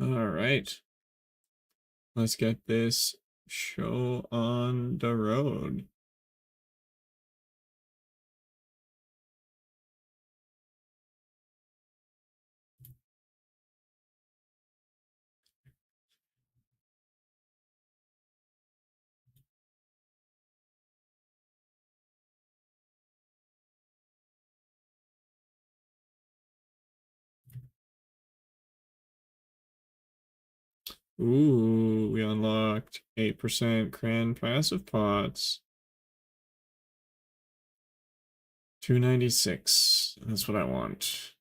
All right, let's get this show on the road. Ooh, we unlocked 8% Cran passive pots. 296. That's what I want.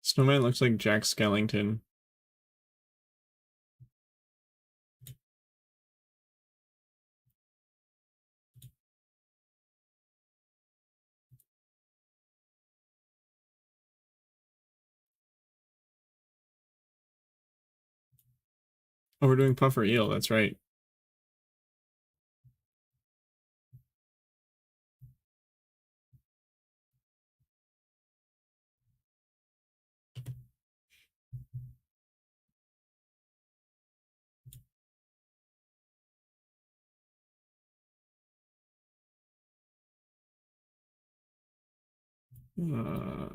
Snowman looks like Jack Skellington. Oh, we're doing Puffer Eel. That's right. Uh,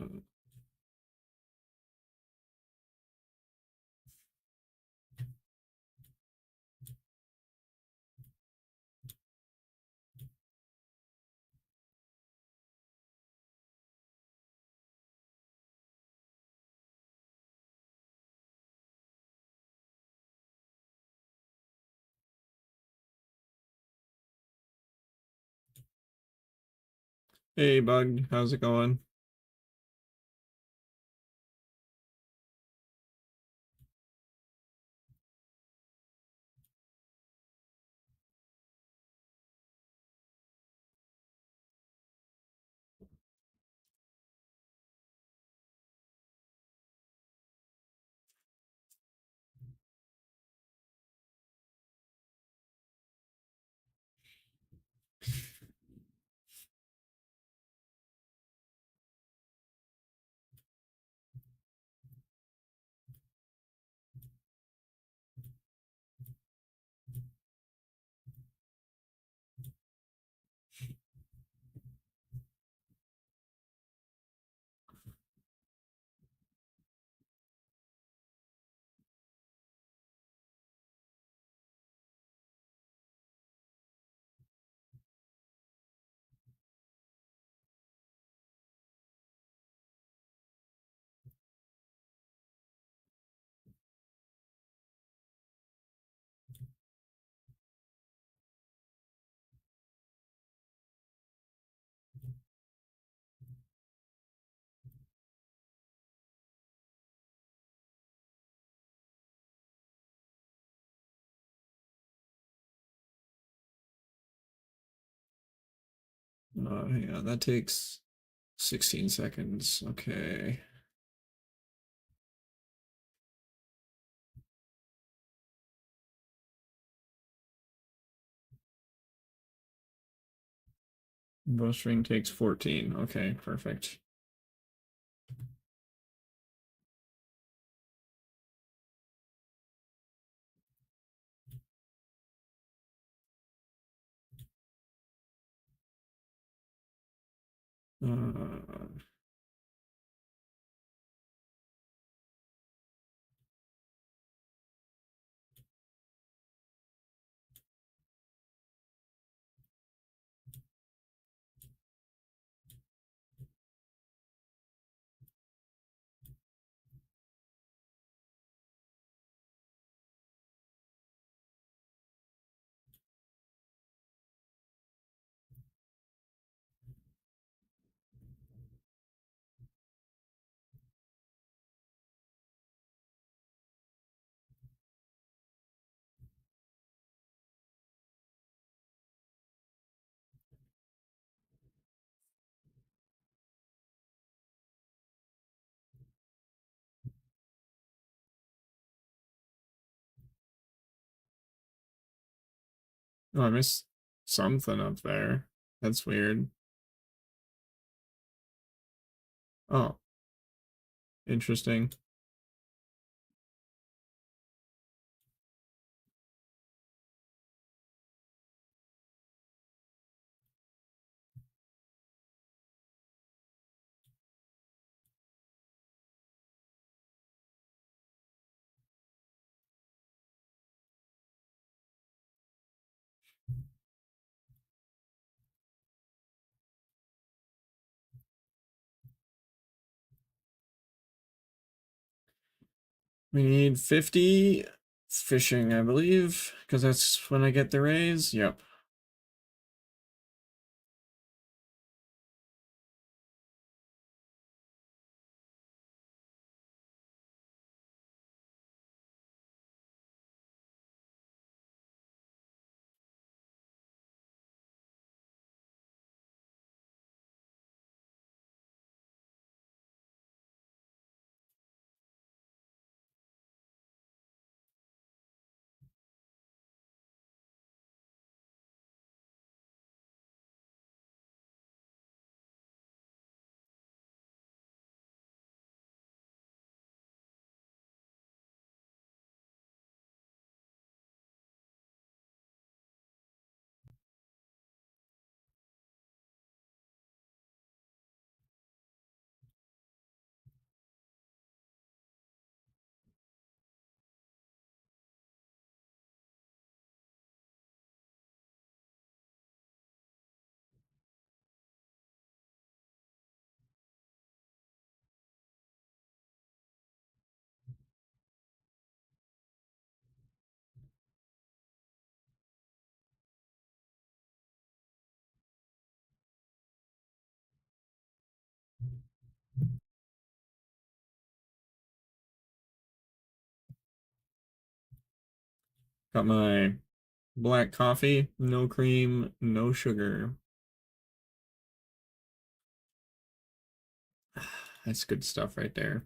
hey, Bug. How's it going? Hang on. That takes 16 seconds. Okay. Bowstring takes 14. Okay, perfect. Uh, Oh, I missed something up there. That's weird. Oh, interesting. We need 50 fishing, I believe, because that's when I get the raise. Yep. Got my black coffee, no cream, no sugar. That's good stuff right there.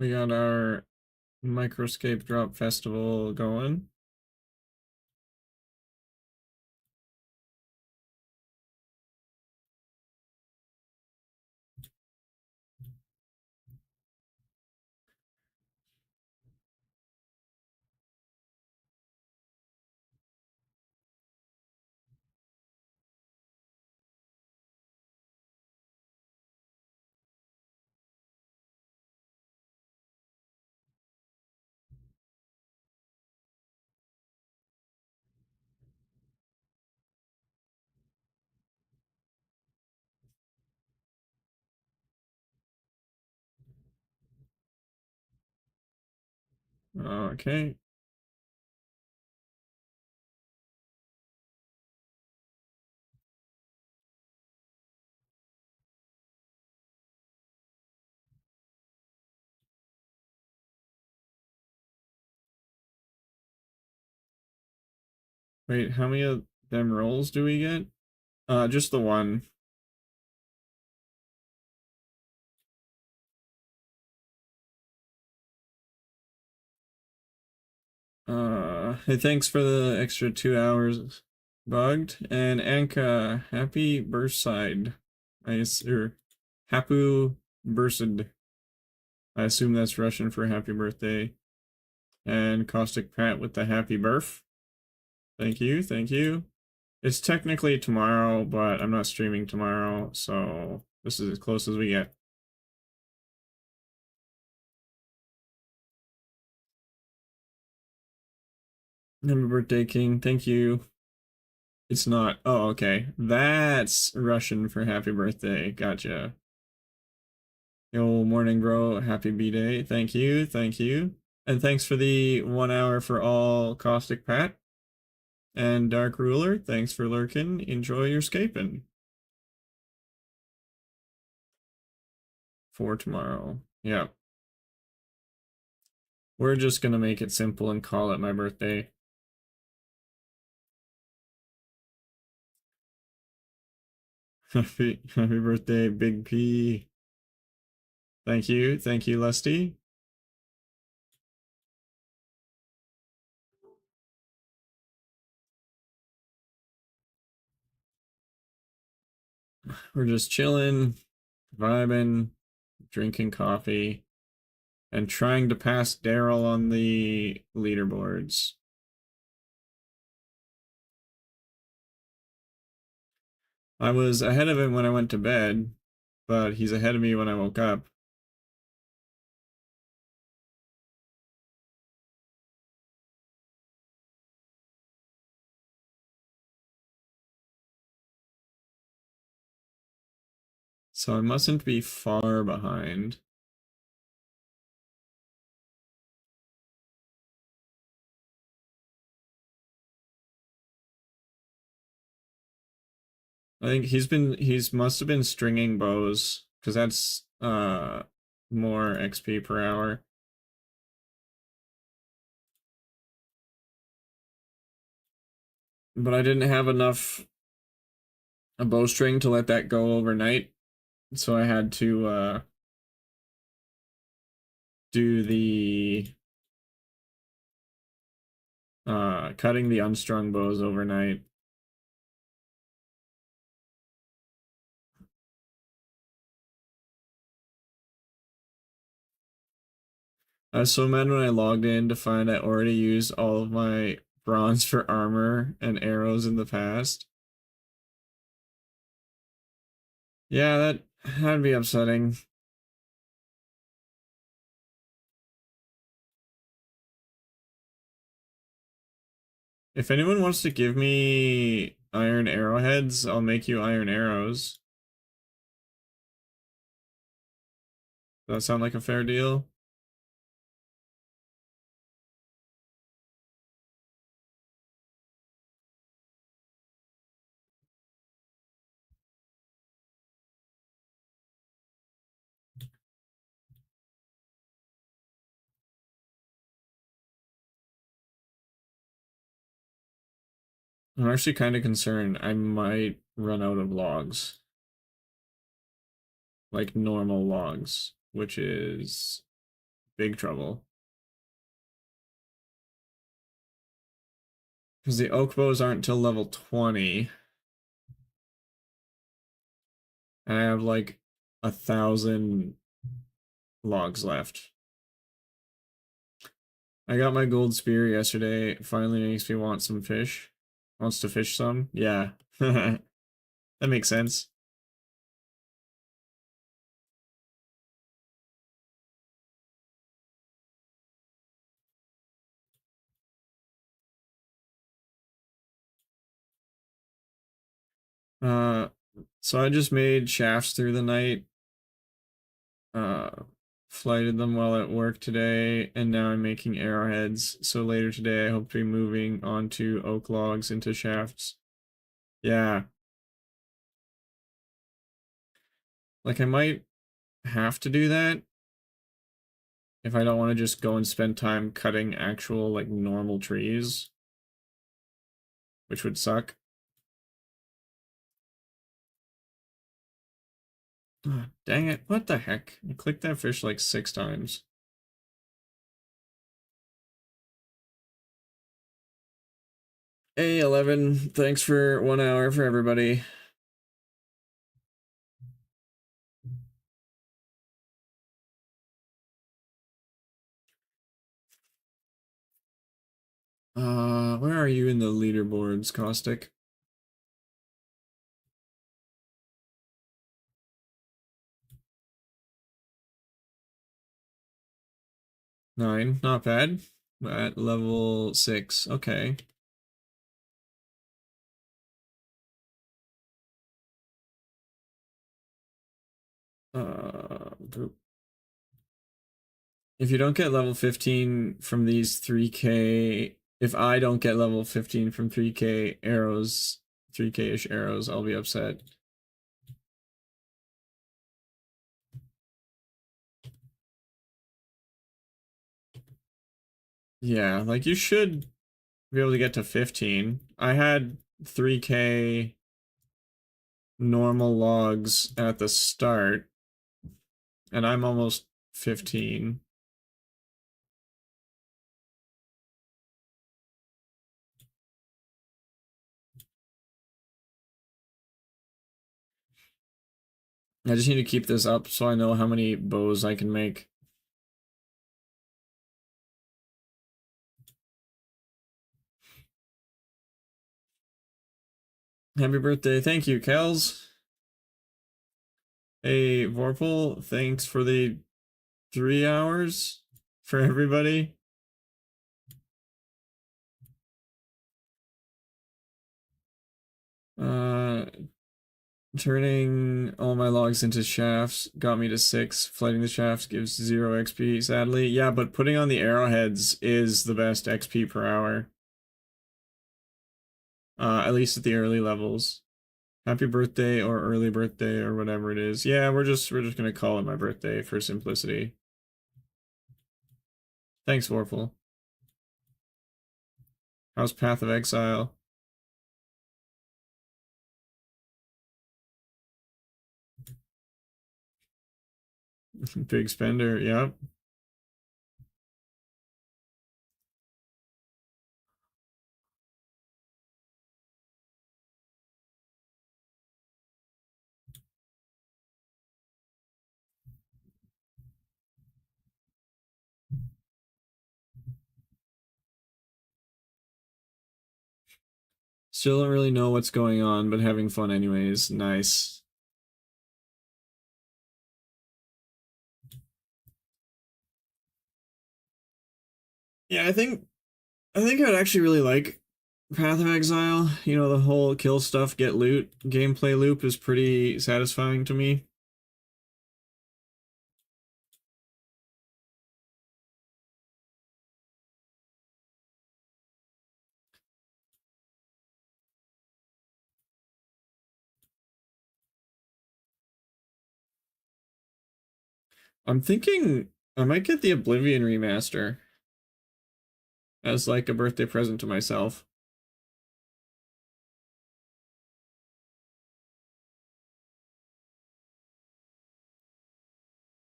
We got our Microscape Drop Festival going. Okay. Wait, how many of them rolls do we get? Just the one. Hey, thanks for the extra 2 hours, Bugged. And Anka, happy birthside. Or Hapu Bursad. I assume that's Russian for happy birthday. And Caustic Pat with the happy birth. Thank you, thank you. It's technically tomorrow, but I'm not streaming tomorrow, so this is as close as we get. Happy birthday, King. Thank you. It's not. Oh, okay. That's Russian for happy birthday. Gotcha. Yo, morning, bro. Happy B-Day. Thank you. Thank you. And thanks for the 1 hour for all Caustic Pat. And Dark Ruler, thanks for lurking. Enjoy your scaping. For tomorrow. Yeah. We're just gonna make it simple and call it my birthday. Happy birthday, Big P. Thank you. Thank you, Lusty. We're just chilling, vibing, drinking coffee, and trying to pass Daryl on the leaderboards. I was ahead of him when I went to bed, but he's ahead of me when I woke up. So I mustn't be far behind. I think he's must have been stringing bows, because that's more XP per hour. But I didn't have enough a bowstring to let that go overnight, so I had to do the cutting the unstrung bows overnight. I was so mad when I logged in to find I already used all of my bronze for armor and arrows in the past. Yeah, that'd be upsetting. If anyone wants to give me iron arrowheads, I'll make you iron arrows. Does that sound like a fair deal? I'm actually kind of concerned I might run out of logs. Like normal logs, which is big trouble. Because the oak bows aren't till level 20. And I have like 1,000 logs left. I got my gold spear yesterday. Finally makes me want some fish. Wants to fish some? Yeah. That makes sense. Uh, so I just made shafts through the night. Uh, flighted them while at work today, and now I'm making arrowheads. So later today, I hope to be moving on to oak logs into shafts. Yeah. Like, I might have to do that if I don't want to just go and spend time cutting actual, like, normal trees, which would suck. Ah, dang it. What the heck? I clicked that fish like 6 times. Hey, 11. Thanks for 1 hour for everybody. Where are you in the leaderboards, Caustic? 9, not bad. At level 6, okay. Boop. If you don't get level 15 from these 3k, if I don't get level 15 from 3k arrows, 3k-ish arrows, I'll be upset. Yeah, like you should be able to get to 15. I had 3k normal logs at the start, and I'm almost 15. I just need to keep this up so I know how many bows I can make. Happy birthday. Thank you, Kels. Hey, Vorpal, thanks for the 3 hours for everybody. Uh, Turning all my logs into shafts got me to 6. Flighting the shafts gives 0 XP, sadly. Yeah, but putting on the arrowheads is the best XP per hour. At least at the early levels. Happy birthday or early birthday or whatever it is. Yeah, we're just gonna call it my birthday for simplicity. Thanks, Warful. How's Path of Exile? Big spender, yep. Still don't really know what's going on, but having fun anyways. Nice. Yeah, I think I'd actually really like Path of Exile. You know, the whole kill stuff, get loot gameplay loop is pretty satisfying to me. I'm thinking I might get the Oblivion remaster as like a birthday present to myself.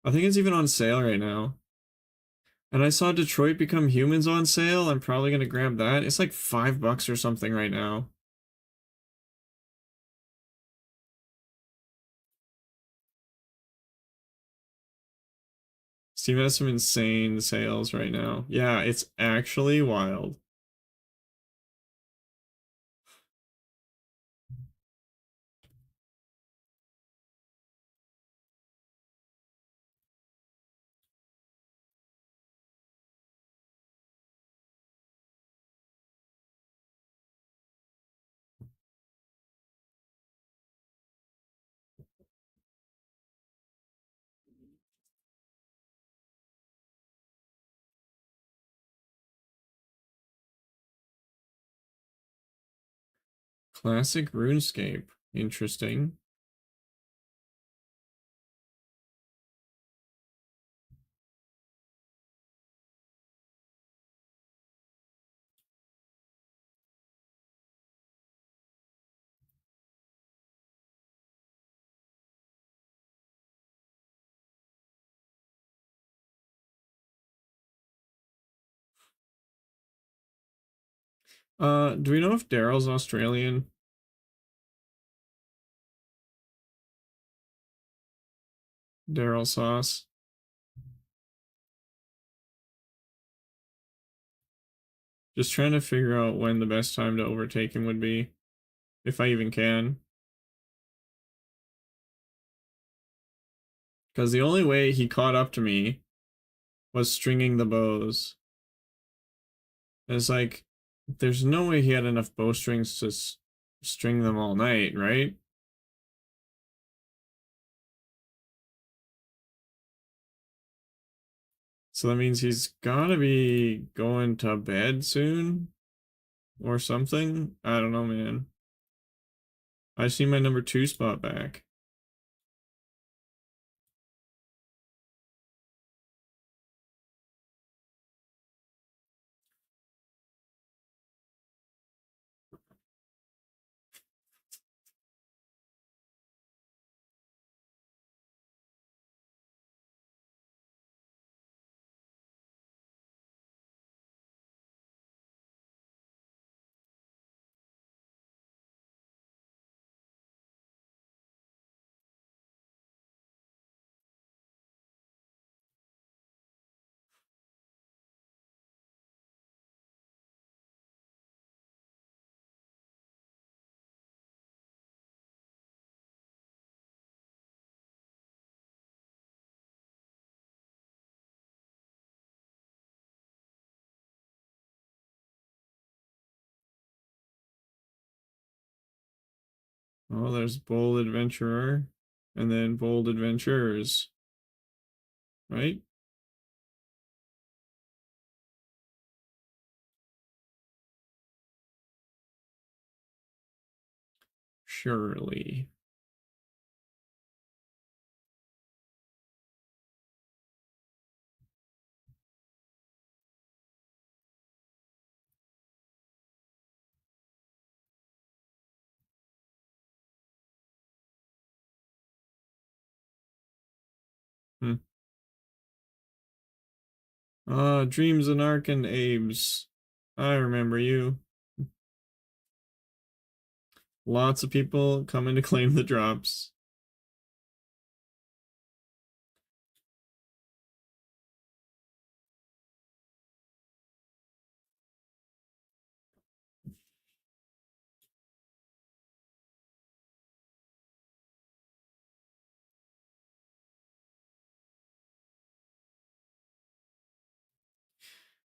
I think it's even on sale right now. And I saw Detroit Become Humans on sale. I'm probably gonna grab that. It's like $5 or something right now. Steam has some insane sales right now. Yeah, it's actually wild. Classic RuneScape. Interesting. Do we know if Daryl's Australian? Daryl sauce. Just trying to figure out when the best time to overtake him would be, if I even can. Because the only way he caught up to me was stringing the bows. It's like, there's no way he had enough bowstrings to string them all night, right? So that means he's gotta be going to bed soon or something. I don't know, man. I see my number 2 spot back. Oh, there's Bold Adventurer and then Bold Adventurers, right? Surely. Hmm. Dreams and Ark and Abe's. I remember you. Lots of people coming to claim the drops.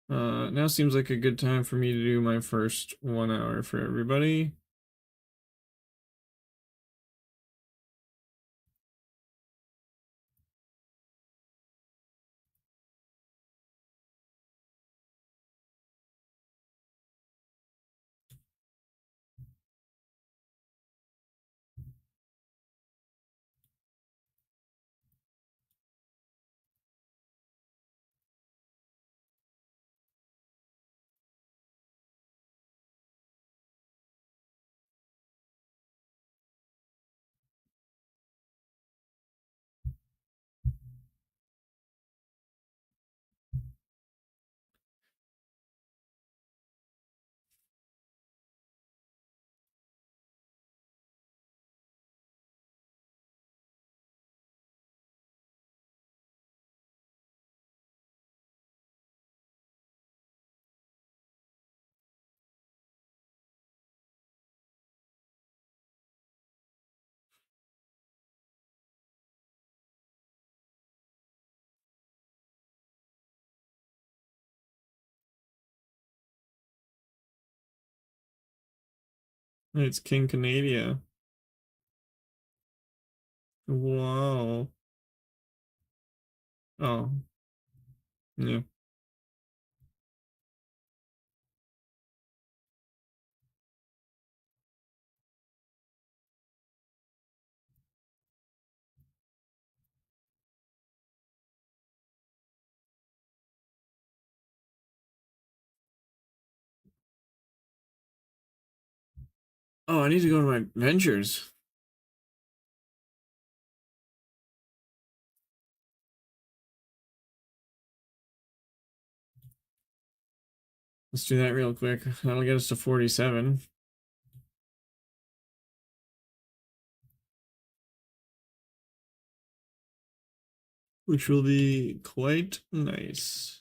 Now seems like a good time for me to do my first 1 hour for everybody. It's King Canadia. Wow. Oh, yeah. Oh, I need to go to my ventures. Let's do that real quick. That'll get us to 47. Which will be quite nice.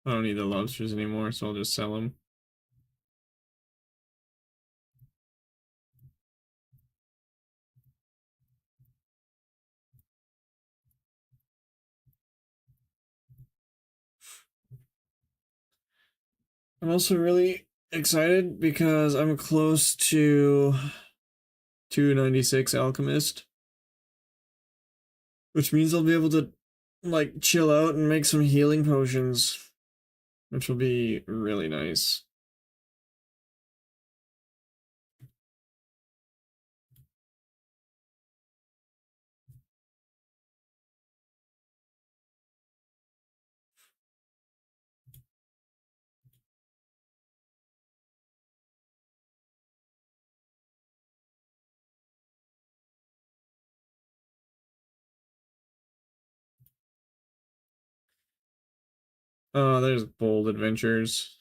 I don't need the lobsters anymore, so I'll just sell them. I'm also really excited because I'm close to 296 Alchemist, which means I'll be able to like chill out and make some healing potions, which will be really nice. Oh, there's Bold Adventures.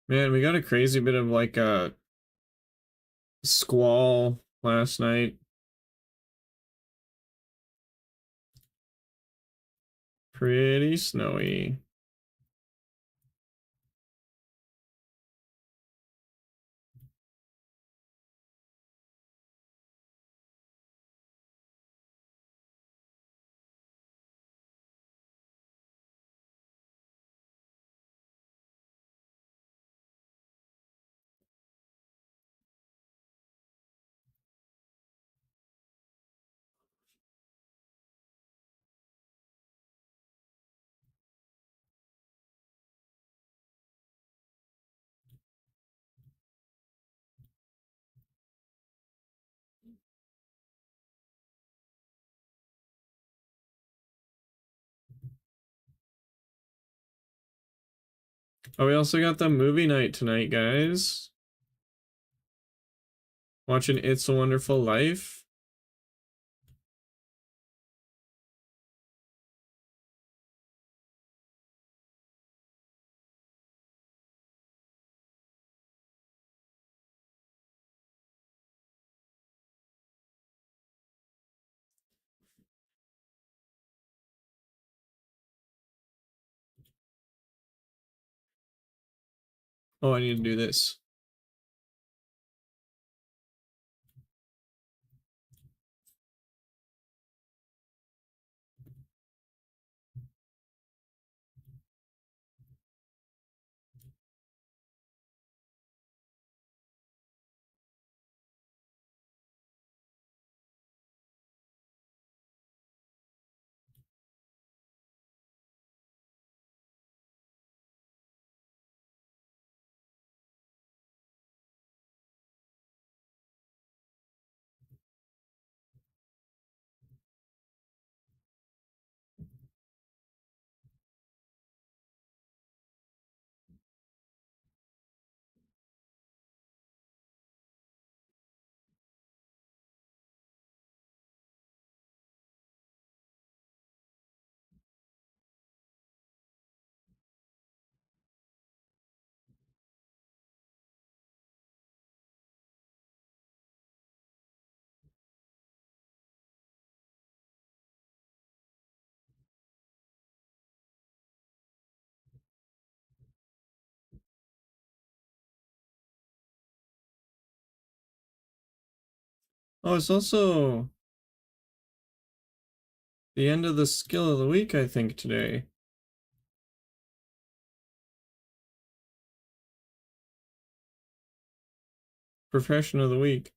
Man, we got a crazy bit of like a squall last night. Pretty snowy. Oh, we also got the movie night tonight, guys. Watching It's a Wonderful Life. Oh, I need to do this. Oh, it's also the end of the skill of the week, I think, today. Profession of the week.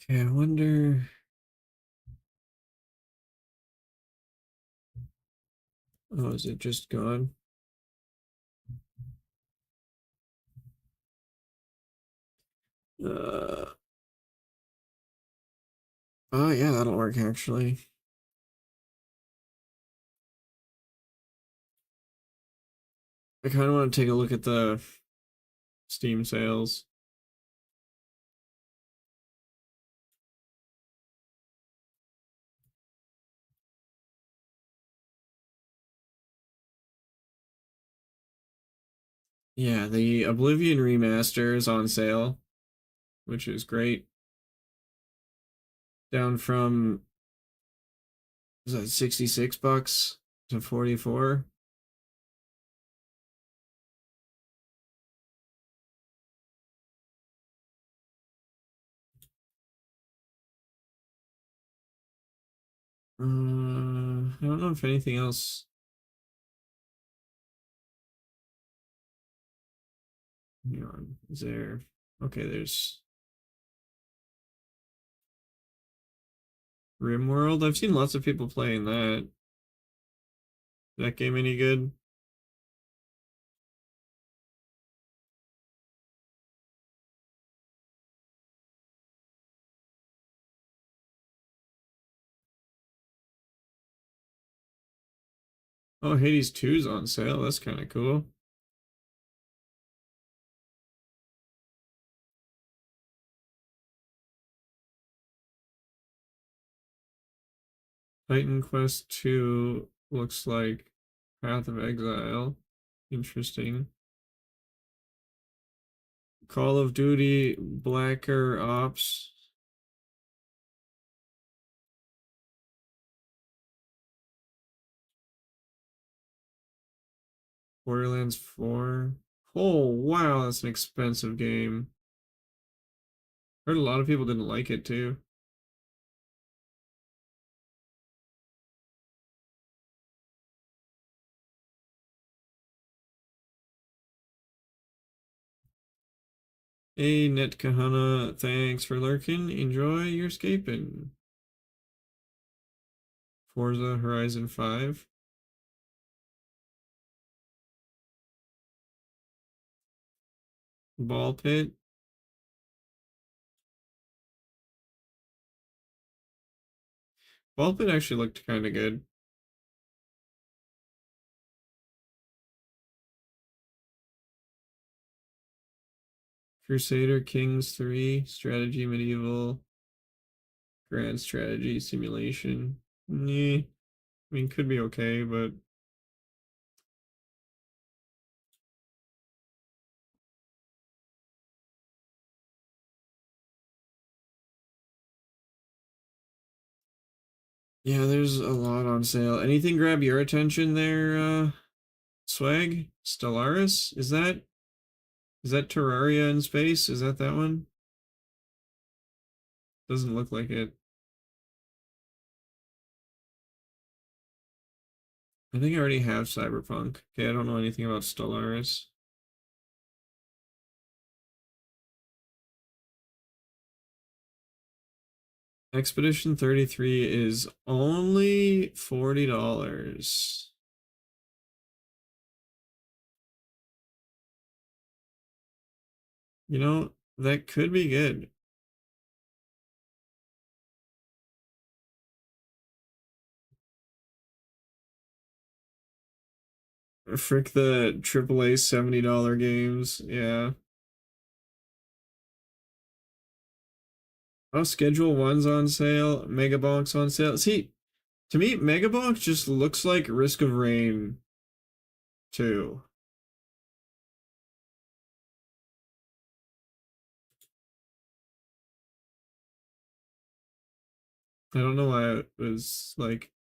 Okay, I wonder. Oh, is it just gone? Uh, oh yeah, that'll work actually. I kind of want to take a look at the Steam sales. Yeah, the Oblivion remaster is on sale, which is great. Down from, was that $66 to 44? I don't know if anything else. Hang on. Is there? Okay, there's RimWorld. I've seen lots of people playing that. That game any good? Oh, Hades 2's on sale. That's kind of cool. Titan Quest 2 looks like Path of Exile. Interesting. Call of Duty Blacker Ops. Borderlands 4. Oh, wow, that's an expensive game. Heard a lot of people didn't like it too. Hey, Net Kahana, thanks for lurking. Enjoy your escaping. Forza Horizon 5. Ball Pit. Ball Pit actually looked kind of good. Crusader Kings 3. Strategy Medieval. Grand Strategy Simulation. Nah. I mean, could be okay, but yeah, there's a lot on sale. Anything grab your attention there, Swag? Stellaris? Is that Terraria in space? Is that one? Doesn't look like it. I think I already have Cyberpunk. Okay, I don't know anything about Stellaris. Expedition 33 is only $40. You know, that could be good. Frick the AAA $70 games. Yeah. Oh, Schedule One's on sale. Megabonk's on sale. See, to me, Megabonk just looks like Risk of Rain 2. I don't know why it was like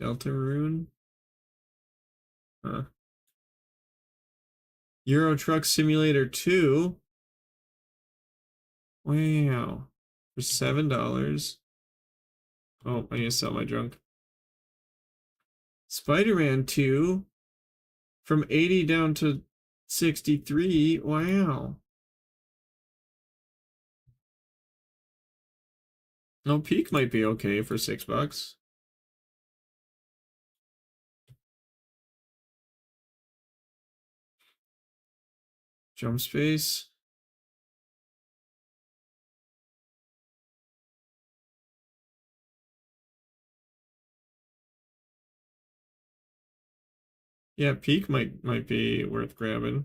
Deltarune. Huh. Euro Truck Simulator 2. Wow. For $7. Oh, I need to sell my junk. Spider-Man 2 from 80 down to 63. Wow. No, Peak might be okay for $6. Jump Space. Yeah, Peak might be worth grabbing.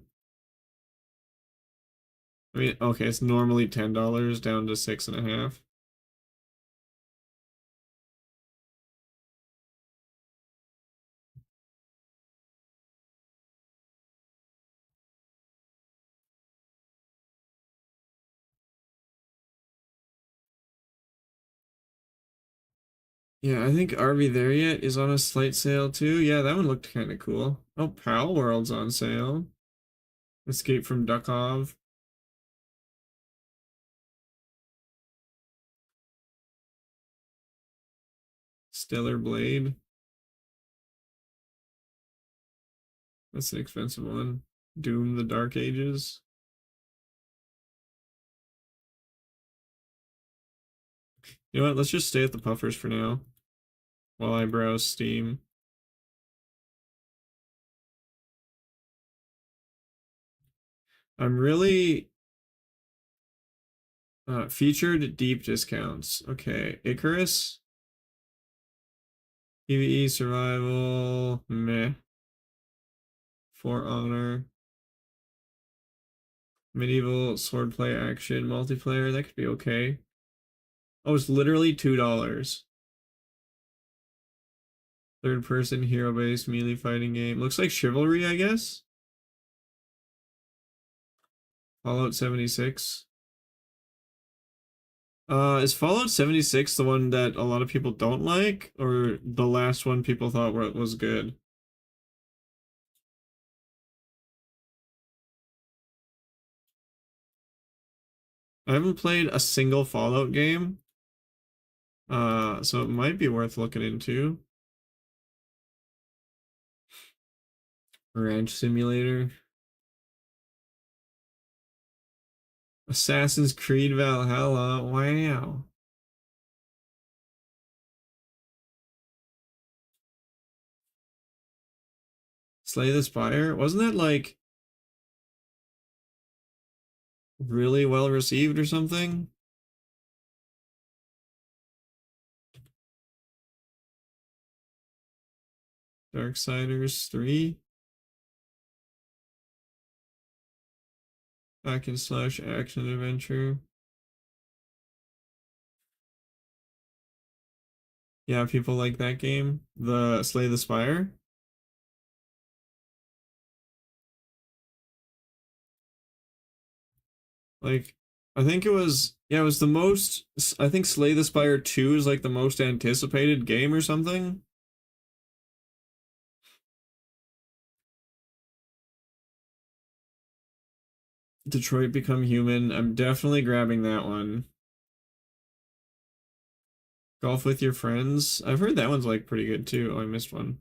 I mean, okay, it's normally $10 down to 6.5. Yeah, I think Are We There Yet is on a slight sale too. Yeah, that one looked kind of cool. Oh, Pal World's on sale. Escape from Duckov. Stellar Blade. That's an expensive one. Doom: The Dark Ages. You know what? Let's just stay at the Puffers for now while I browse Steam. I'm really featured deep discounts. Okay, Icarus, PvE survival, meh. For Honor, medieval swordplay action multiplayer. That could be okay. Oh, it's literally $2. Third person hero based melee fighting game. Looks like Chivalry, I guess. Fallout 76. Is Fallout 76 the one that a lot of people don't like, or the last one people thought was good? I haven't played a single Fallout game, so it might be worth looking into. Ranch Simulator. Assassin's Creed Valhalla. Wow. Slay the Spire. Wasn't that like really well received or something? Darksiders 3. Hack and slash action adventure. Yeah, people like that game. The Slay the Spire. Like, I think it was, yeah, it was the most, I think Slay the Spire 2 is like the most anticipated game or something. Detroit Become Human. I'm definitely grabbing that one. Golf with Your Friends. I've heard that one's like pretty good too. Oh, I missed one.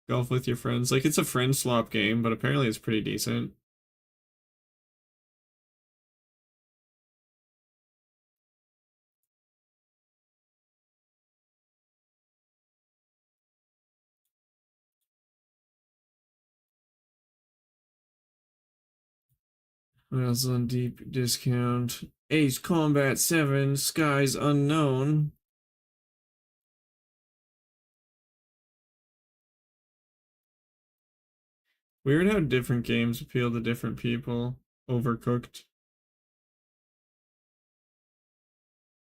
Golf with Your Friends. Like, it's a friend swap game, but apparently it's pretty decent. What else on deep discount? Ace Combat 7, Skies Unknown. Weird how different games appeal to different people. Overcooked.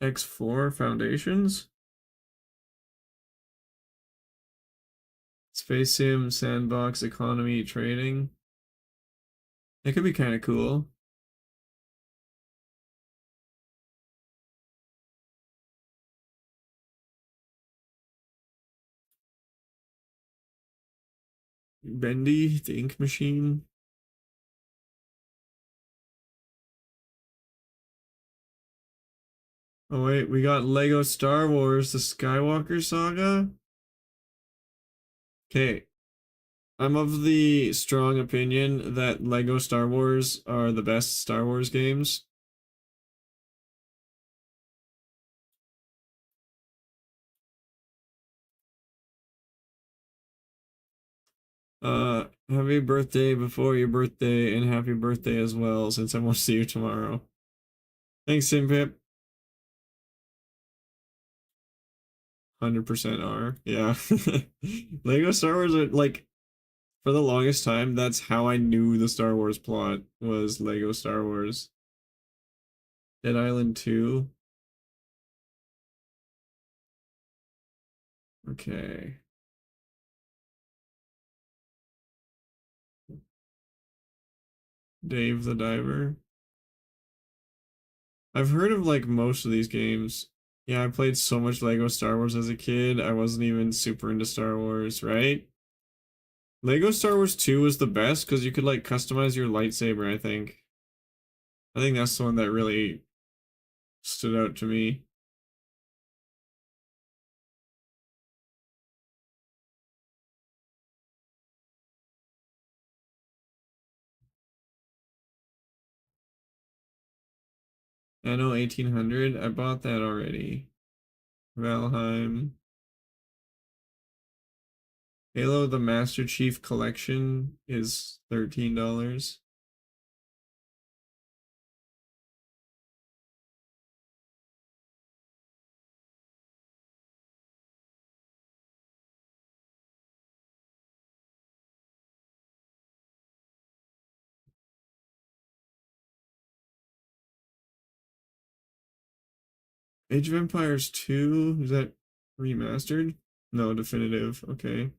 X4 Foundations. Space Sim, Sandbox, Economy, Trading. That could be kind of cool. Bendy, the Ink Machine. Oh wait, we got Lego Star Wars, the Skywalker Saga. Okay, I'm of the strong opinion that Lego Star Wars are the best Star Wars games. Happy birthday before your birthday, and happy birthday as well, since I won't see you tomorrow. Thanks, Simpip. 100% are. Yeah. Lego Star Wars are like, for the longest time, that's how I knew the Star Wars plot was Lego Star Wars. Dead Island 2. Okay. Dave the Diver. I've heard of like most of these games. Yeah, I played so much Lego Star Wars as a kid. I wasn't even super into Star Wars, right? Lego Star Wars 2 was the best because you could like customize your lightsaber, I think. I think that's the one that really stood out to me. Anno 1800. I bought that already. Valheim. Halo the Master Chief Collection is $13. Age of Empires 2, is that remastered? No, definitive. Okay.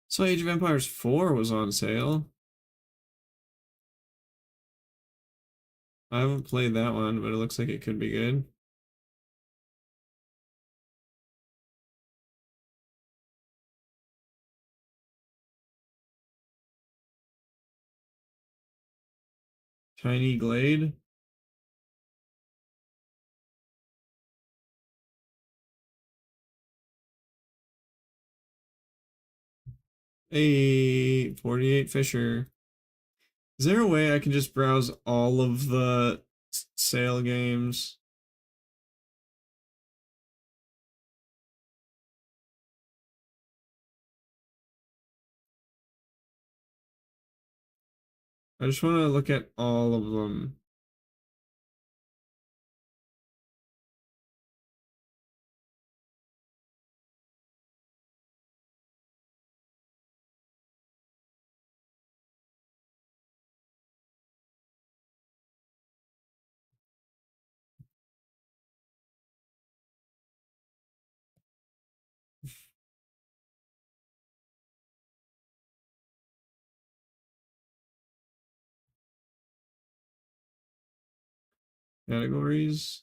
So Age of Empires 4 was on sale. I haven't played that one, but it looks like it could be good. Tiny Glade. A 48 Fisher. Is there a way I can just browse all of the sale games? I just want to look at all of them. Categories.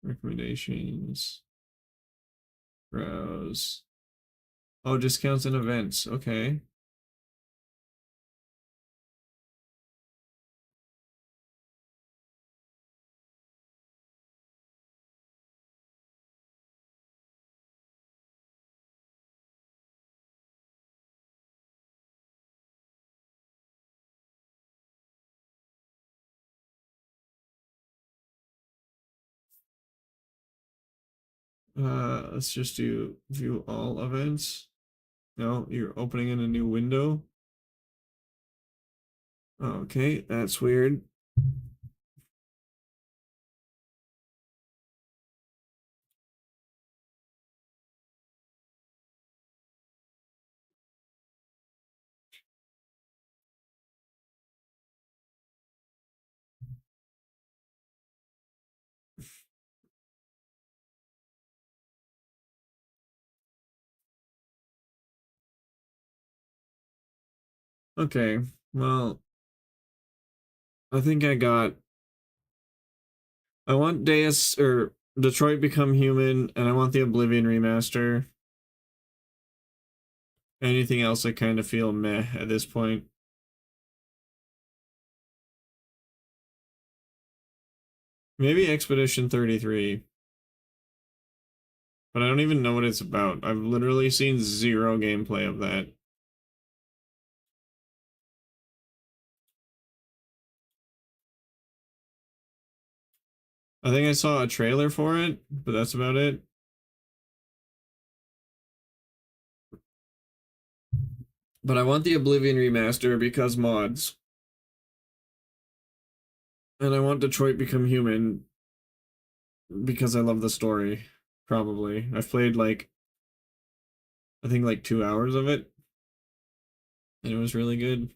Recommendations. Browse. Oh, discounts and events. Okay. Let's just do view all events. No, you're opening in a new window. Okay, that's weird. Okay, well, I think I want Deus or Detroit Become Human, and I want the Oblivion remaster. Anything else I kind of feel meh at this point. Maybe Expedition 33, but I don't even know what it's about. I've literally seen zero gameplay of that. I think I saw a trailer for it, but that's about it. But I want the Oblivion remaster because mods. And I want Detroit Become Human because I love the story. Probably. I've played like, I think like 2 hours of it, and it was really good.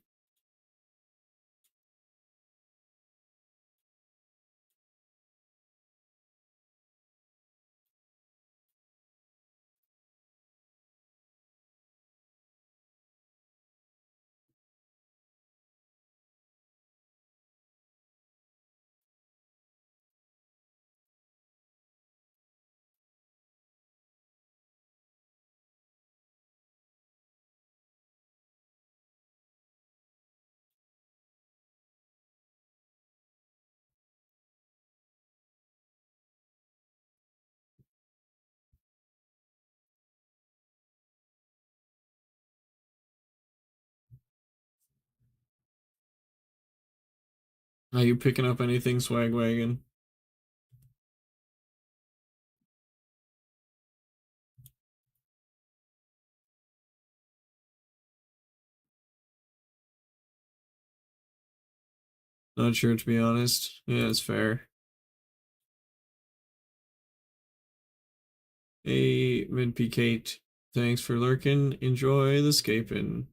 Are you picking up anything, Swag Wagon? Not sure, to be honest. Yeah, it's fair. Hey, Minpy Kate. Thanks for lurking. Enjoy the scaping.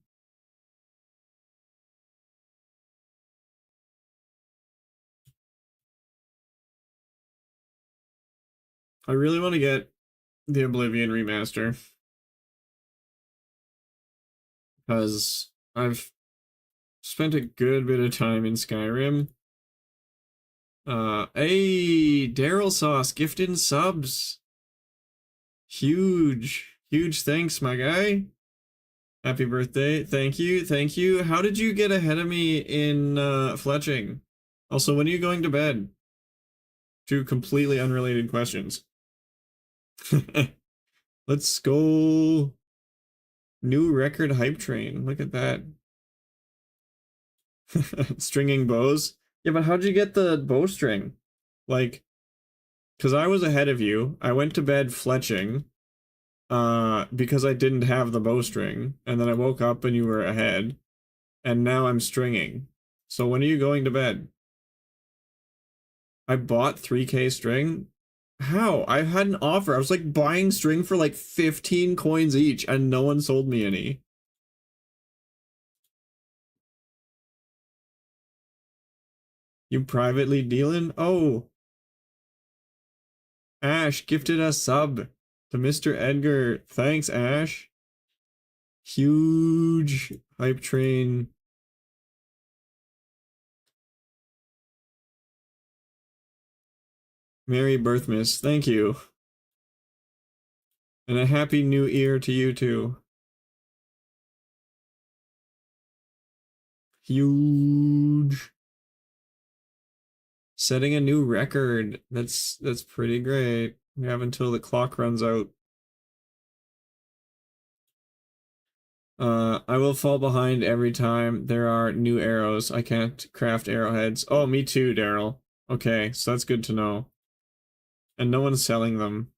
I really want to get the Oblivion remaster because I've spent a good bit of time in Skyrim. Hey, Daryl Sauce gifting subs. Huge thanks, my guy. Happy birthday. Thank you, thank you. How did you get ahead of me in fletching? Also, when are you going to bed? Two completely unrelated questions. Let's go. New record hype train. Look at that. Stringing bows. Yeah, but how'd you get the bowstring? Like, because I was ahead of you. I went to bed fletching, because I didn't have the bowstring, and then I woke up and you were ahead, and now I'm stringing. So when are you going to bed? I bought 3K string. How? I had an offer. I was like buying string for like 15 coins each, and no one sold me any. You privately dealing? Oh, Ash gifted a sub to Mr. Edgar. Thanks, Ash. Huge hype train. Merry Birthmas. Thank you. And a happy new year to you too. Huge. Setting a new record. That's pretty great. We have until the clock runs out. I will fall behind every time there are new arrows. I can't craft arrowheads. Oh, me too, Daryl. Okay, so that's good to know. And no one's selling them.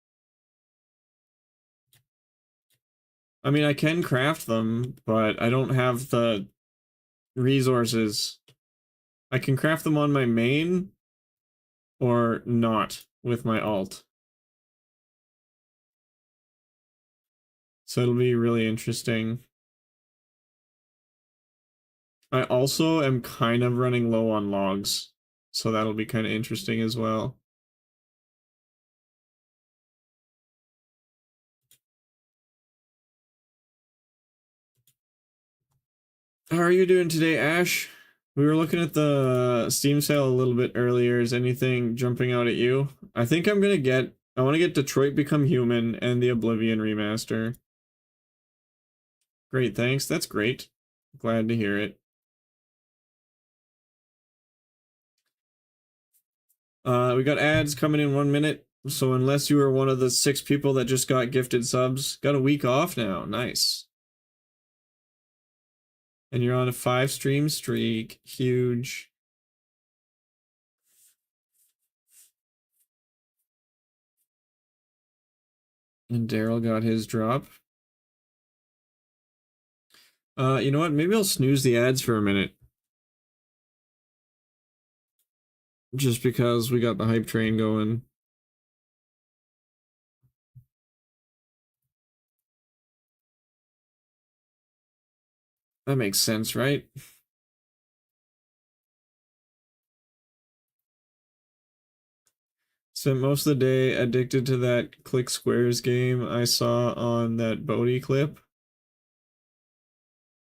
I mean, I can craft them, but I don't have the resources. I can craft them on my main or not with my alt. So it'll be really interesting. I also am kind of running low on logs, so that'll be kind of interesting as well. How are you doing today, Ash? We were looking at the Steam sale a little bit earlier. Is anything jumping out at you? I think I want to get Detroit Become Human and the Oblivion remaster. Great, thanks. That's great. Glad to hear it. We got ads coming in 1 minute. So unless you were one of the 6 people that just got gifted subs, got a week off now. Nice. And you're on a 5 stream streak. Huge. And Daryl got his drop. You know what? Maybe I'll snooze the ads for a minute. Just because we got the hype train going. That makes sense, right? Spent most of the day addicted to that Click Squares game I saw on that Bodhi clip.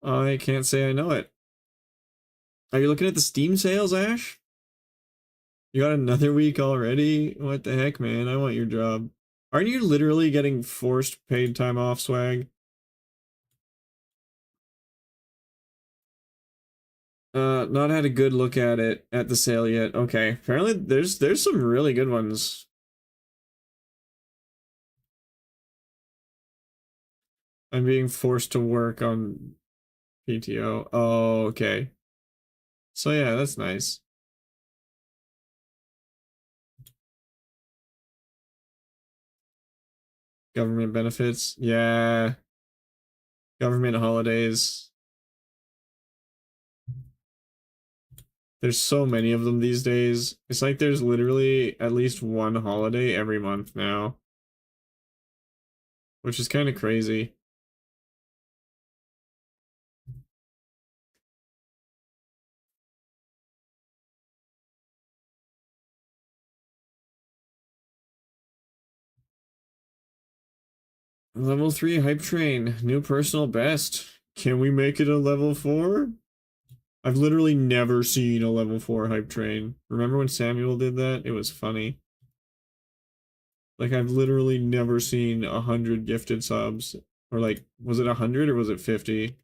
I can't say I know it. Are you looking at the Steam sales, Ash? You got another week already? What the heck, man? I want your job. Aren't you literally getting forced paid time off, Swag? Not had a good look at it at the sale yet. Okay, apparently there's some really good ones. I'm being forced to work on PTO. Oh, okay. So yeah, that's nice. Government benefits. Yeah. Government holidays. There's so many of them these days. It's like there's literally at least one holiday every month now, which is kind of crazy. Level 3 hype train. New personal best. Can we make it a level 4? I've literally never seen a level 4 hype train. Remember when Samuel did that? It was funny. Like, I've literally never seen 100 gifted subs. Or like, was it 100 or was it 50?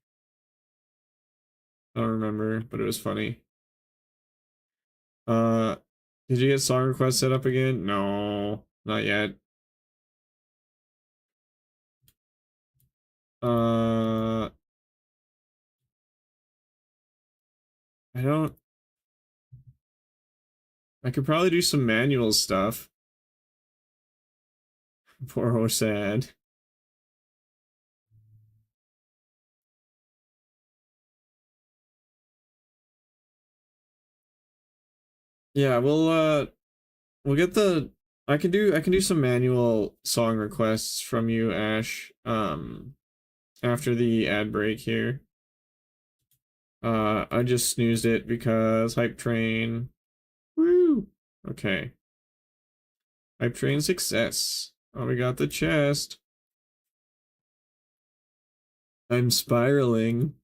I don't remember, but it was funny. Uh, did you get song request set up again? No, not yet. Uh, I don't. I could probably do some manual stuff. Poor Hosad. Yeah, we'll get the. I can do some manual song requests from you, Ash. After the ad break here. I just snoozed it because hype train. Woo. Okay. Hype train success. Oh, we got the chest. I'm spiraling.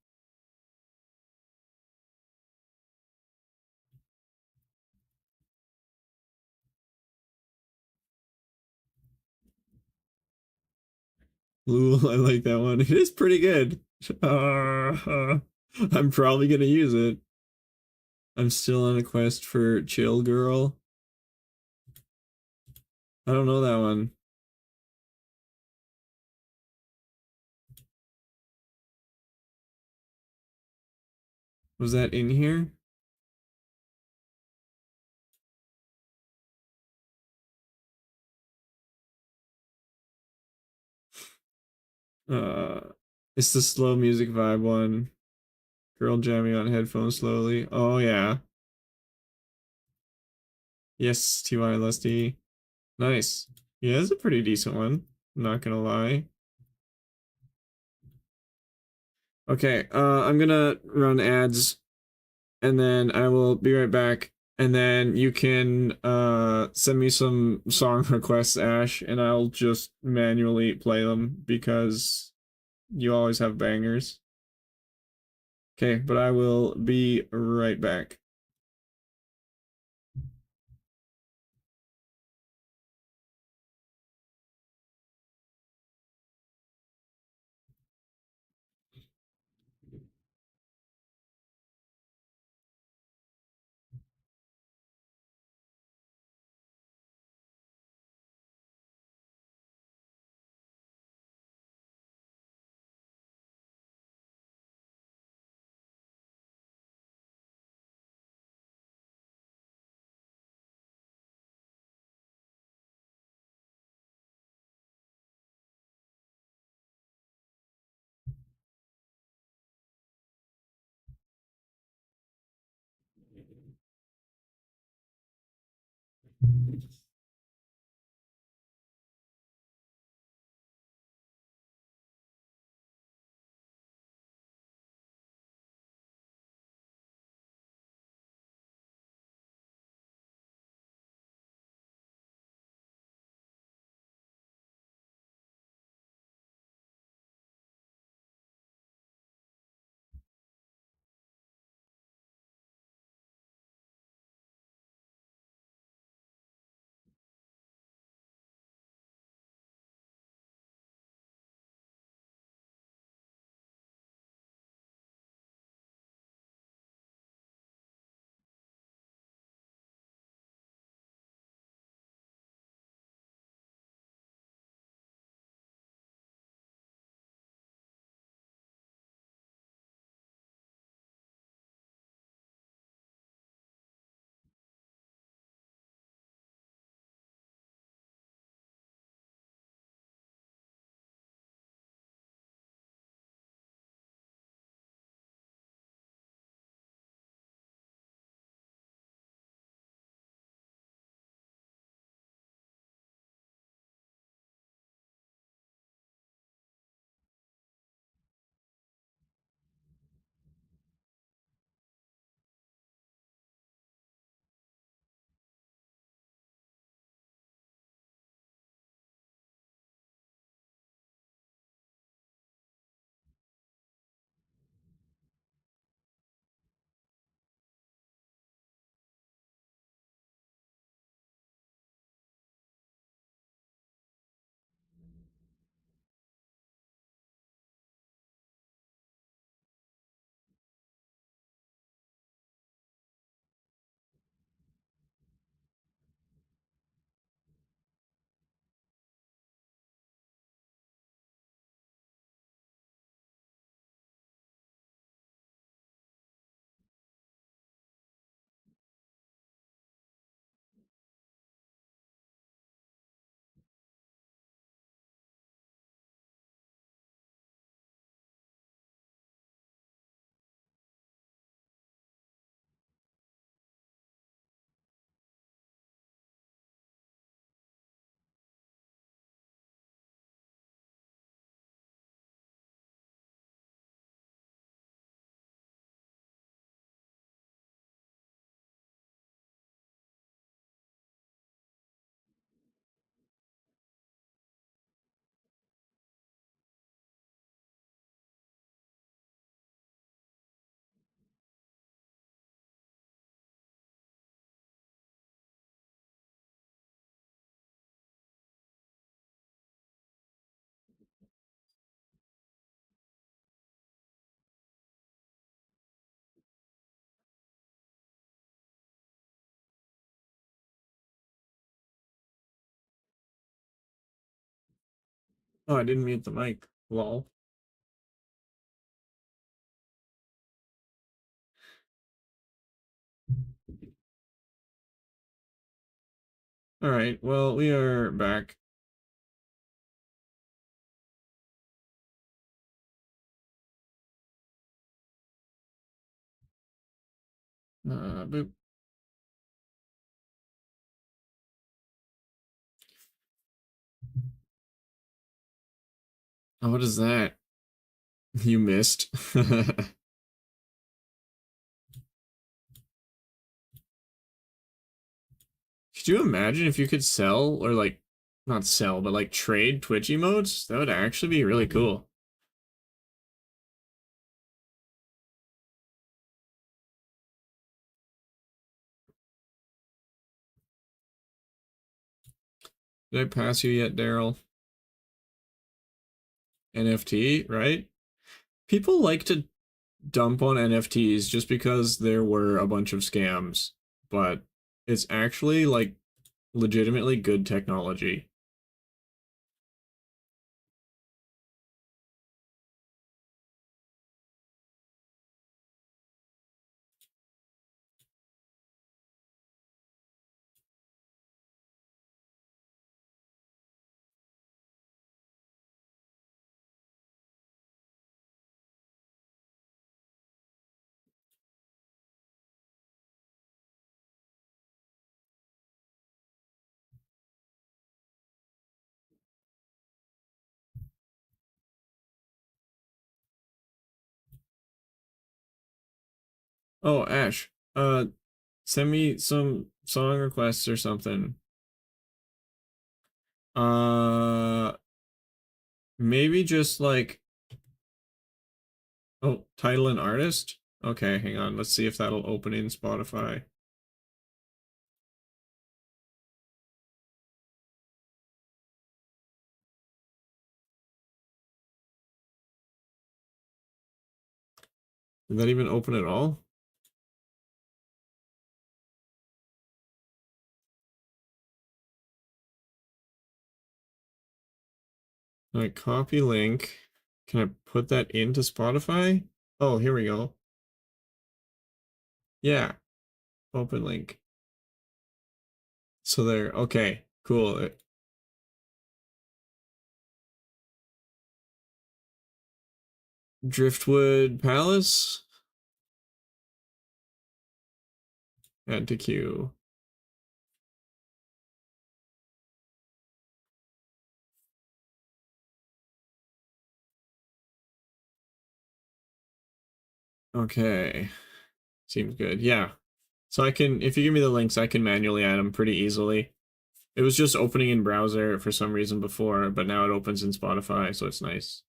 Ooh, I like that one. It is pretty good. I'm probably gonna use it. I'm still on a quest for Chill Girl. I don't know that one. Was that in here? Uh, it's the slow music vibe one. Girl jamming on headphones slowly. Oh yeah. Yes, TY Lusty. Nice. Yeah, it's a pretty decent one. Not gonna lie. Okay, I'm gonna run ads and then I will be right back. And then you can send me some song requests, Ash, and I'll just manually play them because you always have bangers. Okay, but I will be right back. Oh, I didn't mute the mic. Lol. All right. Well, we are back. Boop. Oh, what is that? You missed. Could you imagine if you could sell or like not sell, but like trade Twitch emotes? That would actually be really cool. Did I pass you yet, Daryl? NFT, right? People like to dump on NFTs just because there were a bunch of scams, but it's actually like legitimately good technology. Oh, Ash, send me some song requests or something. Uh, maybe just like, oh, title and artist? Okay, hang on. Let's see if that'll open in Spotify. Did that even open at all? Alright, copy link. Can I put that into Spotify? Oh, here we go. Yeah, open link. So there, okay, cool. Driftwood Palace? Add to queue. Okay, seems good. Yeah. So I can, if you give me the links, I can manually add them pretty easily. It was just opening in browser for some reason before, but now it opens in Spotify, so it's nice.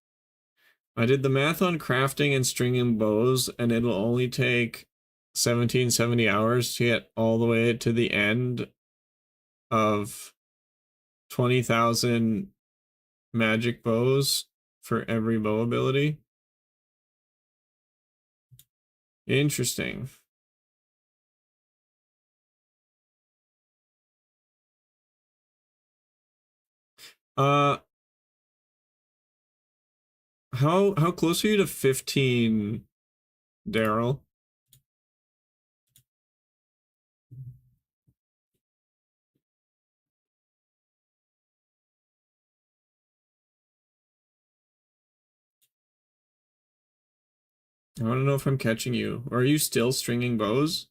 I did the math on crafting and stringing bows, and it'll only take 1770 hours to get all the way to the end of 20,000 magic bows for every bow ability. Interesting. Uh, how close are you to 15, Daryl? I want to know if I'm catching you. Or are you still stringing bows?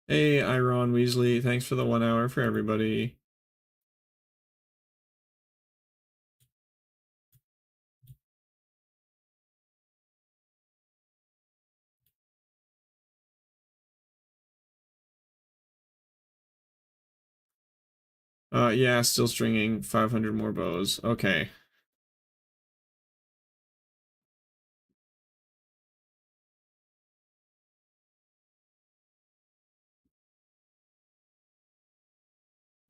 Hey, Iron Weasley, thanks for the 1 hour for everybody. Yeah, still stringing 500 more bows. Okay.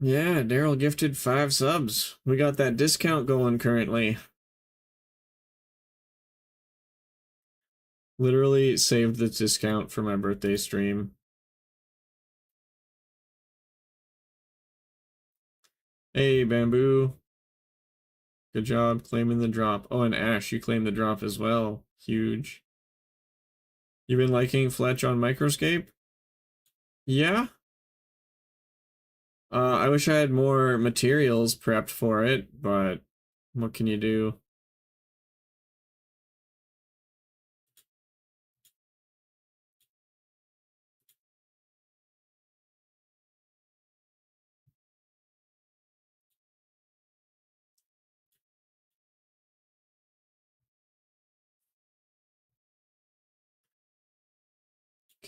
Yeah, Daryl gifted 5 subs. We got that discount going currently. Literally saved the discount for my birthday stream. Hey, Bamboo. Good job claiming the drop. Oh, and Ash, you claimed the drop as well. Huge. You been liking Fletch on Microscape? Yeah? I wish I had more materials prepped for it, but what can you do?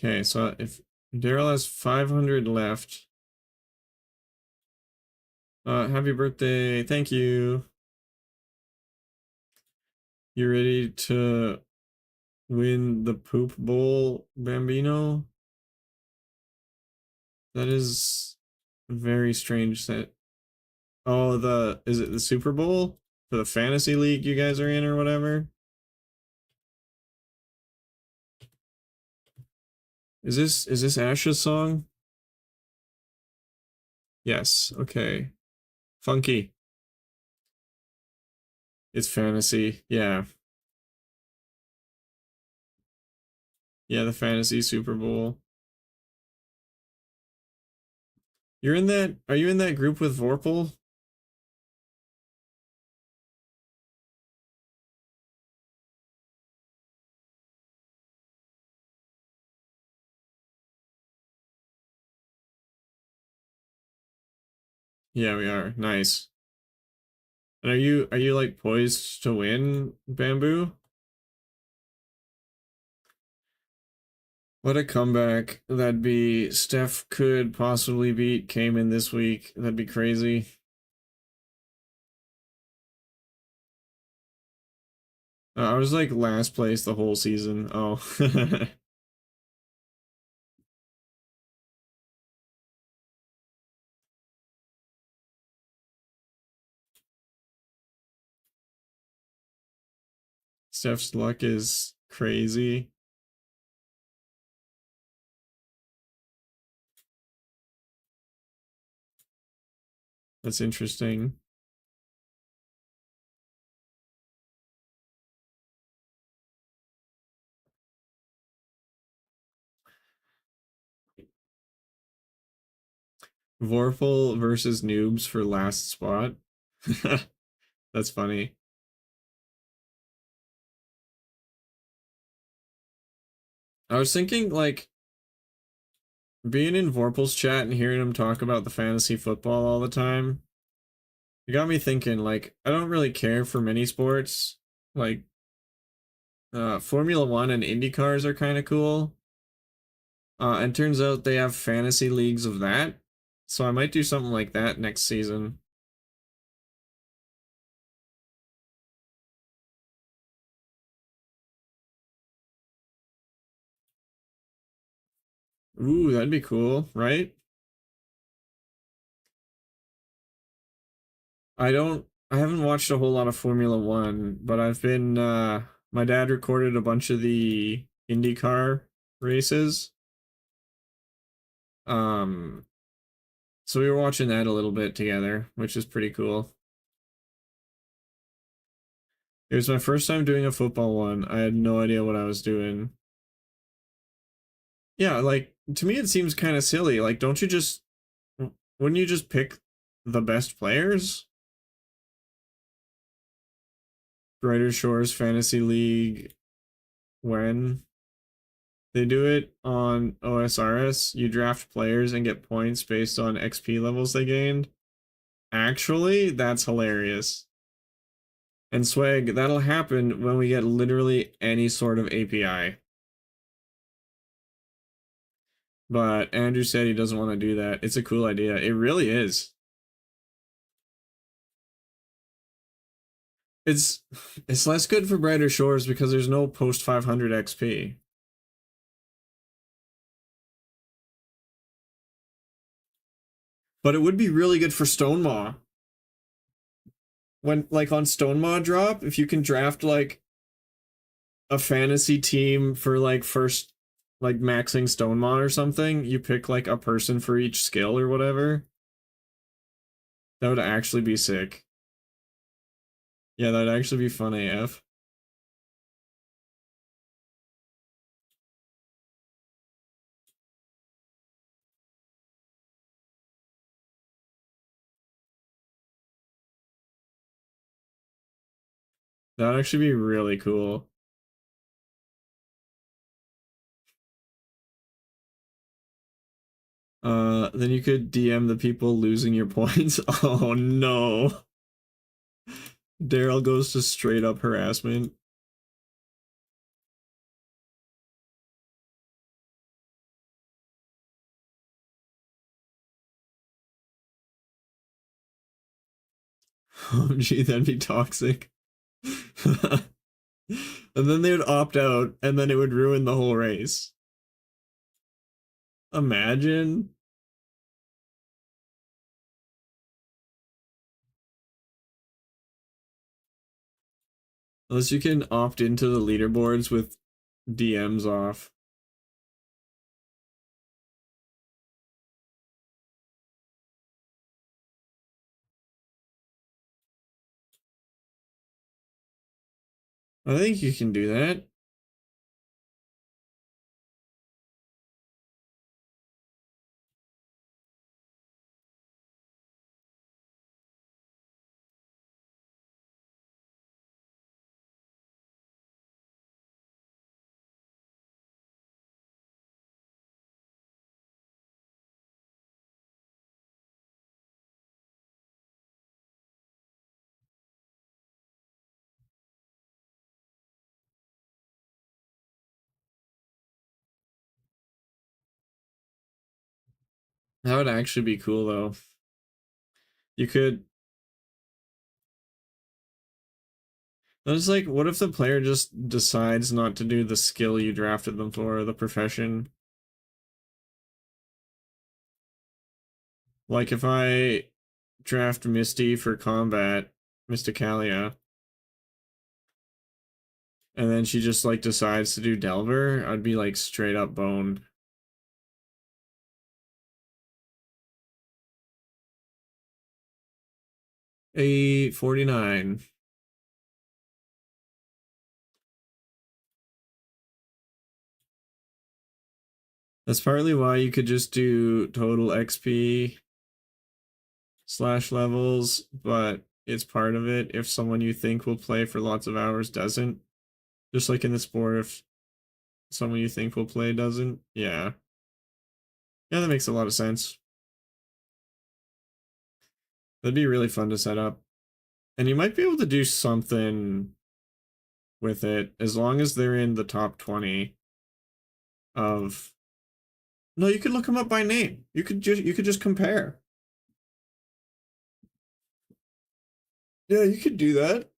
Okay, so if Daryl has 500 left. Happy birthday. Thank you. You ready to win the poop bowl, Bambino? That is very strange that oh is it the Super Bowl? For the fantasy league you guys are in or whatever? Is this Ash's song? Yes, okay. Funky. It's fantasy. Yeah. Yeah, the fantasy Super Bowl. Are you in that group with Vorpal? Yeah, we are. Nice. And are you like poised to win, Bamboo? What a comeback. That'd be Steph could possibly beat Cayman this week. That'd be crazy. I was like last place the whole season. Oh. Steph's luck is crazy. That's interesting. Vorpal versus Noobs for last spot. That's funny. I was thinking like being in Vorpal's chat and hearing him talk about the fantasy football all the time. It got me thinking like I don't really care for many sports. Like Formula 1 and Indy cars are kind of cool. And turns out they have fantasy leagues of that. So I might do something like that next season. Ooh, that'd be cool, right? I haven't watched a whole lot of Formula 1, but I've been my dad recorded a bunch of the IndyCar races. Um so we were watching that a little bit together, which is pretty cool. It was my first time doing a football one. I had no idea what I was doing. Yeah, like to me it seems kind of silly. Like don't you just wouldn't you just pick the best players? Brighter Shores Fantasy League when they do it on OSRS, you draft players and get points based on XP levels they gained. Actually, that's hilarious. And Swag, that'll happen when we get literally any sort of API. But Andrew said he doesn't want to do that. It's a cool idea. It really is. It's it's less good for Brighter Shores because there's no post 500 XP. But it would be really good for Stonemaw. When like on Stonemaw drop, if you can draft like a fantasy team for like first like maxing Stonemaw or something, you pick like a person for each skill or whatever. That would actually be sick. Yeah, that'd actually be fun AF. That'd actually be really cool. Then you could DM the people losing your points. Oh no. Daryl goes to straight up harassment. Oh gee, that'd be toxic. And then they would opt out, and then it would ruin the whole race. Imagine. Unless you can opt into the leaderboards with DMs off. I think you can do that. That would actually be cool, though. You could. It's like, what if the player just decides not to do the skill you drafted them for, the profession? Like, if I draft Misty for combat, Mysticalia, and then she just, like, decides to do Delver, I'd be, like, straight up boned. A 49. That's partly why you could just do total XP slash levels, but it's part of it if someone you think will play for lots of hours doesn't. Just like in the sport, if someone you think will play doesn't. Yeah. Yeah, that makes a lot of sense. That'd be really fun to set up. And you might be able to do something with it as long as they're in the top 20 of. No, you could look them up by name. You could just compare. Yeah, you could do that.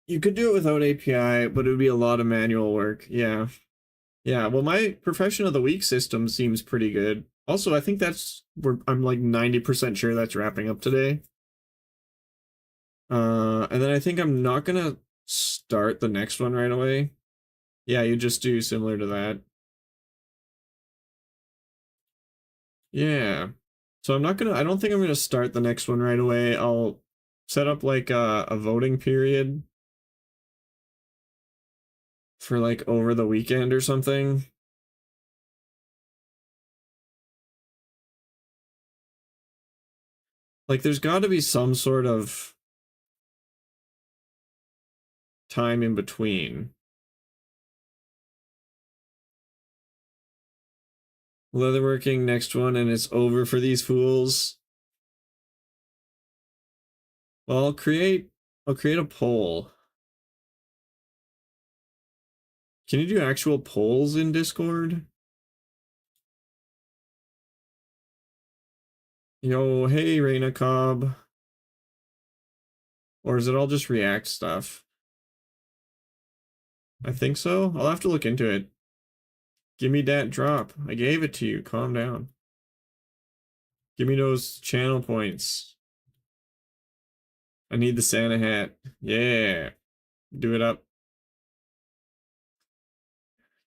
You could do it without API, but it would be a lot of manual work. Yeah. Yeah, well, my profession of the week system seems pretty good. Also, I think that's where I'm like 90% sure that's wrapping up today. And then I think I'm not gonna start the next one right away. Yeah, you just do similar to that. Yeah. So I don't think I'm gonna start the next one right away. I'll set up like a voting period for like over the weekend or something. Like there's got to be some sort of time in between. Leatherworking next one and it's over for these fools. Well, I'll create a poll. Can you do actual polls in Discord? Yo, hey Reina Cobb. Or is it all just React stuff? I think so. I'll have to look into it. Give me that drop. I gave it to you. Calm down. Give me those channel points. I need the Santa hat. Yeah. Do it up.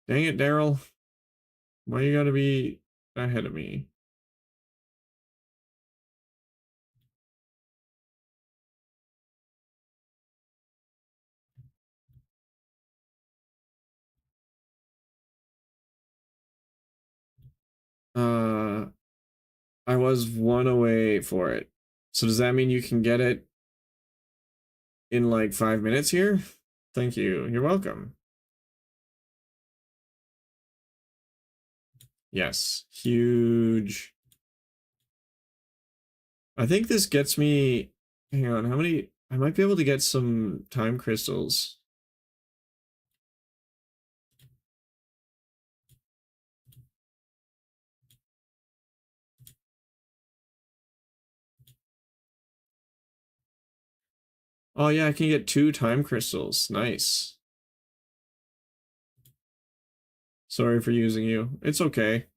Dang it, Daryl. Why you gotta be ahead of me? Uh, I was one away for it. So does that mean you can get it in like 5 minutes here? Thank you. You're welcome. Yes. Huge. I think this gets me. Hang on. How many? I might be able to get some time crystals. Oh, yeah. I can get 2 time crystals. Nice. Sorry for using you. It's okay.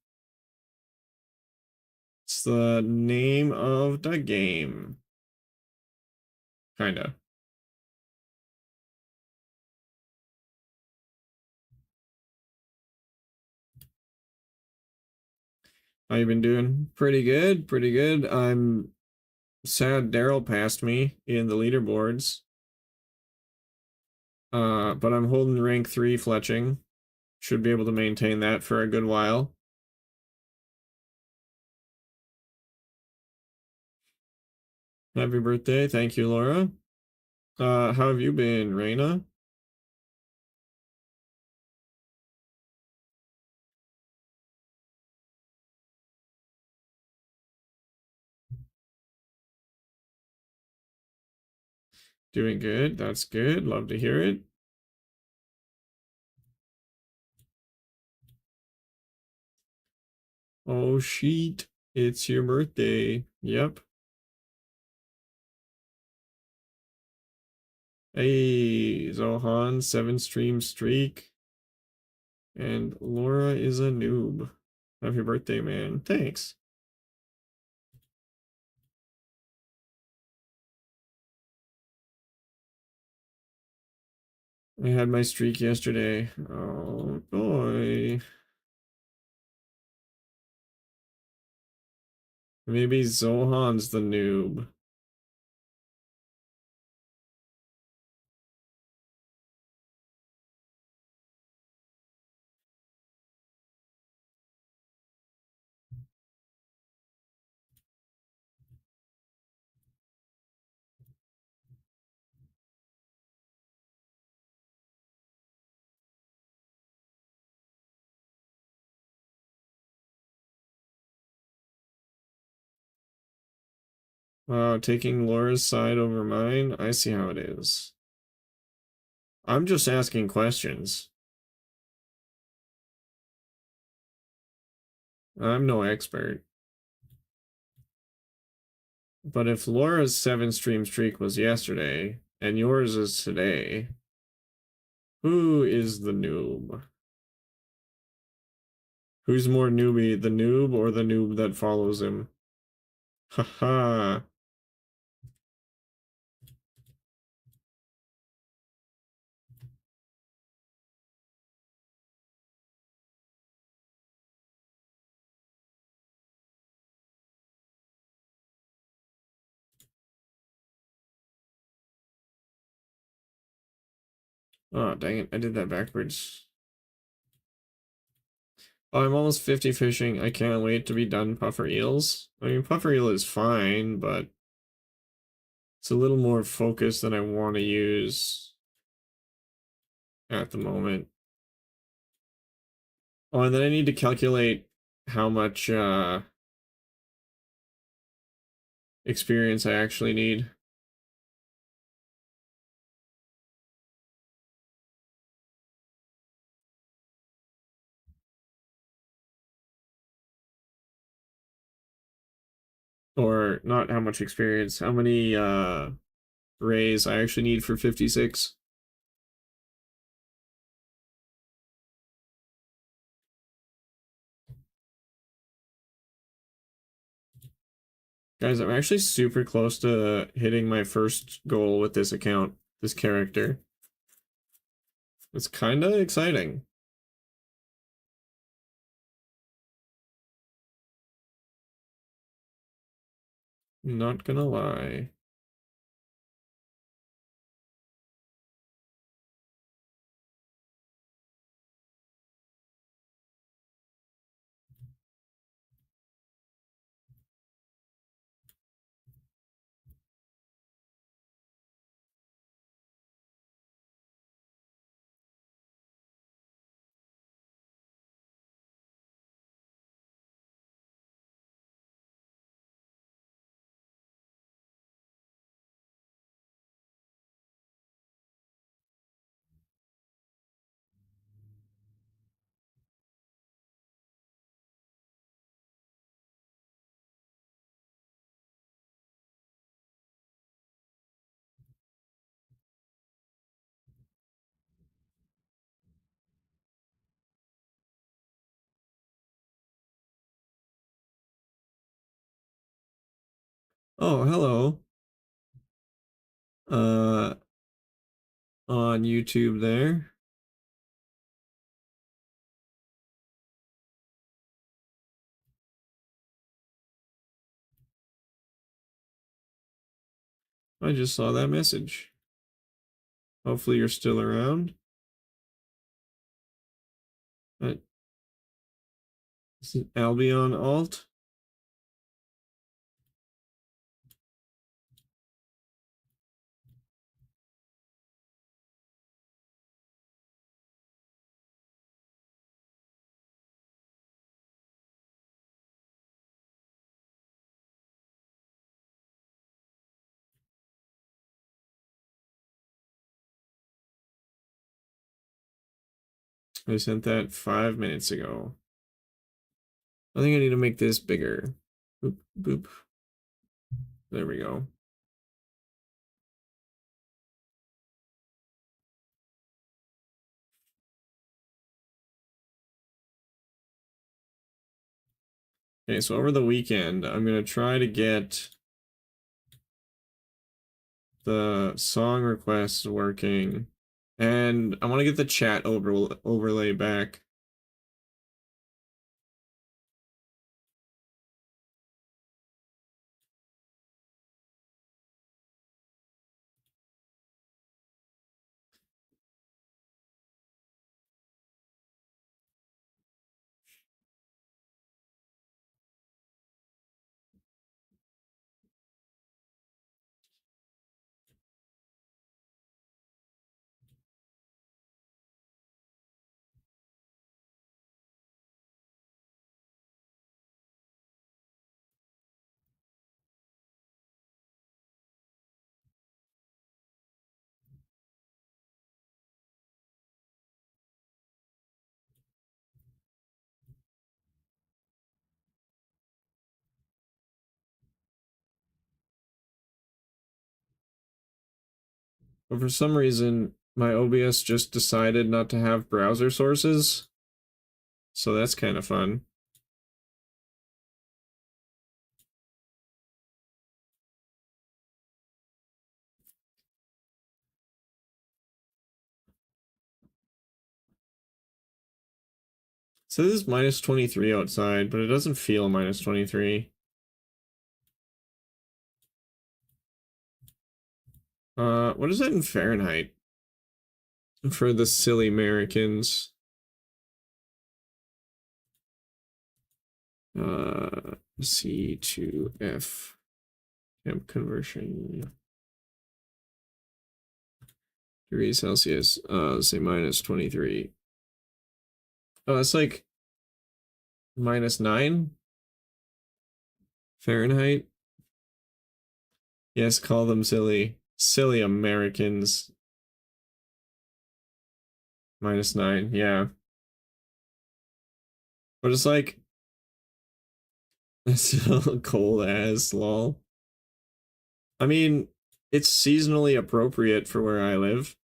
It's the name of the game. Kinda. How you been doing? Pretty good, pretty good. I'm sad Daryl passed me in the leaderboards. But I'm holding rank 3 fletching. Should be able to maintain that for a good while. Happy birthday. Thank you, Laura. How have you been, Reina? Doing good. That's good. Love to hear it. Oh, sheet. It's your birthday. Yep. Hey, Zohan, 7 stream streak. And Laura is a noob. Happy birthday, man. Thanks. I had my streak yesterday. Oh, boy. Maybe Zohan's the noob. Wow, taking Laura's side over mine? I see how it is. I'm just asking questions. I'm no expert. But if Laura's 7 stream streak was yesterday, and yours is today, who is the noob? Who's more newbie, the noob or the noob that follows him? Haha. Oh, dang it. I did that backwards. Oh, I'm almost 50 fishing. I can't wait to be done puffer eels. I mean, puffer eel is fine, but it's a little more focused than I want to use at the moment. Oh, and then I need to calculate how much experience I actually need. Or not how much experience, how many rays I actually need for 56. Guys, I'm actually super close to hitting my first goal with this account, this character. It's kind of exciting. Not gonna lie. Oh, hello. Uh, on YouTube there. I just saw that message. Hopefully you're still around. Uh, Albion Alt. I sent that 5 minutes ago. I think I need to make this bigger. Boop, boop. There we go. Okay, so over the weekend, I'm gonna try to get the song requests working, and I want to get the chat overlay back. But for some reason, my OBS just decided not to have browser sources, so that's kind of fun. So this is minus 23 outside, but it doesn't feel minus 23. What is that in Fahrenheit? For the silly Americans. C to F. Temp conversion. Degrees Celsius. Say minus 23. Oh, that's like minus 9 Fahrenheit. Yes, call them silly. Silly Americans. Minus 9, yeah. But it's like, it's still cold as lol. I mean, it's seasonally appropriate for where I live.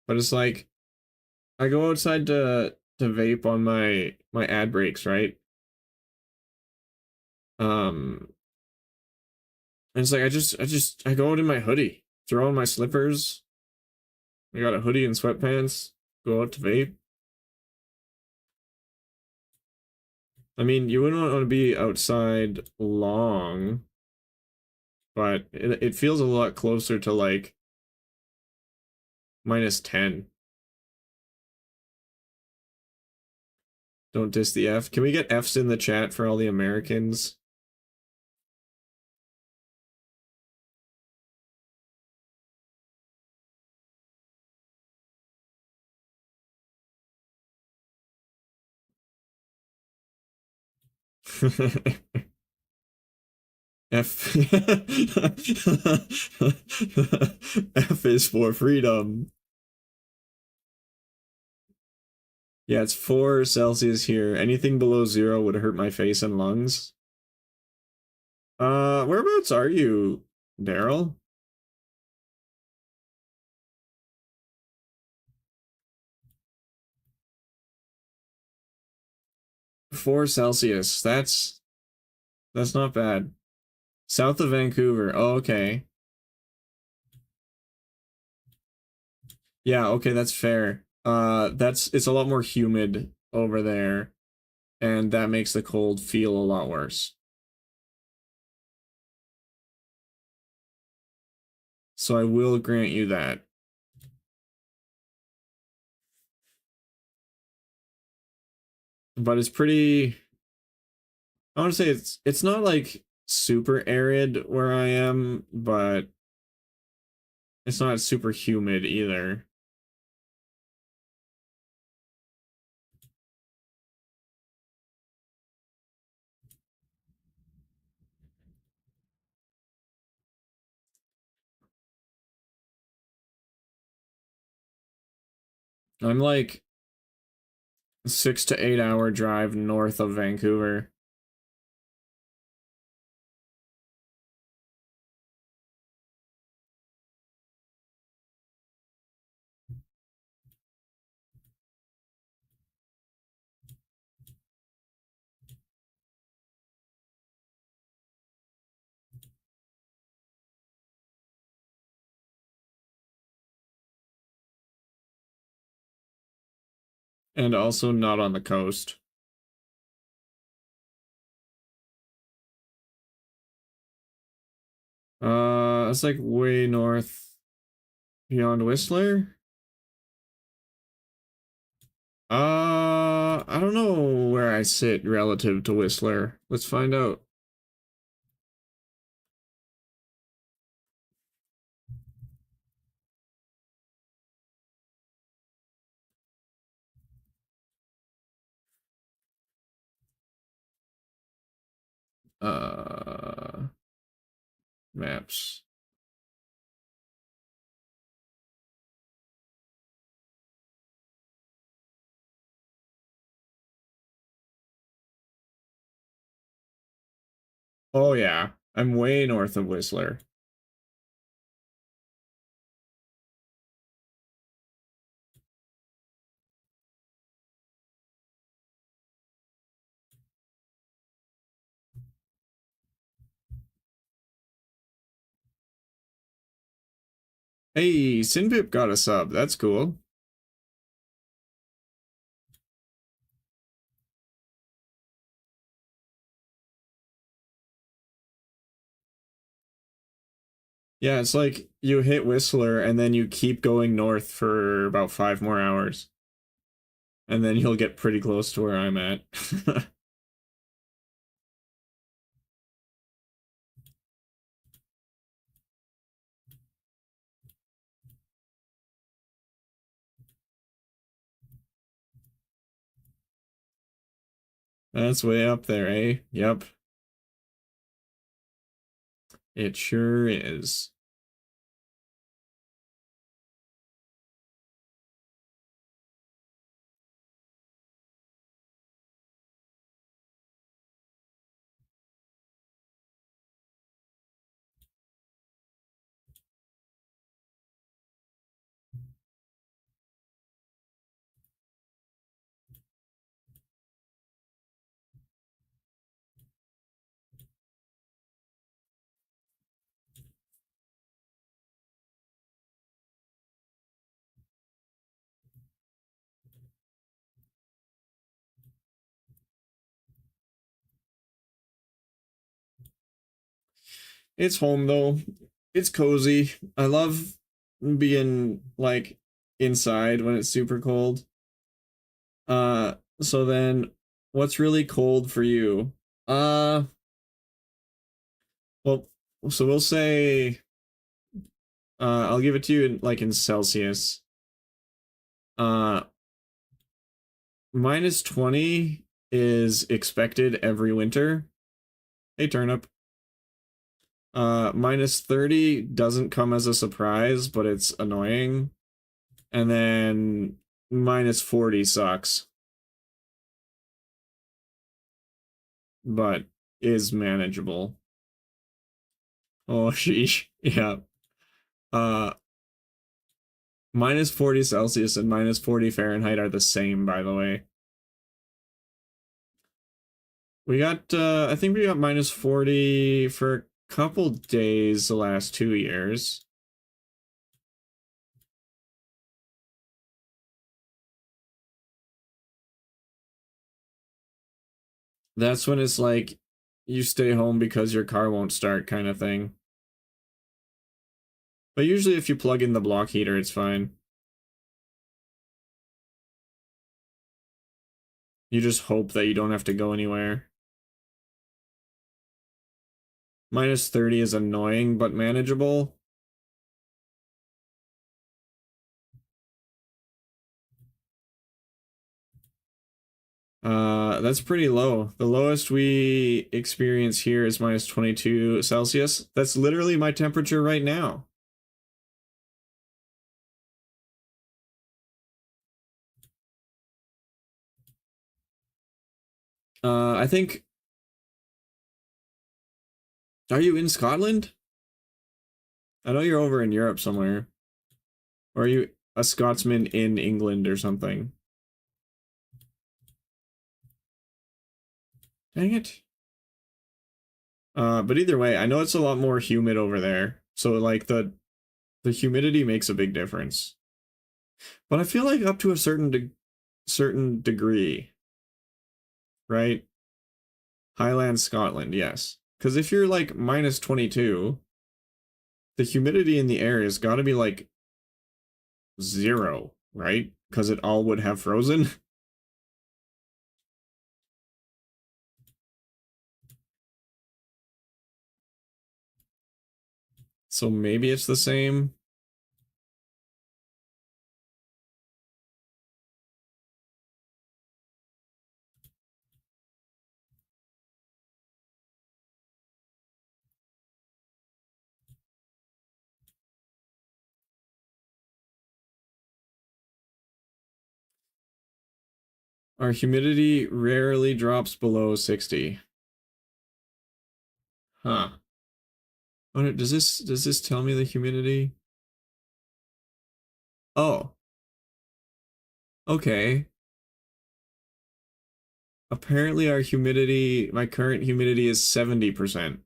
But it's like, I go outside to vape on my ad breaks, right? And it's like I go out in my hoodie, throw on my slippers. I got a hoodie and sweatpants, go out to vape. I mean, you wouldn't want to be outside long, but it feels a lot closer to like minus 10. Don't diss the F. Can we get Fs in the chat for all the Americans? F F is for freedom. Yeah, it's 4 Celsius here. Anything below 0 would hurt my face and lungs. Whereabouts are you, Daryl? 4 Celsius. That's not bad. South of Vancouver. Oh, okay. Yeah, okay, that's fair. It's a lot more humid over there, and that makes the cold feel a lot worse. So I will grant you that. But it's pretty, I want to say it's not like super arid where I am, but it's not super humid either. I'm like 6 to 8 hour drive north of Vancouver. And also not on the coast. It's like way north beyond Whistler. I don't know where I sit relative to Whistler. Let's find out. Uh, Maps. Oh yeah, I'm way north of Whistler. Hey, Sinpip got a sub. That's cool. Yeah, it's like you hit Whistler and then you keep going north for about 5 more hours. And then you'll get pretty close to where I'm at. That's way up there, eh? Yep, it sure is. It's home though. It's cozy. I love being like inside when it's super cold. So then what's really cold for you? Uh, well, so we'll say I'll give it to you in like in Celsius. Uh, -20 is expected every winter. Hey, turnip. -30 doesn't come as a surprise, but it's annoying. And then -40 sucks, but is manageable. Oh, sheesh. Yeah. Uh, -40 Celsius and -40 Fahrenheit are the same, by the way. We got, I think we got minus 40 for a couple days the last 2 years. That's when it's like, you stay home because your car won't start kind of thing. But usually if you plug in the block heater, it's fine. You just hope that you don't have to go anywhere. Minus 30 is annoying, but manageable. That's pretty low. The lowest we experience here is minus 22 Celsius. That's literally my temperature right now. I think... Are you in Scotland? I know you're over in Europe somewhere. Or are you a Scotsman in England or something? Dang it. But either way, I know it's a lot more humid over there. So like the humidity makes a big difference. But I feel like up to a certain degree, right? Highland, Scotland, yes. Because if you're like minus 22, the humidity in the air has got to be like 0, right? Because it all would have frozen. So maybe it's the same. Our humidity rarely drops below 60. Huh. Oh, no, does this tell me the humidity? Oh. Okay. Apparently our humidity, my current humidity is 70%.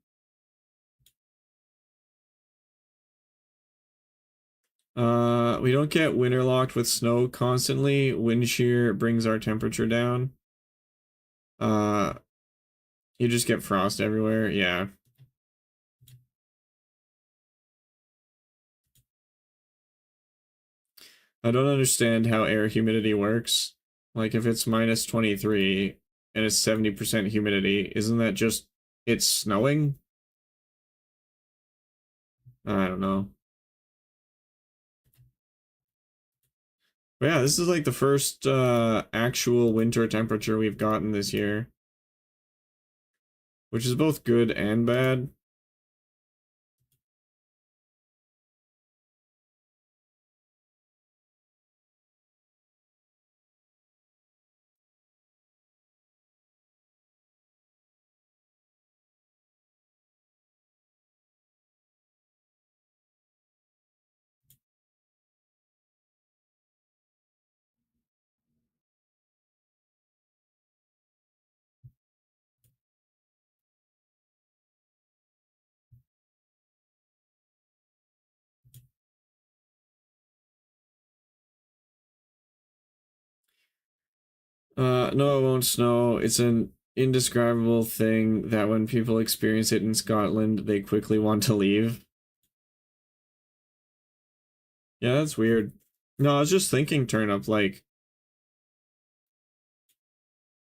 We don't get winter locked with snow constantly. Wind shear brings our temperature down. Uh, you just get frost everywhere. Yeah. I don't understand how air humidity works. Like if it's minus 23 and it's 70% humidity, isn't that just it's snowing? I don't know. But yeah, this is like the first actual winter temperature we've gotten this year, which is both good and bad. No, it won't snow. It's an indescribable thing that when people experience it in Scotland, they quickly want to leave. Yeah, that's weird. No, I was just thinking, Turnip, like,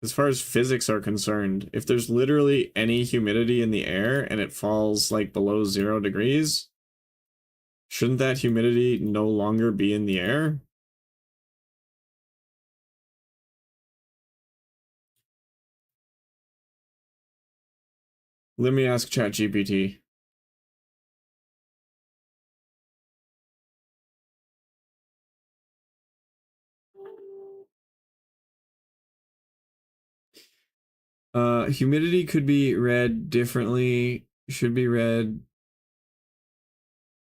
as far as physics are concerned, if there's literally any humidity in the air and it falls like below 0 degrees, shouldn't that humidity no longer be in the air? Let me ask ChatGPT. Humidity could be read differently. Should be read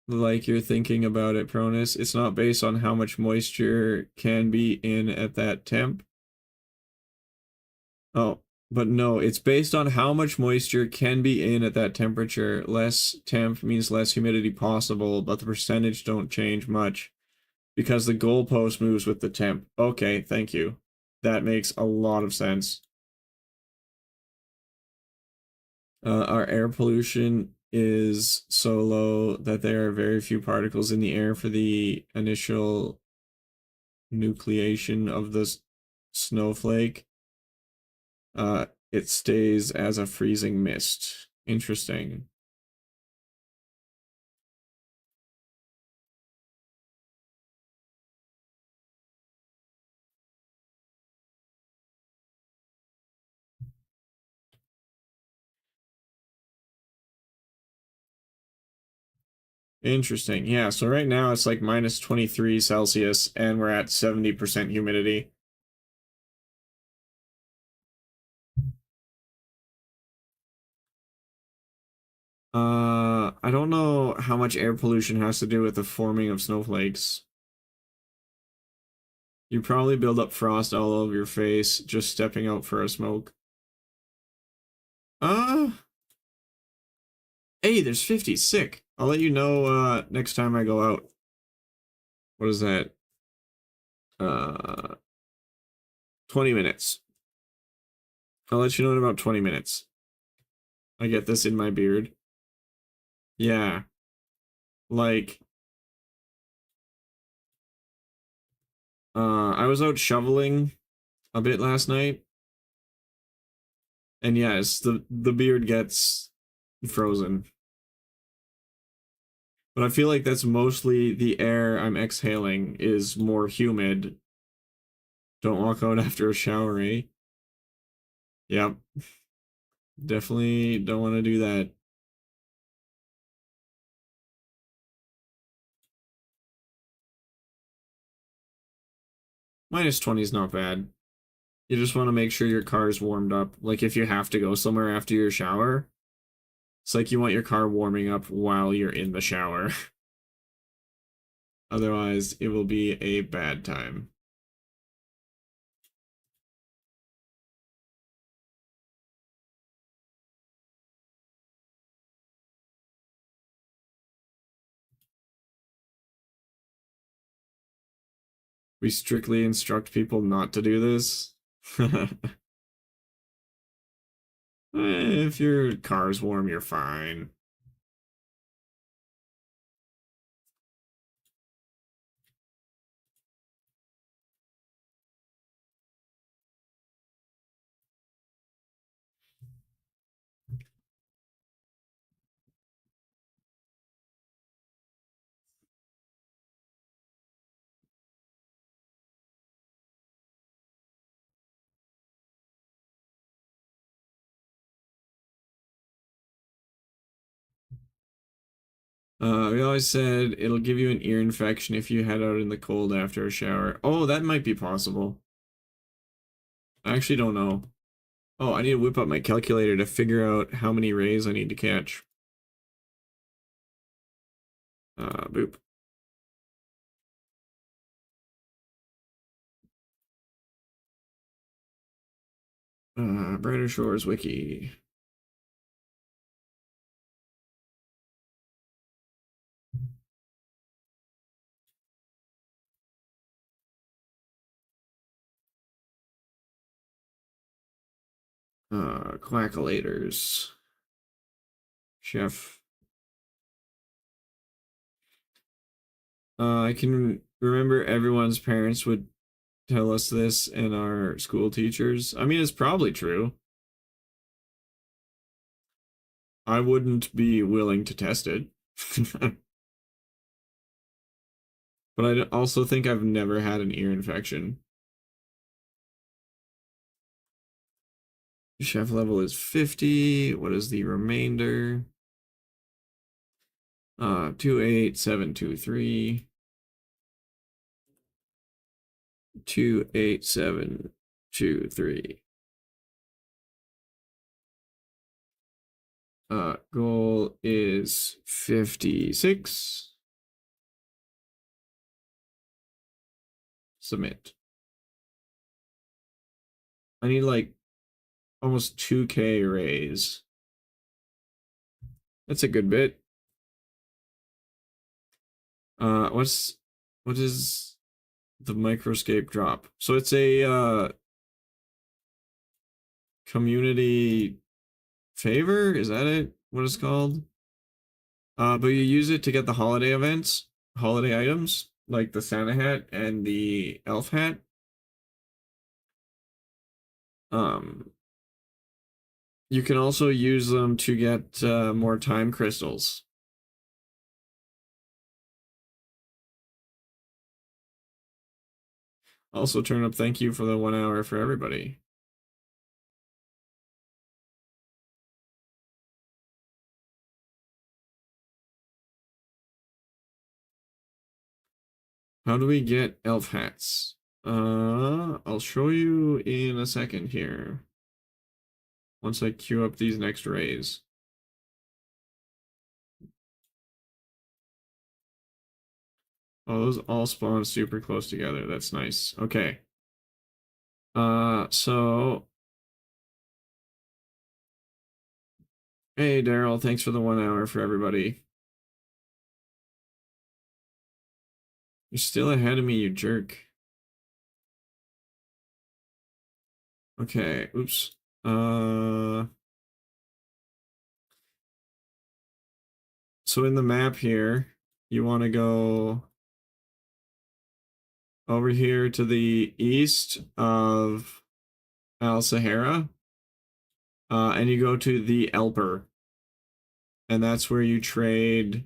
like you're thinking about it, Pronus. It's not based on how much moisture can be in at that temp. Oh, But no, it's based on how much moisture can be in at that temperature. Less temp means less humidity possible, but the percentage don't change much because the goalpost moves with the temp. Okay, thank you. That makes a lot of sense. Our air pollution is so low that there are very few particles in the air for the initial nucleation of the snowflake. It stays as a freezing mist. Interesting. Interesting. Yeah, so right now it's like minus 23 Celsius and we're at 70% humidity. I don't know how much air pollution has to do with the forming of snowflakes. You probably build up frost all over your face just stepping out for a smoke. Uh, hey, there's 50. Sick. I'll let you know next time I go out. What is that? Uh 20 minutes. I'll let you know in about 20 minutes. I get this in my beard. Yeah. Like I was out shoveling a bit last night. And yes, the beard gets frozen. But I feel like that's mostly the air I'm exhaling is more humid. Don't walk out after a shower, eh? Yep. Definitely don't want to do that. Minus 20 is not bad. You just want to make sure your car is warmed up. Like if you have to go somewhere after your shower, it's like you want your car warming up while you're in the shower. Otherwise, it will be a bad time. We strictly instruct people not to do this. If your car's warm, you're fine. We always said it'll give you an ear infection if you head out in the cold after a shower. Oh, that might be possible. I actually don't know. Oh, I need to whip up my calculator to figure out how many rays I need to catch. Boop. Brighter Shores Wiki. Quackolators. Chef. I can remember everyone's parents would tell us this and our school teachers. I mean, it's probably true. I wouldn't be willing to test it. But I also think I've never had an ear infection. Chef level is 50. What is the remainder? 28723. 28723. Goal is 56. Submit. I need like almost 2K raise. That's a good bit. What is the microscape drop? So it's a community favor, is that it? What it's called? But you use it to get the holiday events, holiday items, like the Santa hat and the elf hat. Um, you can also use them to get more time crystals. Also, turn up thank you for the 1 hour for everybody. How do we get elf hats? I'll show you in a second here. Once I queue up these next rays. Oh, those all spawn super close together. That's nice. Okay. So hey Daryl, thanks for the 1 hour for everybody. You're still ahead of me, you jerk. Okay, oops. So in the map here, you want to go over here to the east of Al Sahara, and you go to the Elper, and that's where you trade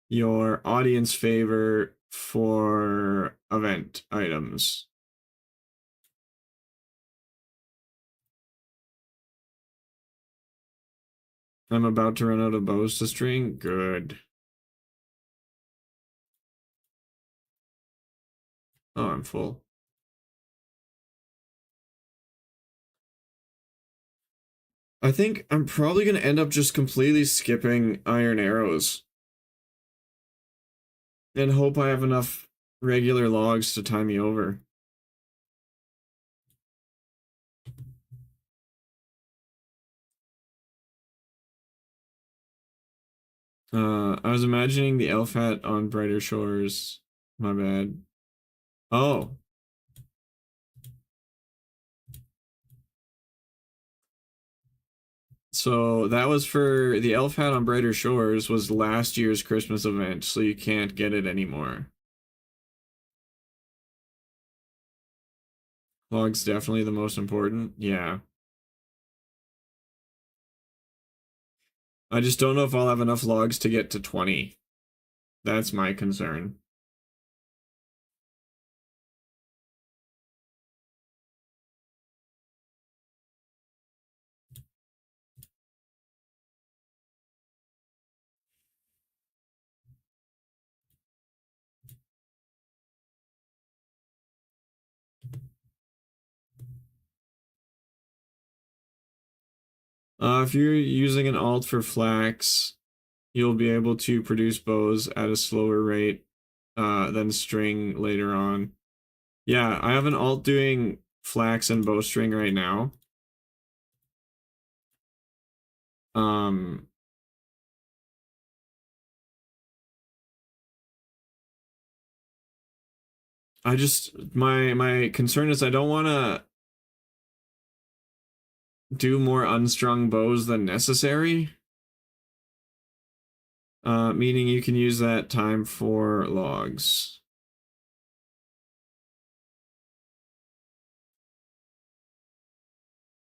your audience favor for event items. I'm about to run out of bows to string. Good. Oh, I'm full. I think I'm probably going to end up just completely skipping iron arrows. And hope I have enough regular logs to tie me over. I was imagining the elf hat on Brighter Shores. My bad. Oh. So that was for the elf hat on Brighter Shores was last year's Christmas event, so you can't get it anymore. Logs definitely the most important. Yeah. I just don't know if I'll have enough logs to get to 20. That's my concern. If you're using an alt for flax, you'll be able to produce bows at a slower rate than string later on. Yeah, I have an alt doing flax and bowstring right now. Um, I just my concern is I don't want to do more unstrung bows than necessary. Meaning you can use that time for logs.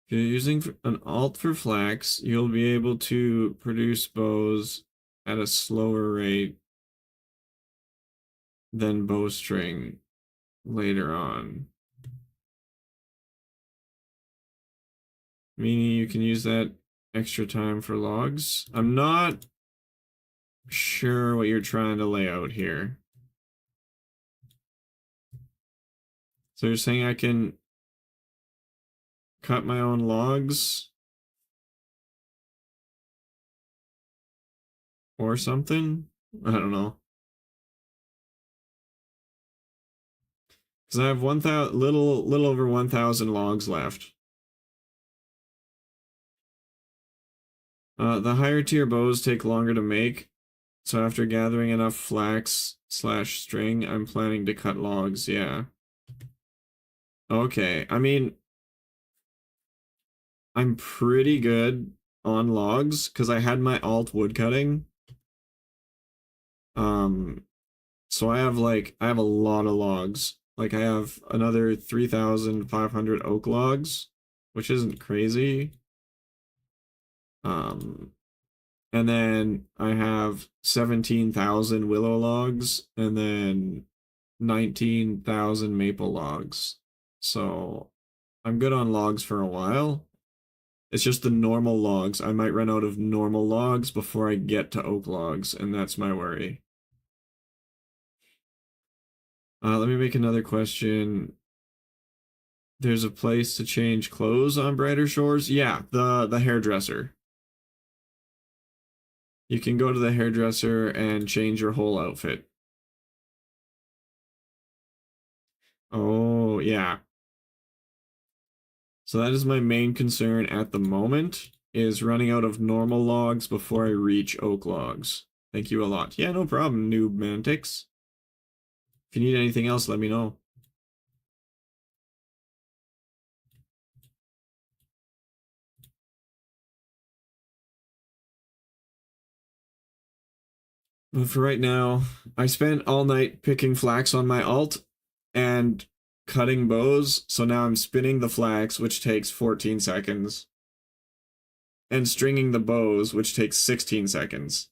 If you're using an alt for flax, you'll be able to produce bows at a slower rate than bowstring later on. Meaning you can use that extra time for logs. I'm not sure what you're trying to lay out here. So you're saying I can cut my own logs? Or something? I don't know. Because I have 1,000, little over 1,000 logs left. The higher tier bows take longer to make, so after gathering enough flax slash string, I'm planning to cut logs, yeah. Okay, I mean, I'm pretty good on logs, because I had my alt woodcutting. So I have a lot of logs. Like I have another 3,500 oak logs, which isn't crazy. Um, and then I have 17,000 willow logs and then 19,000 maple logs. So I'm good on logs for a while. It's just the normal logs. I might run out of normal logs before I get to oak logs, and that's my worry. Let me make another question. There's a place to change clothes on Brighter Shores? Yeah, the hairdresser. You can go to the hairdresser and change your whole outfit. Oh, yeah. So that is my main concern at the moment, is running out of normal logs before I reach oak logs. Thank you a lot. Yeah, no problem, Noob Mantix. If you need anything else, let me know. But for right now, I spent all night picking flax on my alt and cutting bows, so now I'm spinning the flax, which takes 14 seconds, and stringing the bows, which takes 16 seconds.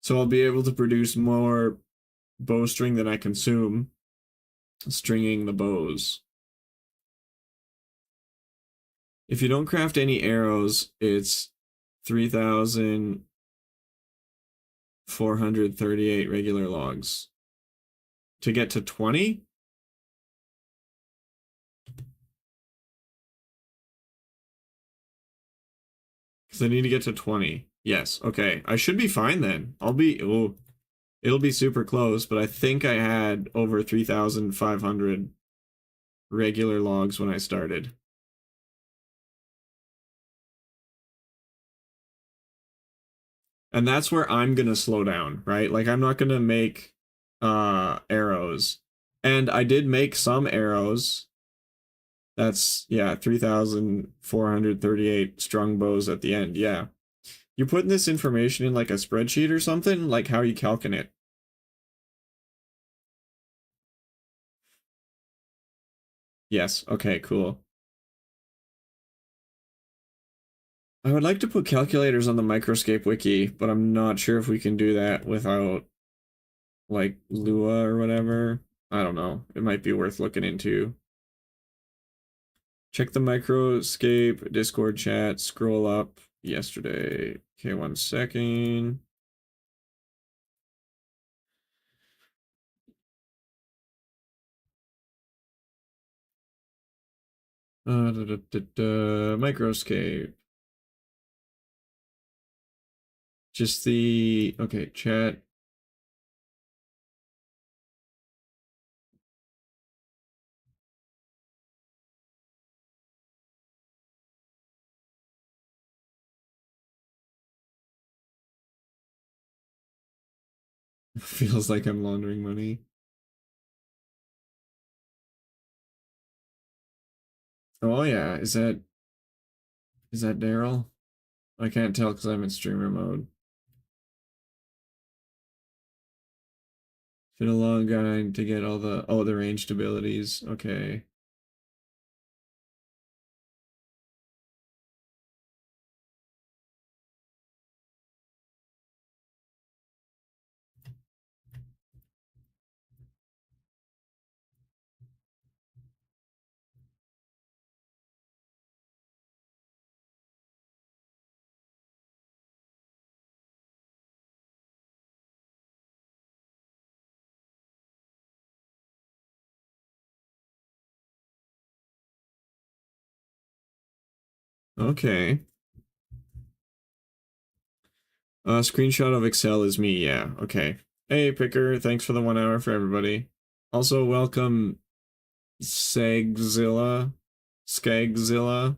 So I'll be able to produce more bowstring than I consume, stringing the bows. If you don't craft any arrows, it's 3,438 regular logs. To get to 20? Because I need to get to 20. Yes, okay. I should be fine then. It'll be super close, but I think I had over 3,500 regular logs when I started. And that's where I'm gonna slow down, right? Like I'm not gonna make arrows. And I did make some arrows. That's yeah, 3,438 strung bows at the end. Yeah. You putting this information in like a spreadsheet or something? Like how you calculate it? Yes. Okay, cool. I would like to put calculators on the Microscape wiki, but I'm not sure if we can do that without like Lua or whatever. I don't know. It might be worth looking into. Check the Microscape Discord chat. Scroll up yesterday. Okay, 1 second. Microscape. Just the okay, chat. Feels like I'm laundering money. Oh yeah, is that Daryl? I can't tell because I'm in streamer mode. Fit a long guide to get all the ranged abilities. Okay. Okay. Screenshot of Excel is me, yeah. Okay. Hey, Picker, thanks for the 1 hour for everybody. Also, welcome Sagzilla. Skagzilla.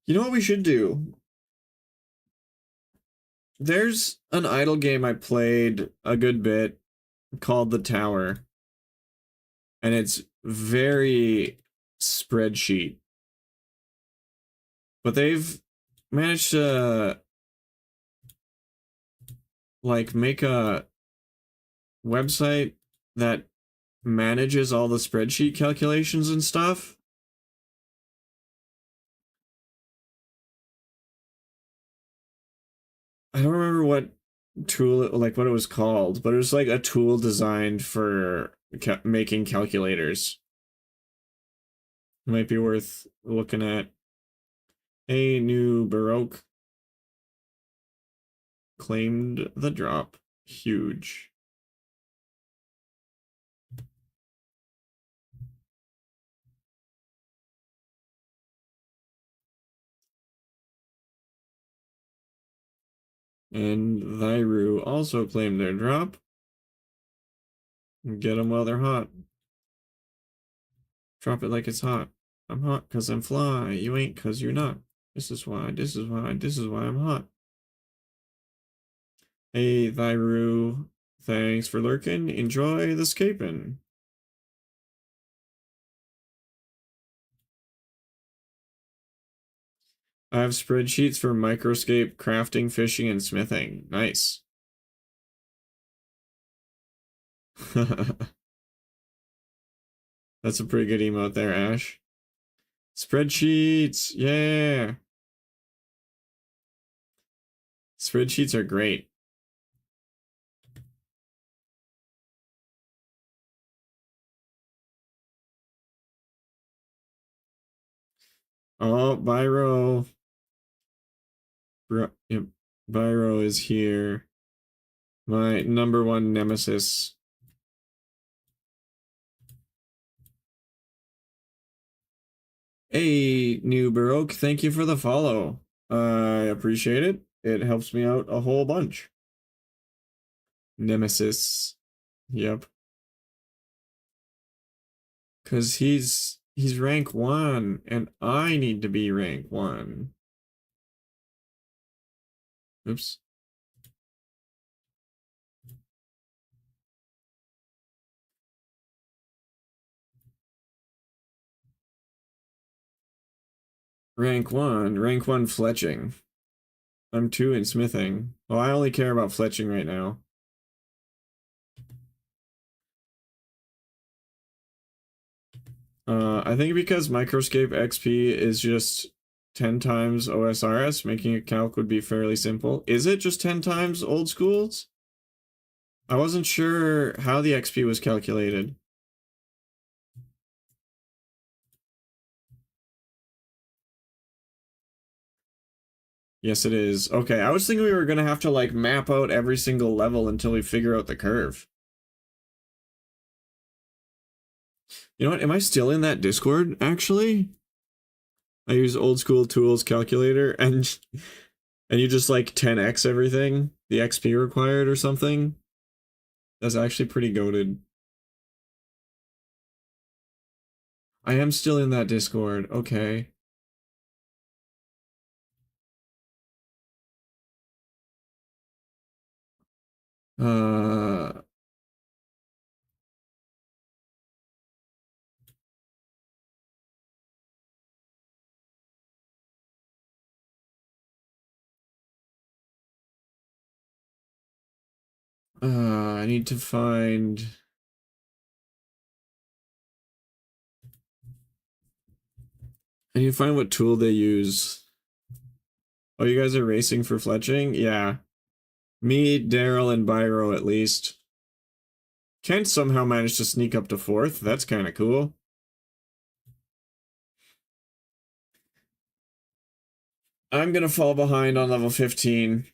You know what we should do? There's an idle game I played a good bit called The Tower, and it's very spreadsheet. But they've managed to like make a website that manages all the spreadsheet calculations and stuff. I don't remember what tool, like what it was called, but it was like a tool designed for making calculators. Might be worth looking at. A new Baroque claimed the drop. Huge. And Thyru also claimed their drop. Get them while they're hot. Drop it like it's hot. I'm hot because I'm fly. You ain't because you're not. This is why, this is why, this is why I'm hot. Hey, Thyru. Thanks for lurking. Enjoy the scaping. I have spreadsheets for microscape, crafting, fishing, and smithing. Nice. That's a pretty good emote there, Ash. Spreadsheets, yeah. Spreadsheets are great. Oh, Byro. Yep. Byro is here. My number one nemesis. Hey, new Baroque, thank you for the follow. I appreciate it. It helps me out a whole bunch. Nemesis. Yep. Cause he's rank 1 and I need to be rank 1. Oops. Rank 1 fletching. I'm 2 in smithing. Well, I only care about fletching right now. I think because Microscape XP is just 10 times OSRS, making a calc would be fairly simple. Is it just 10 times old schools? I wasn't sure how the XP was calculated. Yes, it is. Okay, I was thinking we were gonna have to like map out every single level until we figure out the curve. You know what? Am I still in that Discord, actually? I use old school tools calculator and you just like 10x everything, the XP required or something. That's actually pretty goated. I am still in that Discord. Okay. Uh, I need to find. I need to find what tool they use. Oh, you guys are racing for fletching? Yeah. Me, Daryl, and Byro at least. Kent somehow managed to sneak up to 4th. That's kind of cool. I'm gonna fall behind on level 15.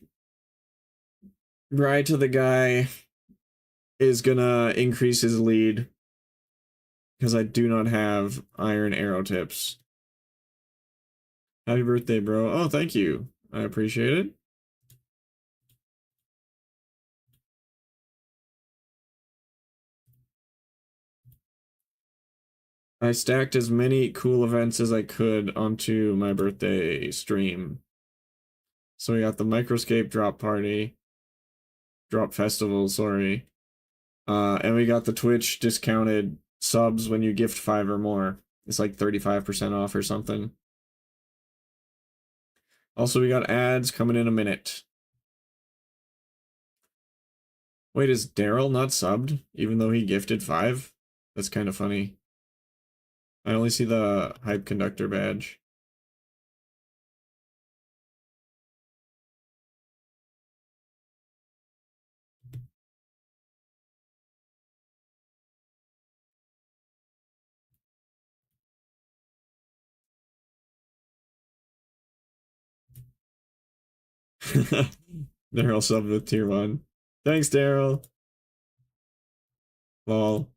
Right to the guy is gonna increase his lead because I do not have iron arrow tips. Happy birthday, bro. Oh, thank you. I appreciate it. I stacked as many cool events as I could onto my birthday stream. So we got the Microscape drop party, drop festival, sorry. And we got the Twitch discounted subs when you gift 5 or more. It's like 35% off or something. Also, we got ads coming in a minute. Wait, is Daryl not subbed, even though he gifted 5? That's kind of funny. I only see the Hype Conductor badge. Daryl subbed with tier 1. Thanks, Daryl. Lol.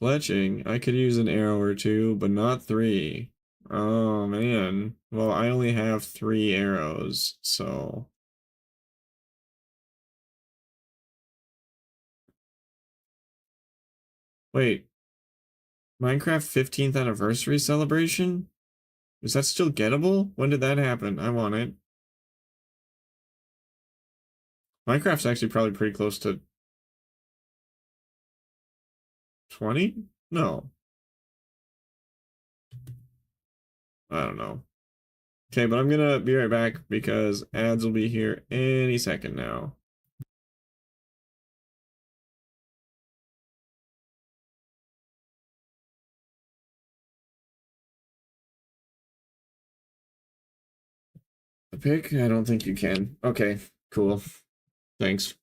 Fletching. I could use an arrow or two, but not 3. Oh, man. Well, I only have 3 arrows, so... Wait. Minecraft 15th anniversary celebration? Is that still gettable? When did that happen? I want it. Minecraft's actually probably pretty close to 20? No. I don't know. Okay, but I'm gonna be right back because ads will be here any second now. The pick? I don't think you can. Okay, cool. Thanks.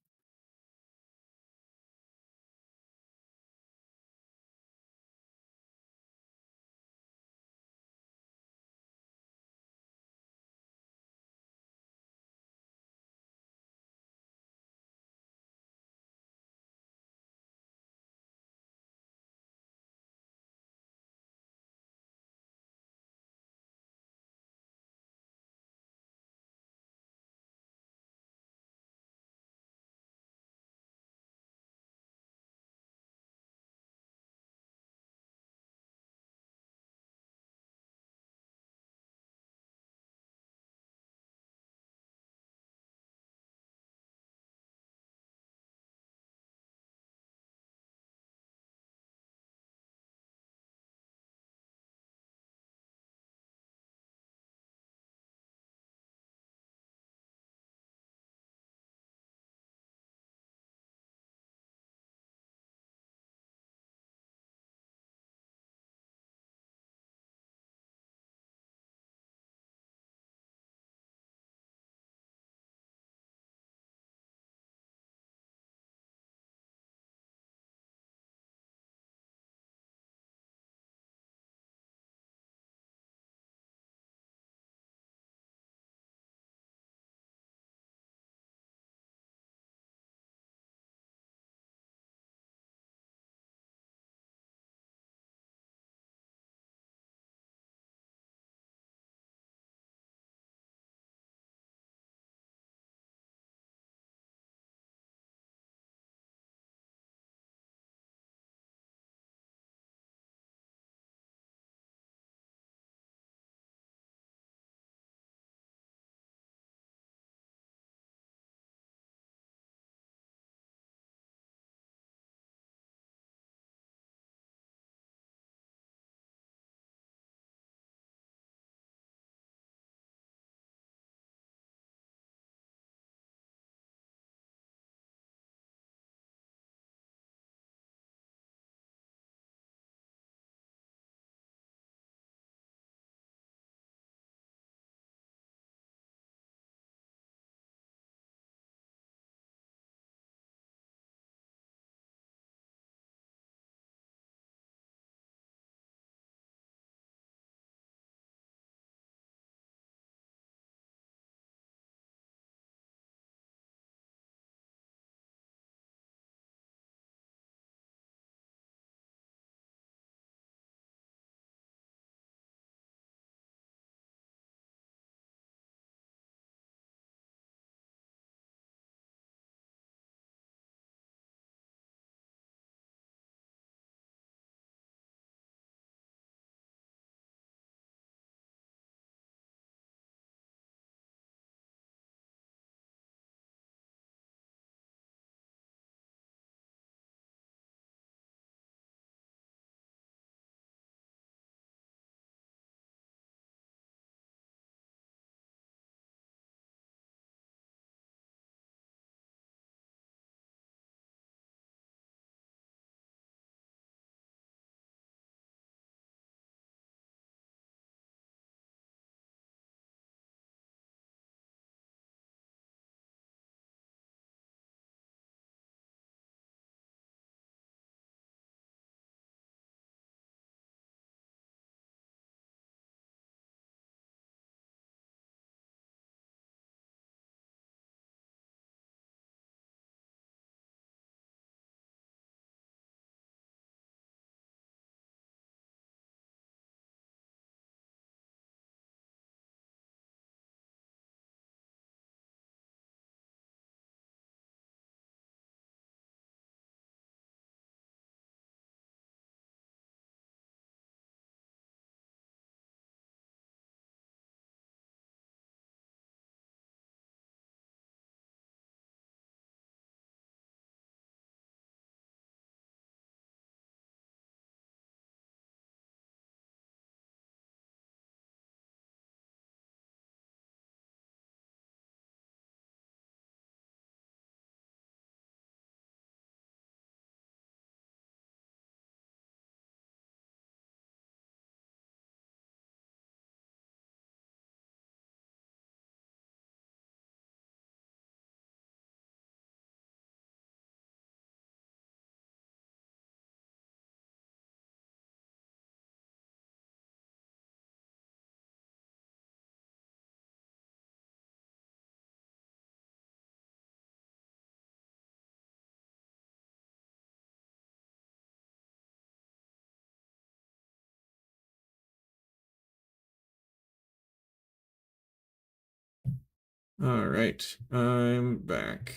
All right, I'm back.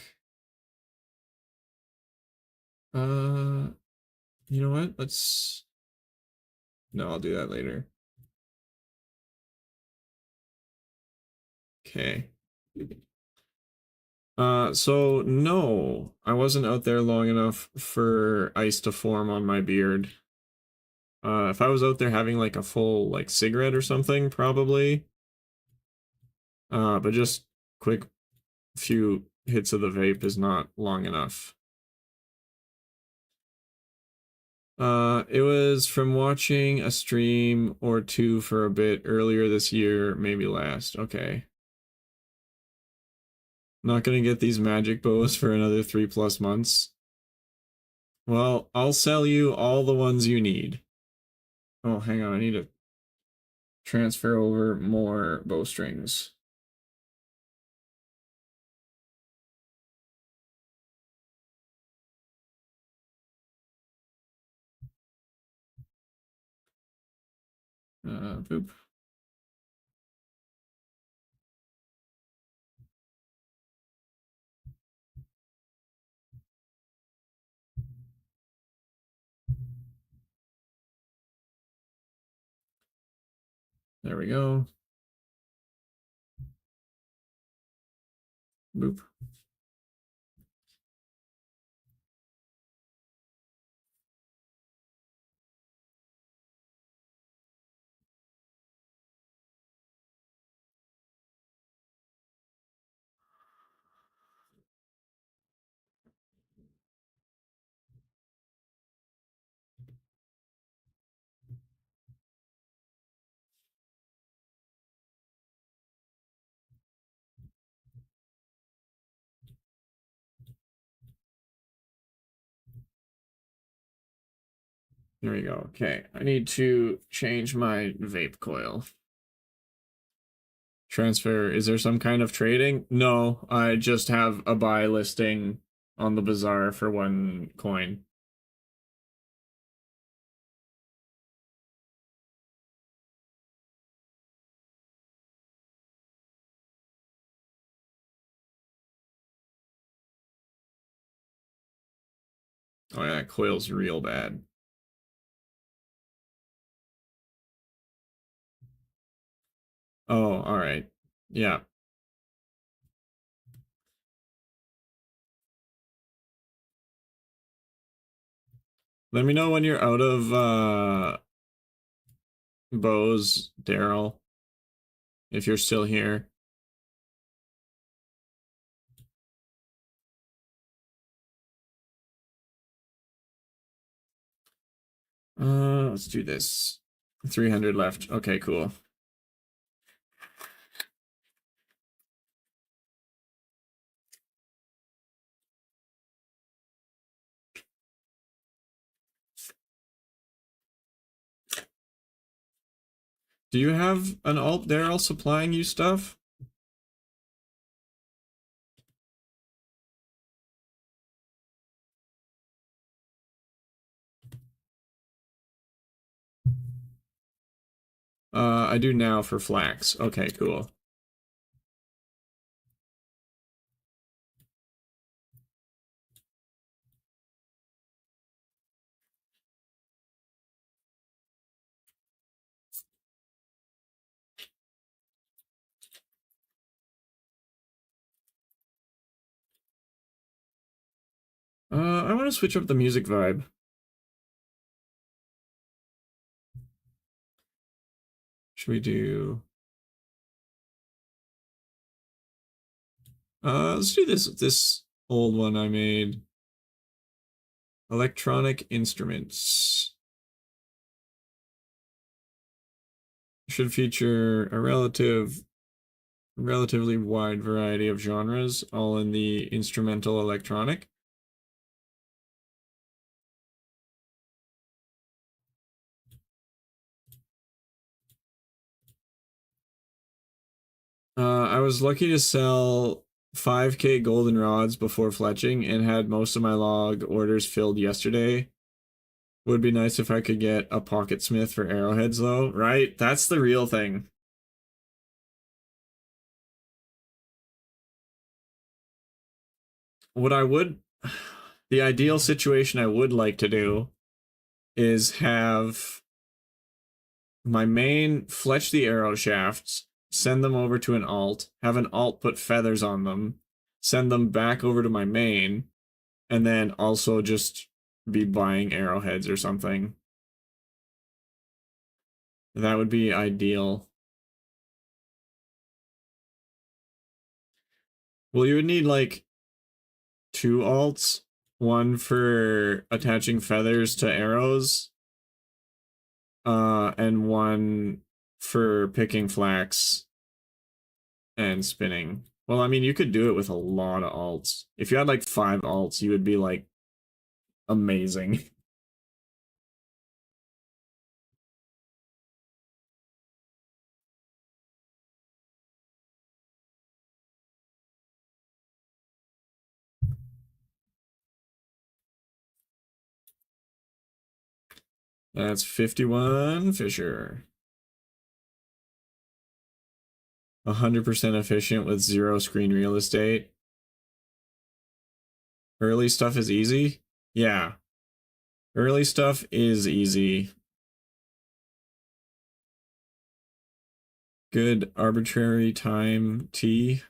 You know what? No, I'll do that later. Okay. So no, I wasn't out there long enough for ice to form on my beard. If I was out there having like a full like cigarette or something, probably. But just quick few hits of the vape is not long enough. It was from watching a stream or two for a bit earlier this year, maybe last. Okay. Not gonna get these magic bows for another 3+ months. Well, I'll sell you all the ones you need. Oh, hang on, I need to transfer over more bowstrings. Boop. There we go. Boop. There we go. Okay, I need to change my vape coil. Transfer. Is there some kind of trading? No, I just have a buy listing on the bazaar for 1 coin. Oh yeah, that coil's real bad. Oh, all right. Yeah. Let me know when you're out of bows, Daryl, if you're still here. Let's do this. 300 left. Okay, cool. Do you have an alt Daryl supplying you stuff? I do now for flax. Okay, cool. I want to switch up the music vibe. Should we do... let's do this old one I made. Electronic instruments. Should feature a relatively wide variety of genres, all in the instrumental electronic. I was lucky to sell 5K golden rods before fletching and had most of my log orders filled yesterday. Would be nice if I could get a pocket smith for arrowheads though, right? That's the real thing. what I would, the ideal situation I would like to do is have my main fletch the arrow shafts, send them over to an alt, have an alt put feathers on them, send them back over to my main, and then also just be buying arrowheads or something. That would be ideal. Well, you would need like two alts, one for attaching feathers to arrows, and one for picking flax and spinning. Well, I mean, you could do it with a lot of alts. If you had like 5 alts, you would be like amazing. That's 51 Fisher. 100% efficient with 0 screen real estate. Early stuff is easy? Yeah. Early stuff is easy. Good arbitrary time T.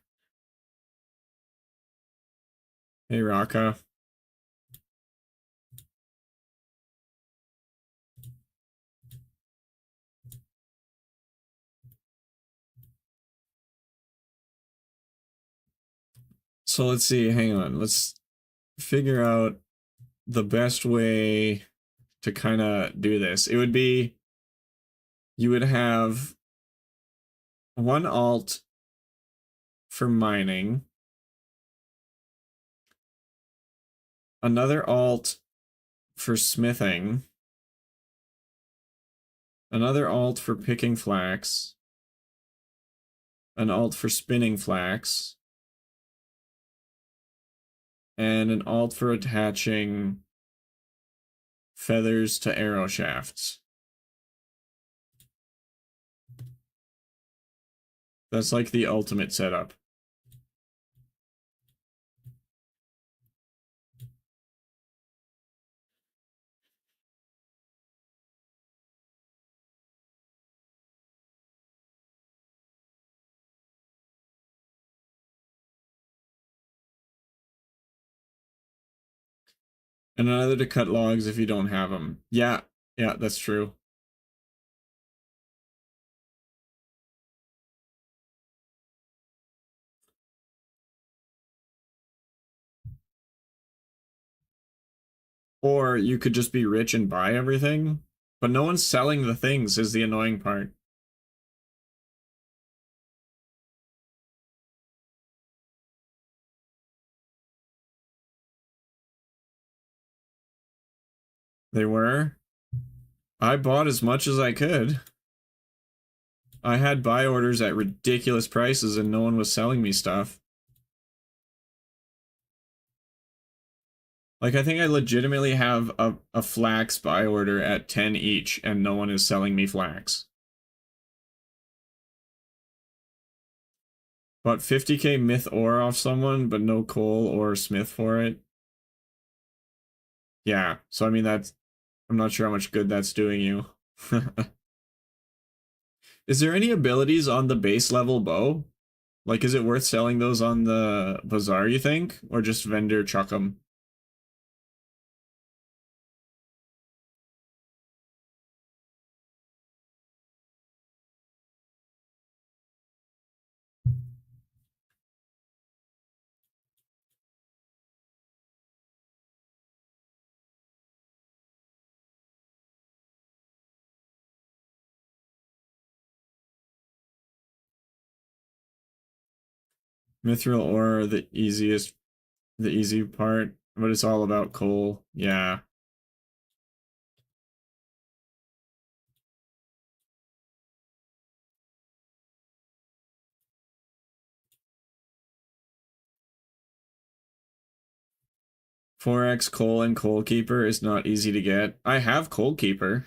Hey, Raka. So let's see, hang on. Let's figure out the best way to kind of do this. It would be you would have one alt for mining, another alt for smithing, another alt for picking flax, an alt for spinning flax, and an alt for attaching feathers to arrow shafts. That's like the ultimate setup. And another to cut logs if you don't have them. Yeah, that's true. Or you could just be rich and buy everything, but no one's selling the things is the annoying part. They were. I bought as much as I could. I had buy orders at ridiculous prices and no one was selling me stuff. Like, I think I legitimately have a flax buy order at 10 each and no one is selling me flax. Bought 50k myth ore off someone, but no coal or smith for it. Yeah, so I mean, I'm not sure how much good that's doing you. Is there any abilities on the base level bow? Like, is it worth selling those on the bazaar, you think? Or just vendor chuck them? Mithril ore, the easy part, but it's all about coal. Yeah. Forex coal and coal keeper is not easy to get. I have coal keeper.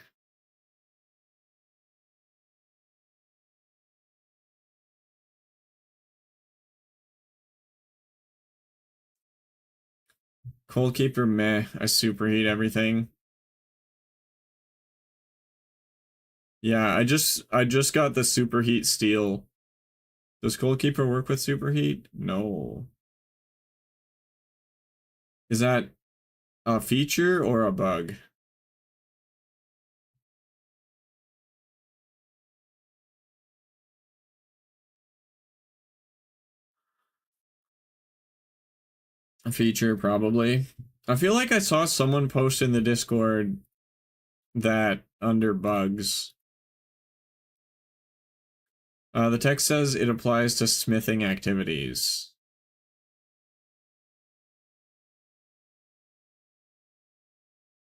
Cold Keeper, meh. I superheat everything. Yeah, I just got the superheat steel. Does Cold Keeper work with superheat? No. Is that a feature or a bug? A feature, probably. I feel like I saw someone post in the Discord that under bugs. The text says it applies to smithing activities.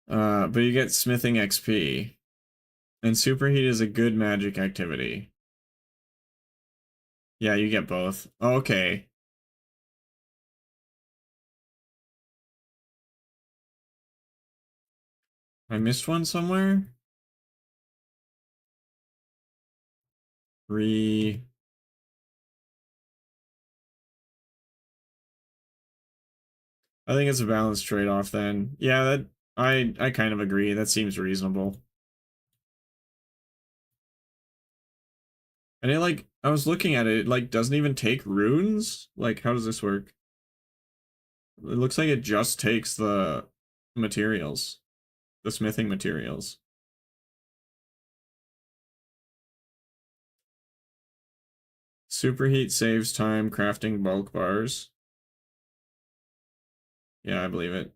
But you get smithing XP. And superheat is a good magic activity. Yeah, you get both. Okay. I missed one somewhere? Re... I think it's a balanced trade-off then. Yeah, that I kind of agree. That seems reasonable. And it like I was looking at it, it like doesn't even take runes? Like how does this work? It looks like it just takes the materials, the smithing materials. Superheat saves time crafting bulk bars. Yeah, I believe it.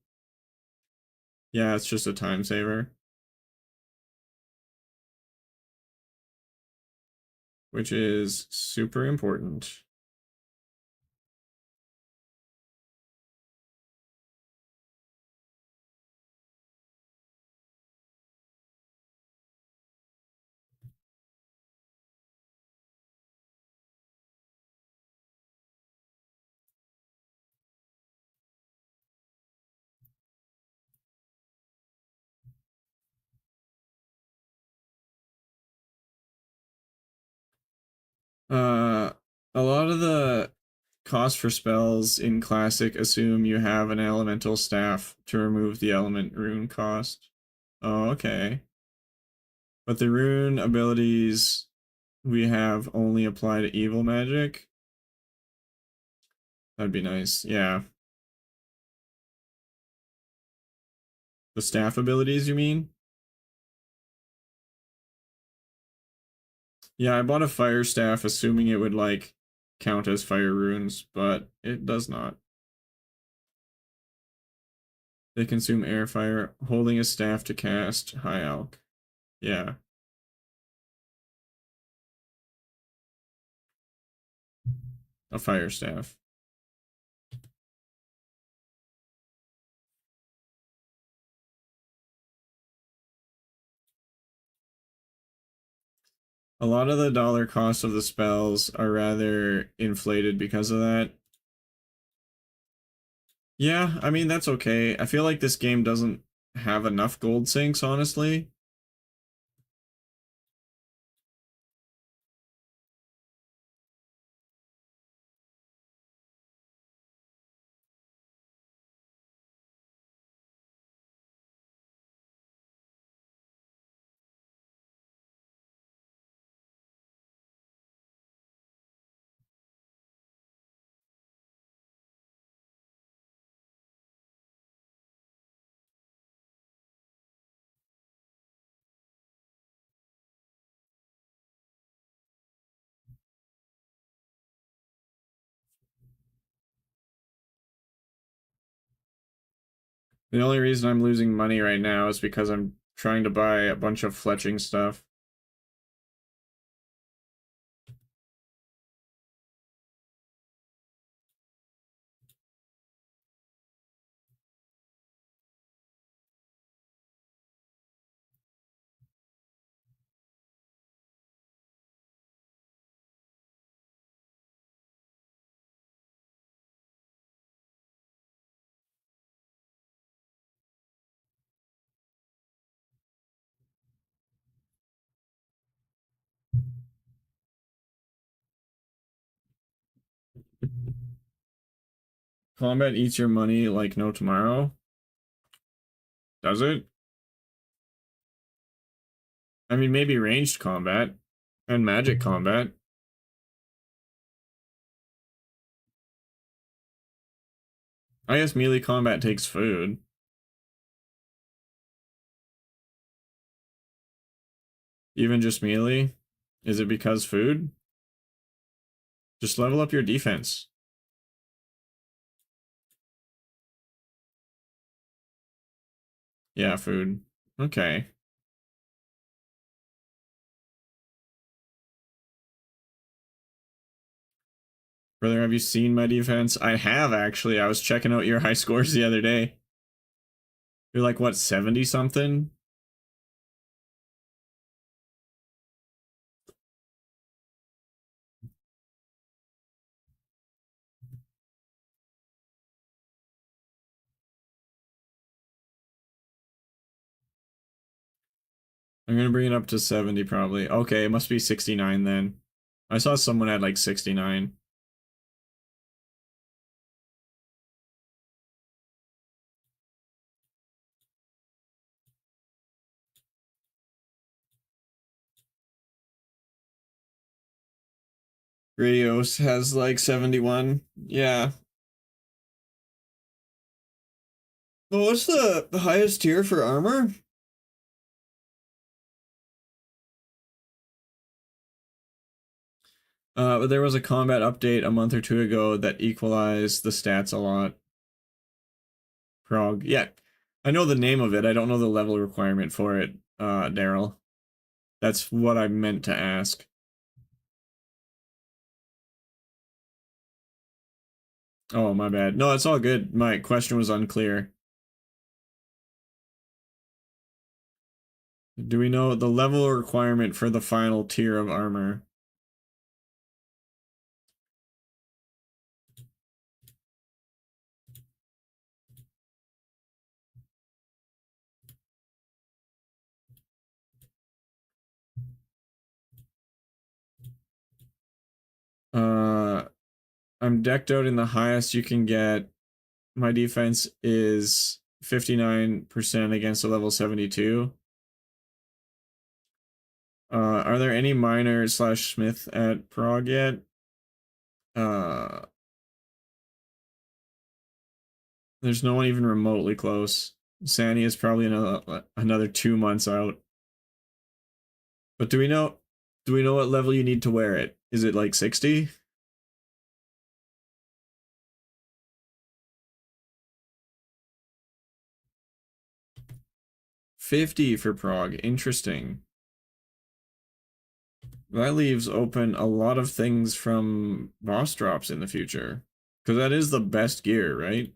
Yeah, it's just a time saver, which is super important. Uh, a lot of the cost for spells in Classic assume you have an elemental staff to remove the element rune cost. Oh, okay. But the rune abilities we have only apply to evil magic. That'd be nice. Yeah. The staff abilities, you mean? Yeah, I bought a fire staff assuming it would like count as fire runes, but it does not. They consume air fire, holding a staff to cast High Alch. Yeah, a fire staff. A lot of the dollar cost of the spells are rather inflated because of that. Yeah, I mean, that's okay. I feel like this game doesn't have enough gold sinks, honestly. The only reason I'm losing money right now is because I'm trying to buy a bunch of fletching stuff. Combat eats your money like no tomorrow. Does it? I mean, maybe ranged combat and magic combat. I guess melee combat takes food. Even just melee? Is it because food? Just level up your defense. Yeah, food. Okay. Brother, have you seen my defense? I have, actually. I was checking out your high scores the other day. You're like, what, 70 something? I'm gonna bring it up to 70 probably. Okay, it must be 69 then. I saw someone had like 69. Radios has like 71. Yeah. Well, what's the highest tier for armor? But there was a combat update a month or two ago that equalized the stats a lot. Prog. Yeah. I know the name of it. I don't know the level requirement for it, Daryl. That's what I meant to ask. Oh, my bad. No, it's all good. My question was unclear. Do we know the level requirement for the final tier of armor? I'm decked out in the highest you can get. My defense is 59% against a level 72. Are there any miner slash smith at Prague yet? There's no one even remotely close. Sani is probably another 2 months out. But do we know what level you need to wear it? Is it like 60? 50 for Prague. Interesting. That leaves open a lot of things from boss drops in the future. Because that is the best gear, right?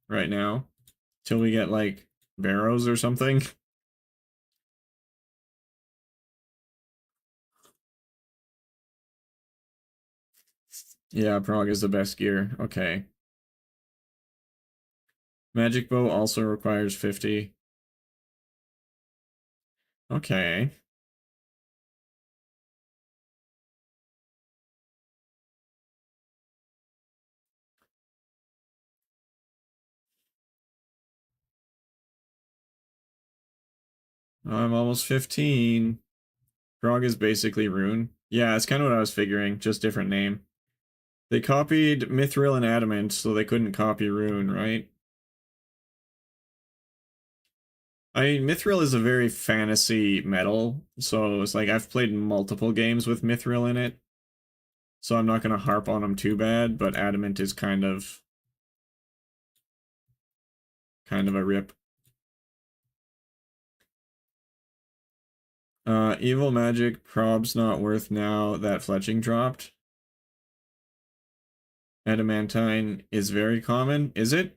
Right now. Till we get, like, Barrows or something. Yeah, Prague is the best gear. Okay. Magic Bow also requires 50. Okay. I'm almost 15. Prague is basically Rune. Yeah, it's kind of what I was figuring, just different name. They copied Mithril and Adamant, so they couldn't copy Rune, right? I mean, Mithril is a very fantasy metal, so it's like I've played multiple games with Mithril in it, so I'm not going to harp on them too bad, but Adamant is kind of a rip. Evil Magic, Prob's not worth now that Fletching dropped. Adamantine is very common, is it?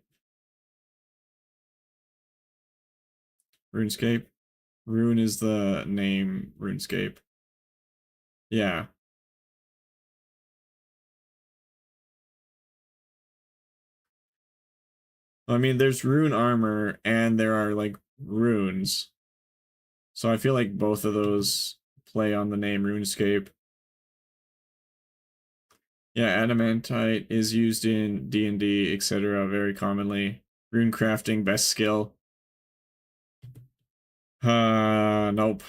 RuneScape? Rune is the name RuneScape. Yeah. I mean, there's rune armor and there are like runes. So I feel like both of those play on the name RuneScape. Yeah, adamantite is used in D&D, etc. very commonly. Rune crafting, best skill. Nope.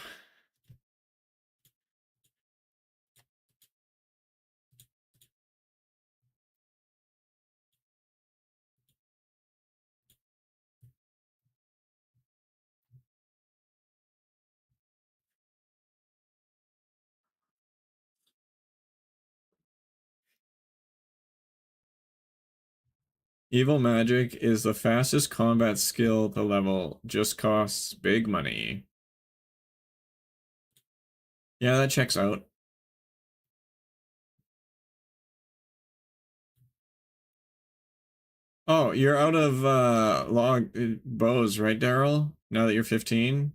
Evil magic is the fastest combat skill to level, just costs big money. Yeah, that checks out. Oh, you're out of log bows, right, Daryl? Now that you're 15?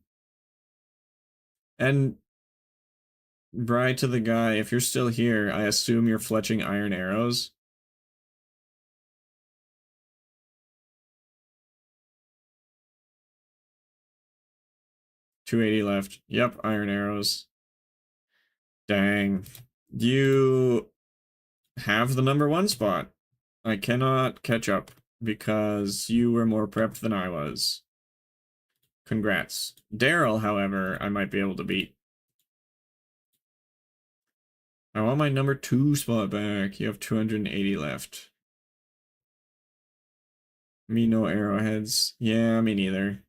And Bri to the guy, if you're still here, I assume you're fletching iron arrows. 280 left. Yep, iron arrows. Dang. You have the #1 spot. I cannot catch up because you were more prepped than I was. Congrats. Daryl, however, I might be able to beat. I want my #2 spot back. You have 280 left. Me no arrowheads. Yeah, me neither.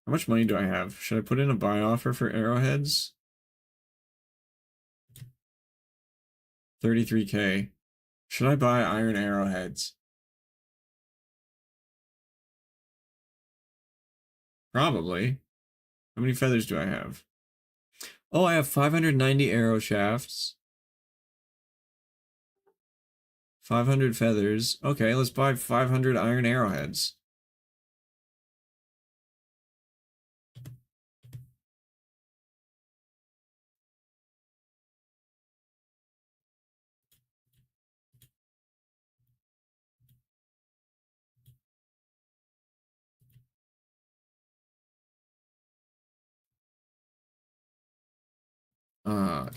How much money do I have? Should I put in a buy offer for arrowheads? 33k. Should I buy iron arrowheads? Probably. How many feathers do I have? Oh, I have 590 arrow shafts. 500 feathers. Okay, let's buy 500 iron arrowheads.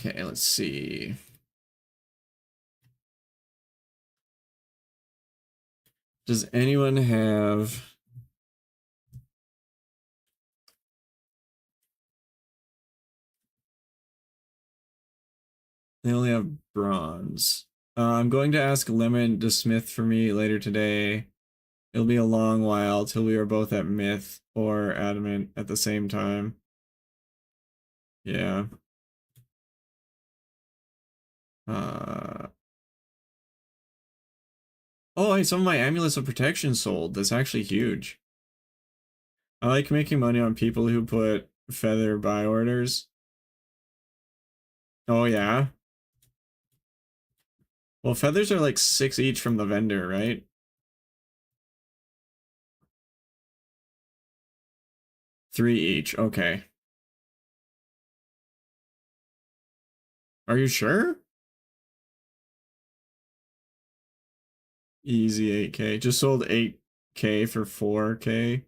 Okay, let's see. Does anyone have... They only have bronze. I'm going to ask Lemon to smith for me later today. It'll be a long while till we are both at myth or adamant at the same time. Yeah. Uh... Oh, some of my amulets of protection sold. That's actually huge. I like making money on people who put feather buy orders. Oh, yeah? Well, feathers are like 6 each from the vendor, right? 3 each, okay. Are you sure? Easy 8k. Just sold 8k for 4k.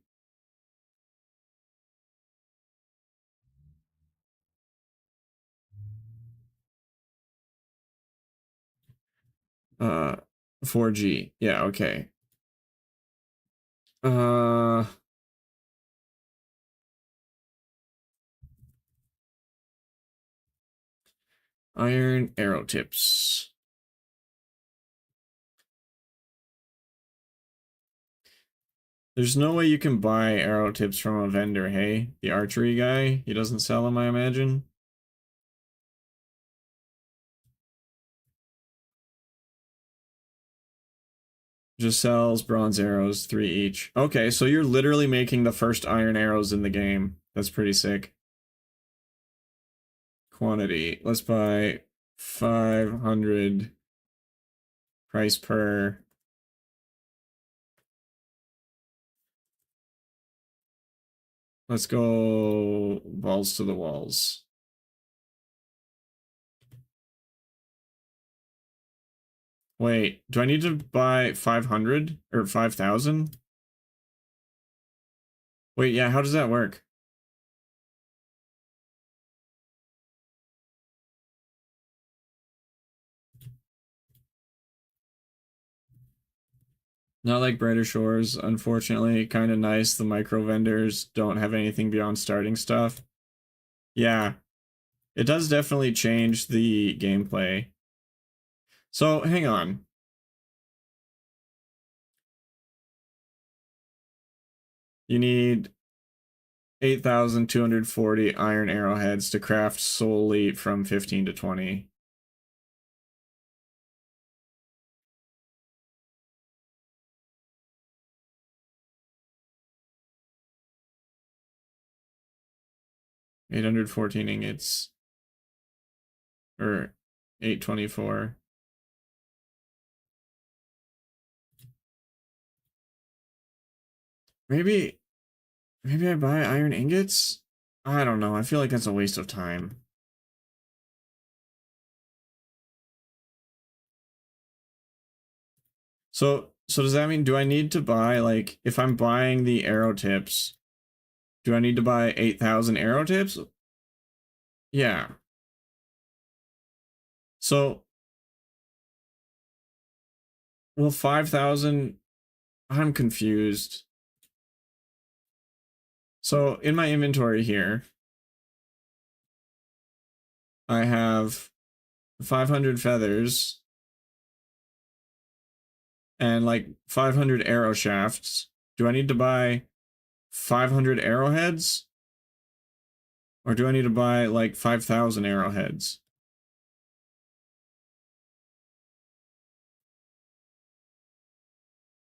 4G. Yeah, okay. Uh, Iron arrow tips. There's no way you can buy arrow tips from a vendor, hey? The archery guy? He doesn't sell them, I imagine? Just sells bronze arrows, 3 each. Okay, so you're literally making the first iron arrows in the game. That's pretty sick. Quantity. Let's buy 500 price per. Let's go balls to the walls. Wait, do I need to buy 500 or 5,000? Wait, yeah, how does that work? Not like Brighter Shores, unfortunately. Kind of nice. The micro vendors don't have anything beyond starting stuff. Yeah, it does definitely change the gameplay. So, hang on. You need 8,240 iron arrowheads to craft solely from 15 to 20. $814 ingots. Or 824. Maybe I buy iron ingots? I don't know. I feel like that's a waste of time. So does that mean, do I need to buy, like, if I'm buying the arrow tips, do I need to buy 8,000 arrow tips? Yeah. So, well, 5,000, I'm confused. So in my inventory here, I have 500 feathers and like 500 arrow shafts. Do I need to buy 500 arrowheads? Or do I need to buy like 5,000 arrowheads?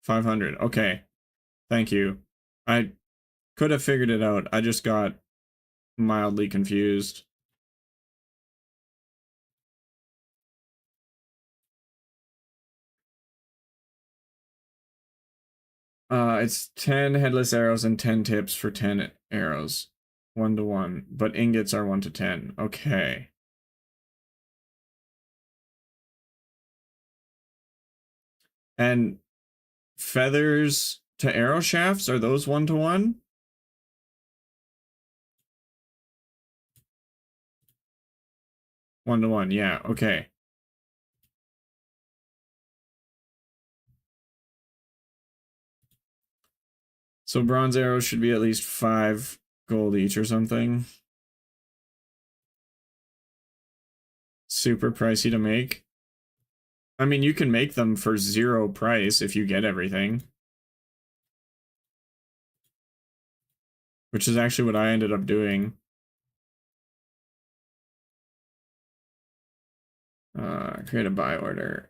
500. Okay. Thank you. I could have figured it out. I just got mildly confused. It's 10 headless arrows and 10 tips for 10 arrows. 1 to 1. But ingots are 1 to 10. Okay. And feathers to arrow shafts, are those 1 to 1? 1 to 1, yeah, okay. So bronze arrows should be at least 5 gold each or something. Super pricey to make. I mean, you can make them for 0 price if you get everything. Which is actually what I ended up doing. Create a buy order.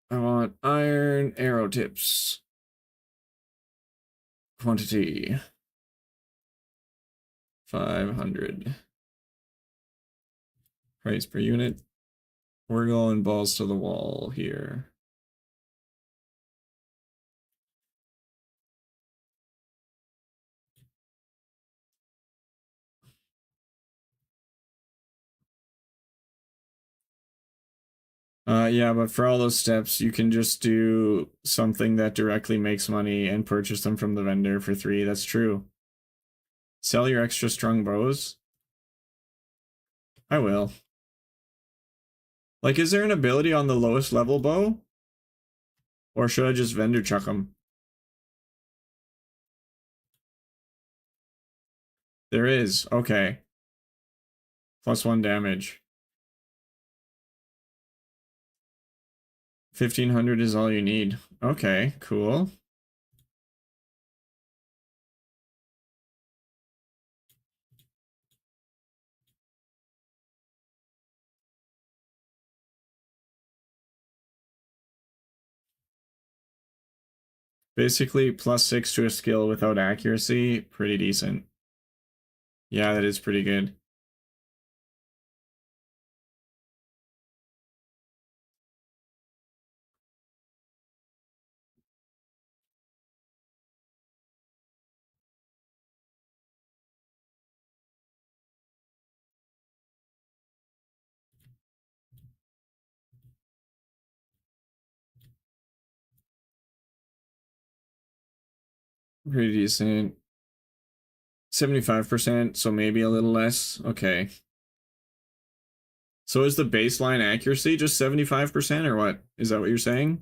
I want iron arrow tips. Quantity 500. Price per unit. We're going balls to the wall here. Yeah, but for all those steps, you can just do something that directly makes money and purchase them from the vendor for 3. That's true. Sell your extra strung bows? I will. Like, is there an ability on the lowest level bow? Or should I just vendor chuck them? There is. Okay. +1 damage. 1,500 is all you need. Okay, cool. Basically, +6 to a skill without accuracy. Pretty decent. Yeah, that is pretty good. Pretty decent. 75%, so maybe a little less. Okay. So is the baseline accuracy just 75% or what? Is that what you're saying?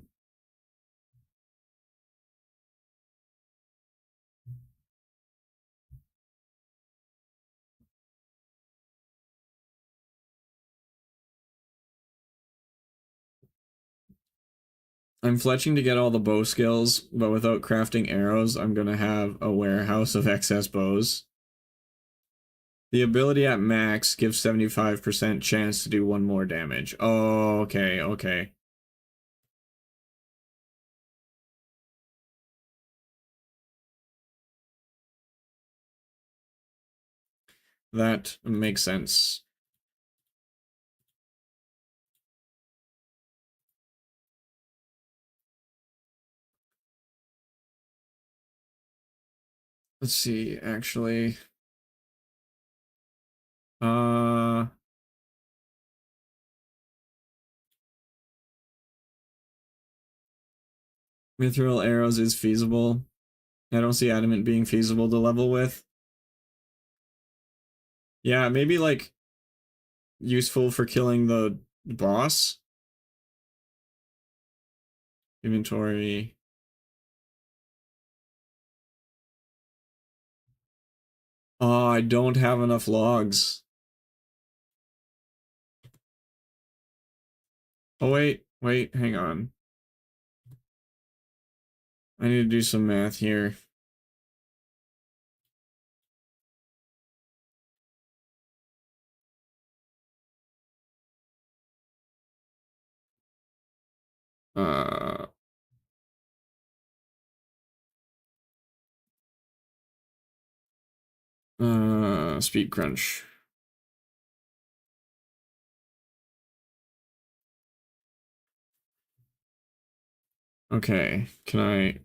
I'm fletching to get all the bow skills, but without crafting arrows, I'm gonna have a warehouse of excess bows. The ability at max gives 75% chance to do 1 more damage. Oh, okay, okay. That makes sense. Let's see, actually. Uh, Mithril arrows is feasible. I don't see adamant being feasible to level with. Yeah, maybe like useful for killing the boss. Inventory. Oh, I don't have enough logs. Oh, wait, hang on. I need to do some math here. Uh, Speed crunch. Okay, can I...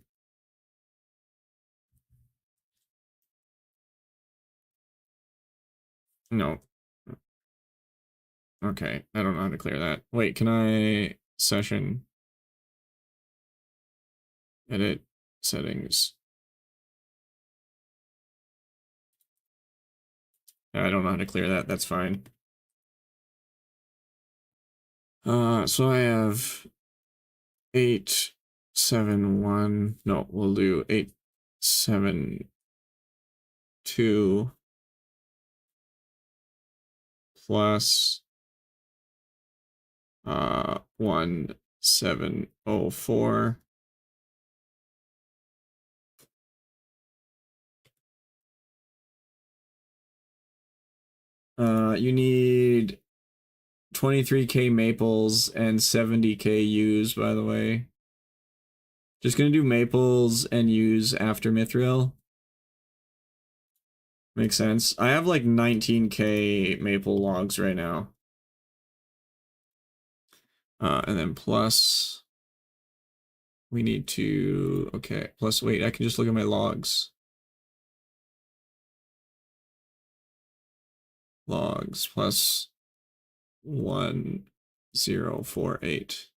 No. Okay, I don't know how to clear that. Wait, can I... Session... Edit... Settings... I don't know how to clear that, that's fine. So I have 871. No, we'll do 872 plus 1704. You need 23k maples and 70k use, by the way. Just gonna do maples and use after mithril. Makes sense. I have like 19k maple logs right now. And then plus, we need to, okay, plus, wait, I can just look at my logs. Logs plus 1048.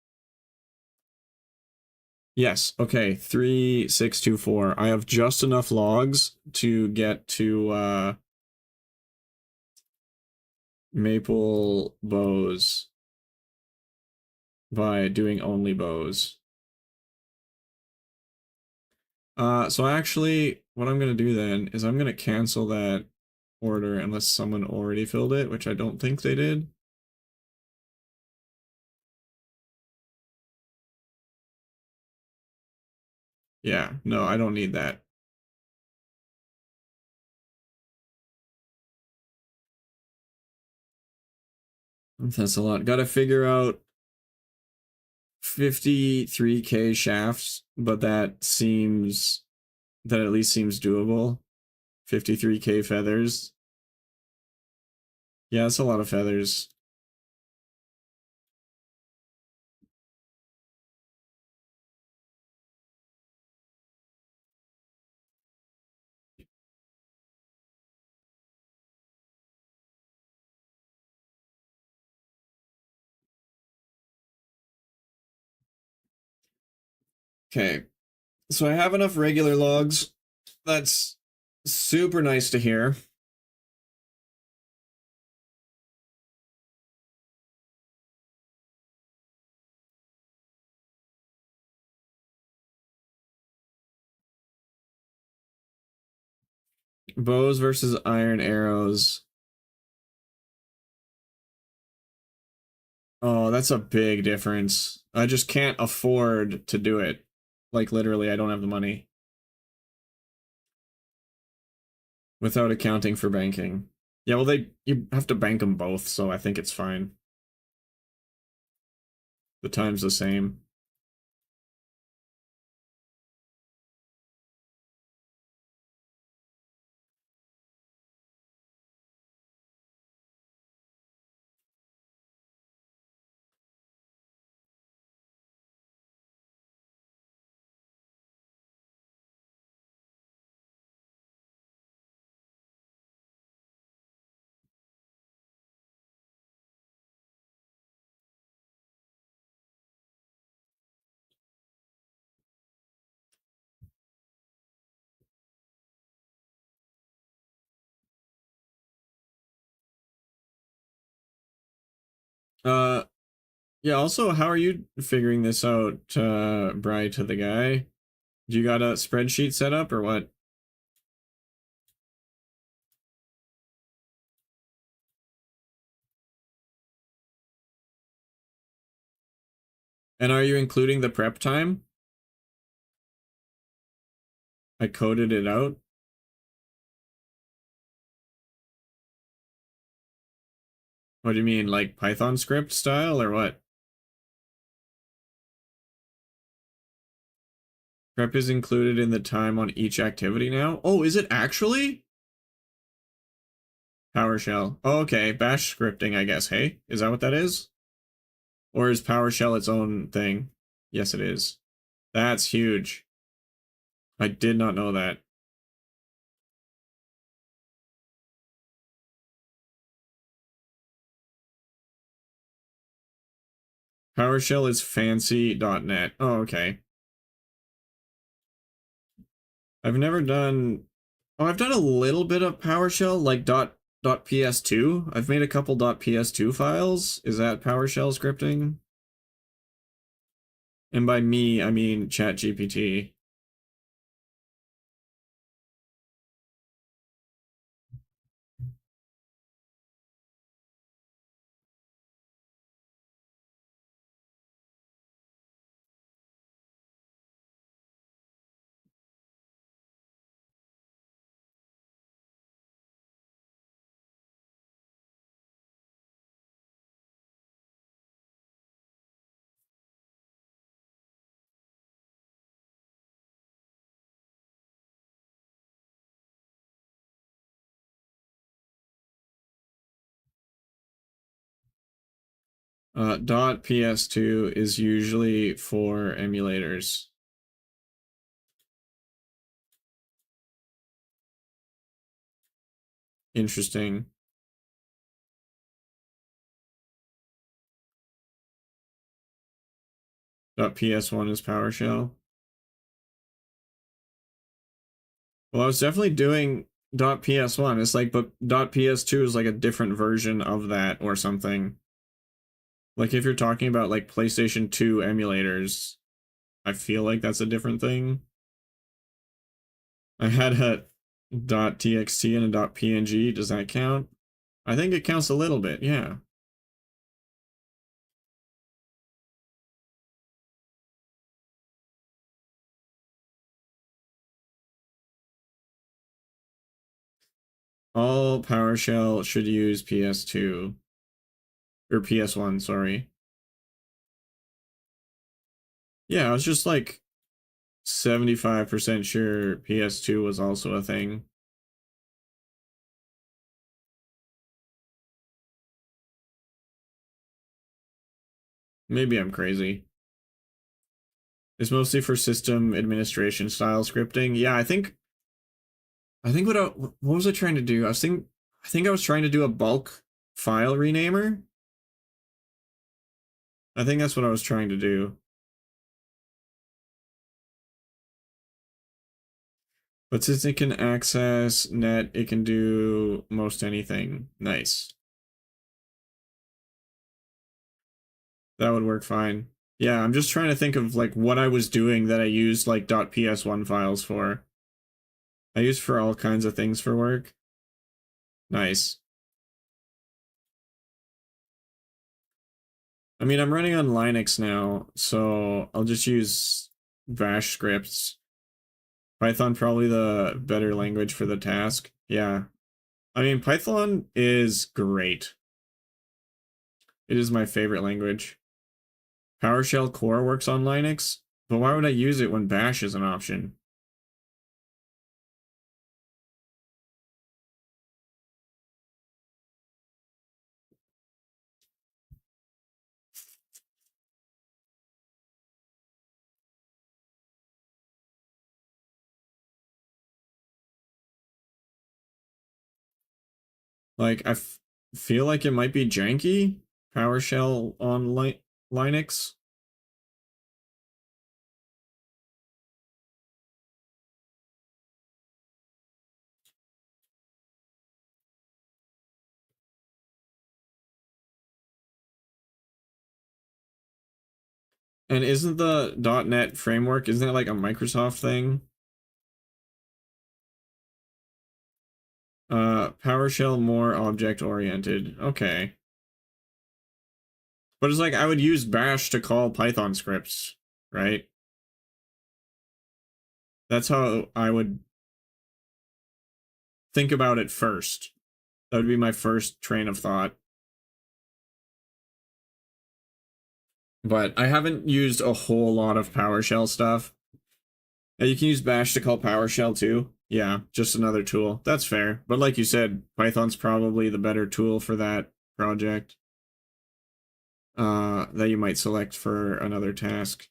Yes, okay, 3624. I have just enough logs to get to maple bows by doing only bows. So actually, what I'm gonna do then is I'm gonna cancel that order unless someone already filled it, which I don't think they did. Yeah, no, I don't need that. That's a lot. Gotta figure out 53k shafts, but that at least seems doable. 53k feathers. Yeah, that's a lot of feathers. Okay, so I have enough regular logs. That's super nice to hear. bows versus iron arrows. Oh, that's a big difference. I just can't afford to do it. Like, literally, I don't have the money. Without accounting for banking. Yeah, well, you have to bank them both, so I think it's fine. The time's the same. Uh, yeah, also, how are you figuring this out, Bri, to the guy? Do you got a spreadsheet set up or what? And are you including the prep time? I coded it out. What do you mean, like Python script style or what? Prep is included in the time on each activity now? Oh, is it actually? PowerShell. Oh, okay, bash scripting, I guess. Hey, is that what that is? Or is PowerShell its own thing? Yes, it is. That's huge. I did not know that. PowerShell is fancy.net. Oh, okay. I've never done... Oh, I've done a little bit of PowerShell, like .ps2. I've made a couple .ps2 files. Is that PowerShell scripting? And by me, I mean ChatGPT. .ps2 is usually for emulators. Interesting. .ps1 is PowerShell. Well, I was definitely doing .ps1. It's like, but .ps2 is like a different version of that or something. Like if you're talking about like PlayStation 2 emulators, I feel like that's a different thing. I had a .txt and a .png. Does that count? I think it counts a little bit, yeah. All PowerShell should use PS2. Or PS1, sorry. Yeah, I was just like 75% sure PS2 was also a thing. Maybe I'm crazy. It's mostly for system administration style scripting. Yeah, I think what was I trying to do? I think I was trying to do a bulk file renamer. I think that's what I was trying to do. But since it can access net, it can do most anything. Nice. That would work fine. Yeah, I'm just trying to think of like what I was doing that I used like .ps1 files for. I use for all kinds of things for work. Nice. I mean, I'm running on Linux now, so I'll just use Bash scripts. Python probably the better language for the task. Yeah. I mean, Python is great. It is my favorite language. PowerShell Core works on Linux, but why would I use it when Bash is an option? Like, feel like it might be janky. PowerShell on Linux. And isn't the .NET framework, isn't it like a Microsoft thing? PowerShell more object oriented. Okay. But it's like I would use Bash to call Python scripts, right? That's how I would think about it first. That would be my first train of thought. But I haven't used a whole lot of PowerShell stuff. And you can use Bash to call PowerShell too. Yeah, just another tool. That's fair. But like you said, Python's probably the better tool for that project. That you might select for another task,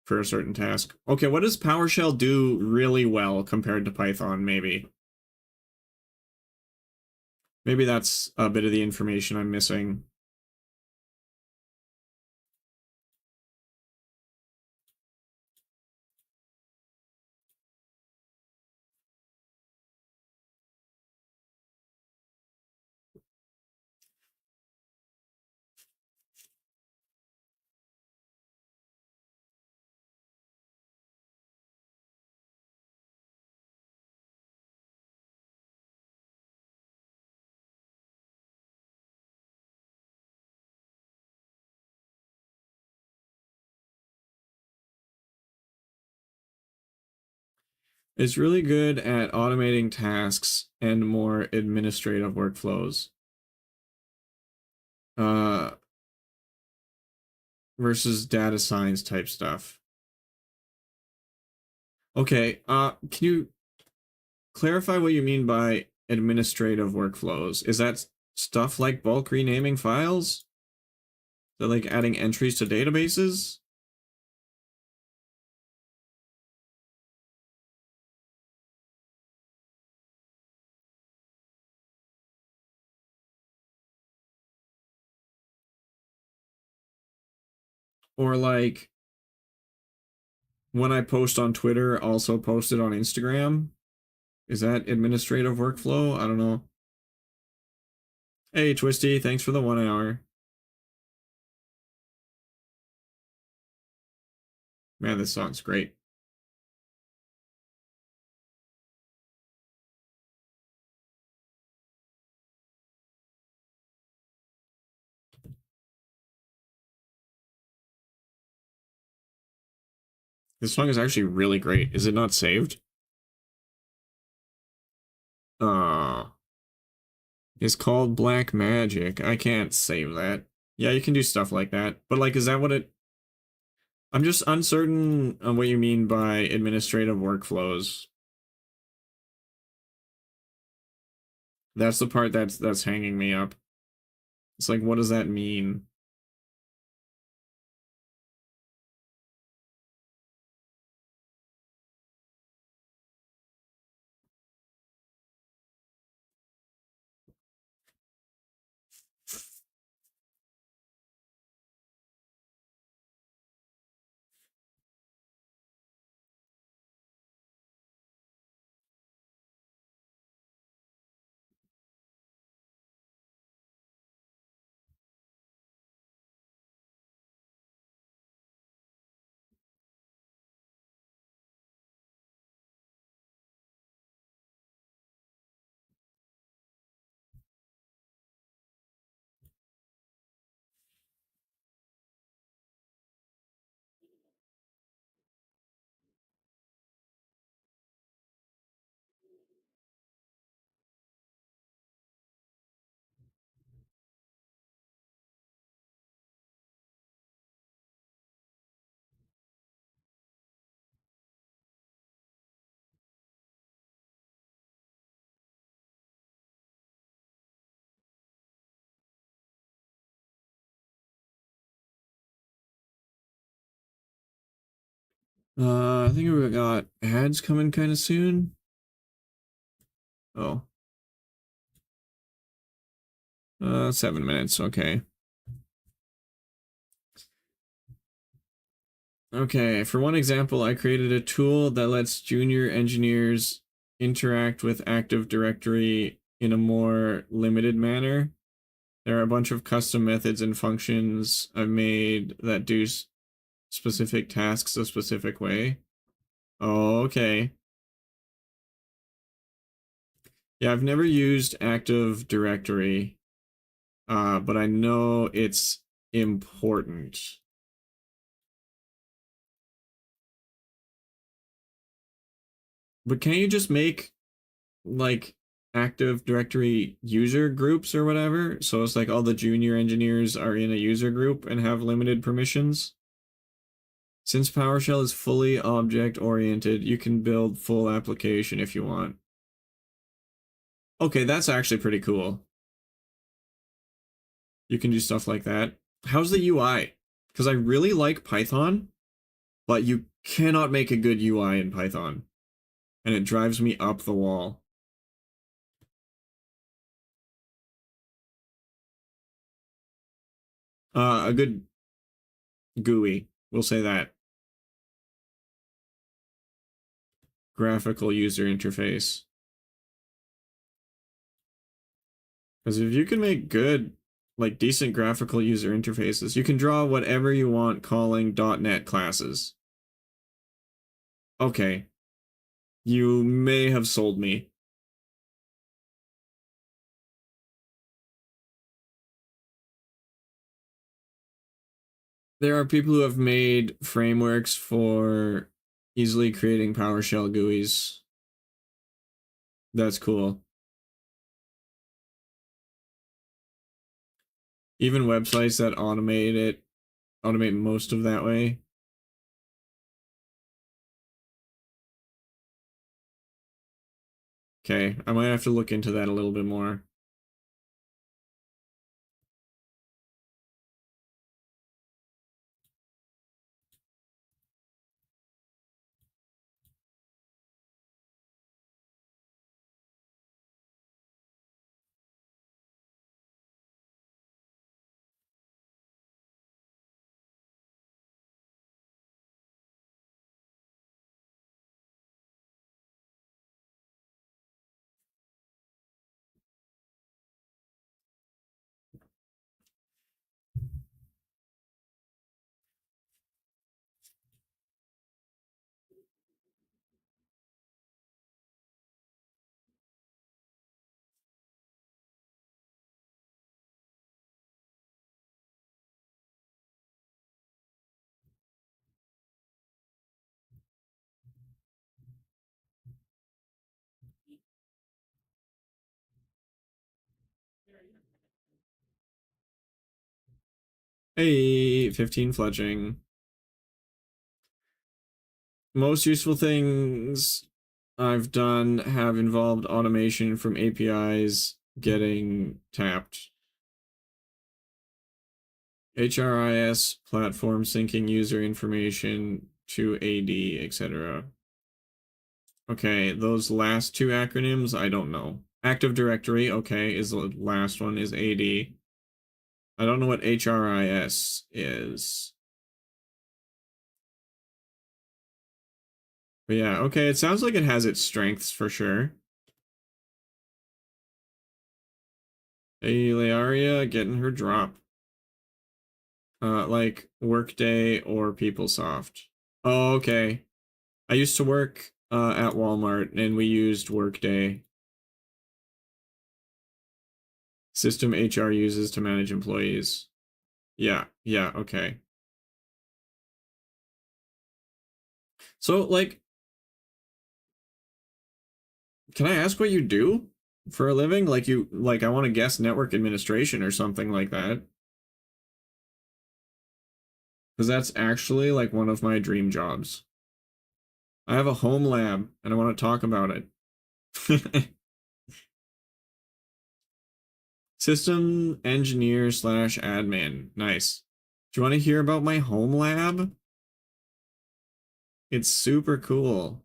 for a certain task. Okay, what does PowerShell do really well compared to Python, maybe? Maybe that's a bit of the information I'm missing. It's really good at automating tasks and more administrative workflows. Uh, versus data science type stuff. Okay, can you clarify what you mean by administrative workflows? Is that stuff like bulk renaming files? That like adding entries to databases? Or like when I post on Twitter, also post it on Instagram? Is that administrative workflow? I don't know. Hey, Twisty, thanks for the 1 hour. Man, this song's great. This song is actually really great. Is it not saved? Uh, it's called Black Magic. I can't save that. Yeah, you can do stuff like that. But like, is that what it... I'm just uncertain on what you mean by administrative workflows. That's the part that's hanging me up. It's like, what does that mean? I think we got ads coming kind of soon. Oh. 7 minutes, okay. Okay, for one example, I created a tool that lets junior engineers interact with Active Directory in a more limited manner. There are a bunch of custom methods and functions I've made that do specific tasks a specific way. Oh, okay. Yeah, I've never used Active Directory, but I know it's important. But can't you just make like Active Directory user groups or whatever? So it's like all the junior engineers are in a user group and have limited permissions. Since PowerShell is fully object oriented, you can build full application if you want. Okay, that's actually pretty cool. You can do stuff like that. How's the UI? Because I really like Python, but you cannot make a good UI in Python. And it drives me up the wall. A good GUI, we'll say that. Graphical user interface. Because if you can make good, like decent graphical user interfaces, you can draw whatever you want calling .NET classes. Okay, you may have sold me. There are people who have made frameworks for easily creating PowerShell GUIs. That's cool. Even websites that automate most of that way. Okay, I might have to look into that a little bit more. Hey, 15 fletching. Most useful things I've done have involved automation from APIs getting tapped. HRIS, platform syncing user information to AD, etc. Okay, those last two acronyms, I don't know. Active Directory, okay, is the last one, is AD. I don't know what HRIS is. But yeah, okay, it sounds like it has its strengths for sure. Hey, Learia getting her drop. Like Workday or PeopleSoft. Oh, okay. I used to work at Walmart and we used Workday. System HR uses to manage employees. Yeah, yeah, okay. So, like, can I ask what you do for a living? Like, I want to guess network administration or something like that. Because that's actually like one of my dream jobs. I have a home lab and I want to talk about it. System engineer slash admin. Nice. Do you want to hear about my home lab? It's super cool.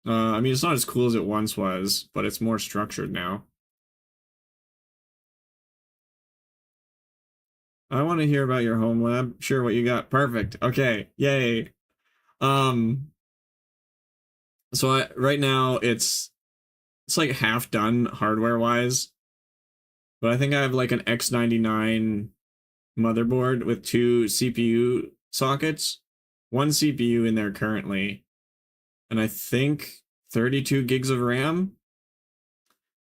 I mean, it's not as cool as it once was, but it's more structured now. I want to hear about your home lab. Sure, what you got? Perfect. Okay. Yay. Um, so right now it's like half done hardware wise, but I think I have like an X99 motherboard with two CPU sockets, one CPU in there currently, and I think 32 gigs of RAM.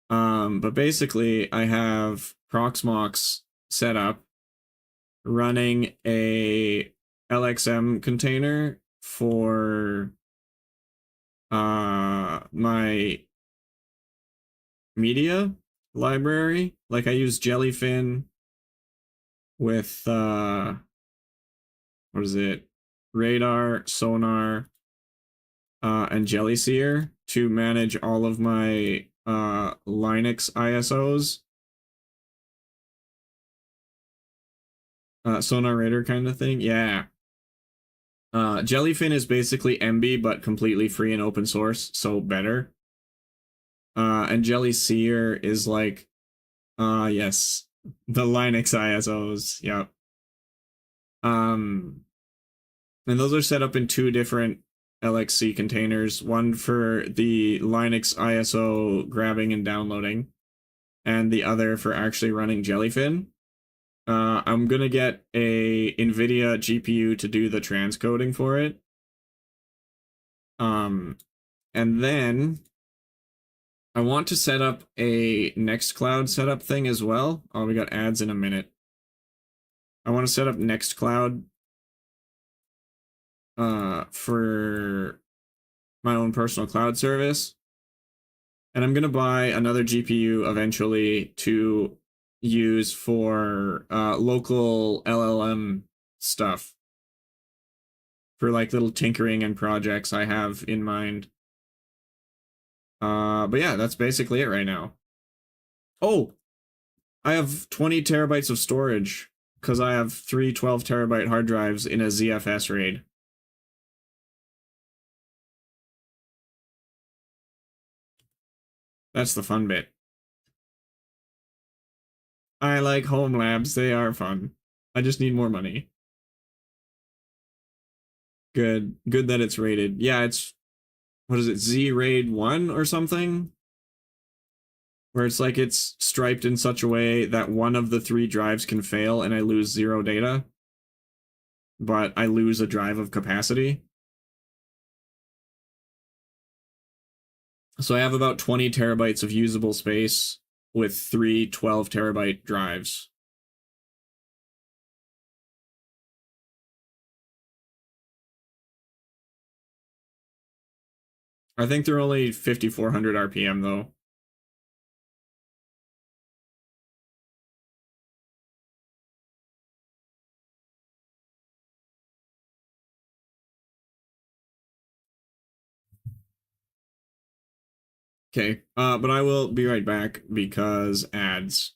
But basically I have Proxmox set up running a LXM container for my media library. Like I use Jellyfin with what is it? Radar, Sonar, and Jellyseer to manage all of my Linux ISOs. Sonar Radar kind of thing. Yeah. Jellyfin is basically Emby, but completely free and open source, so better. And Jellyseer is like, yes, the Linux ISOs. Yep. Um, and those are set up in two different LXC containers, one for the Linux ISO grabbing and downloading, and the other for actually running Jellyfin. I'm gonna get a NVIDIA GPU to do the transcoding for it. And then I want to set up a Nextcloud setup thing as well. Oh, we got ads in a minute. I want to set up Nextcloud for my own personal cloud service. And I'm gonna buy another GPU eventually to use for local LLM stuff. For like little tinkering and projects I have in mind. But yeah, that's basically it right now. Oh, I have 20 terabytes of storage because I have three 12 terabyte hard drives in a ZFS RAID. That's the fun bit. I like home labs, they are fun. I just need more money. Good. Good that it's rated. Yeah, it's what is it, Z RAID 1 or something? Where it's like it's striped in such a way that one of the three drives can fail and I lose zero data, but I lose a drive of capacity. So I have about 20 terabytes of usable space with three 12 terabyte drives. I think they're only 5400 RPM though. Okay, but I will be right back because ads.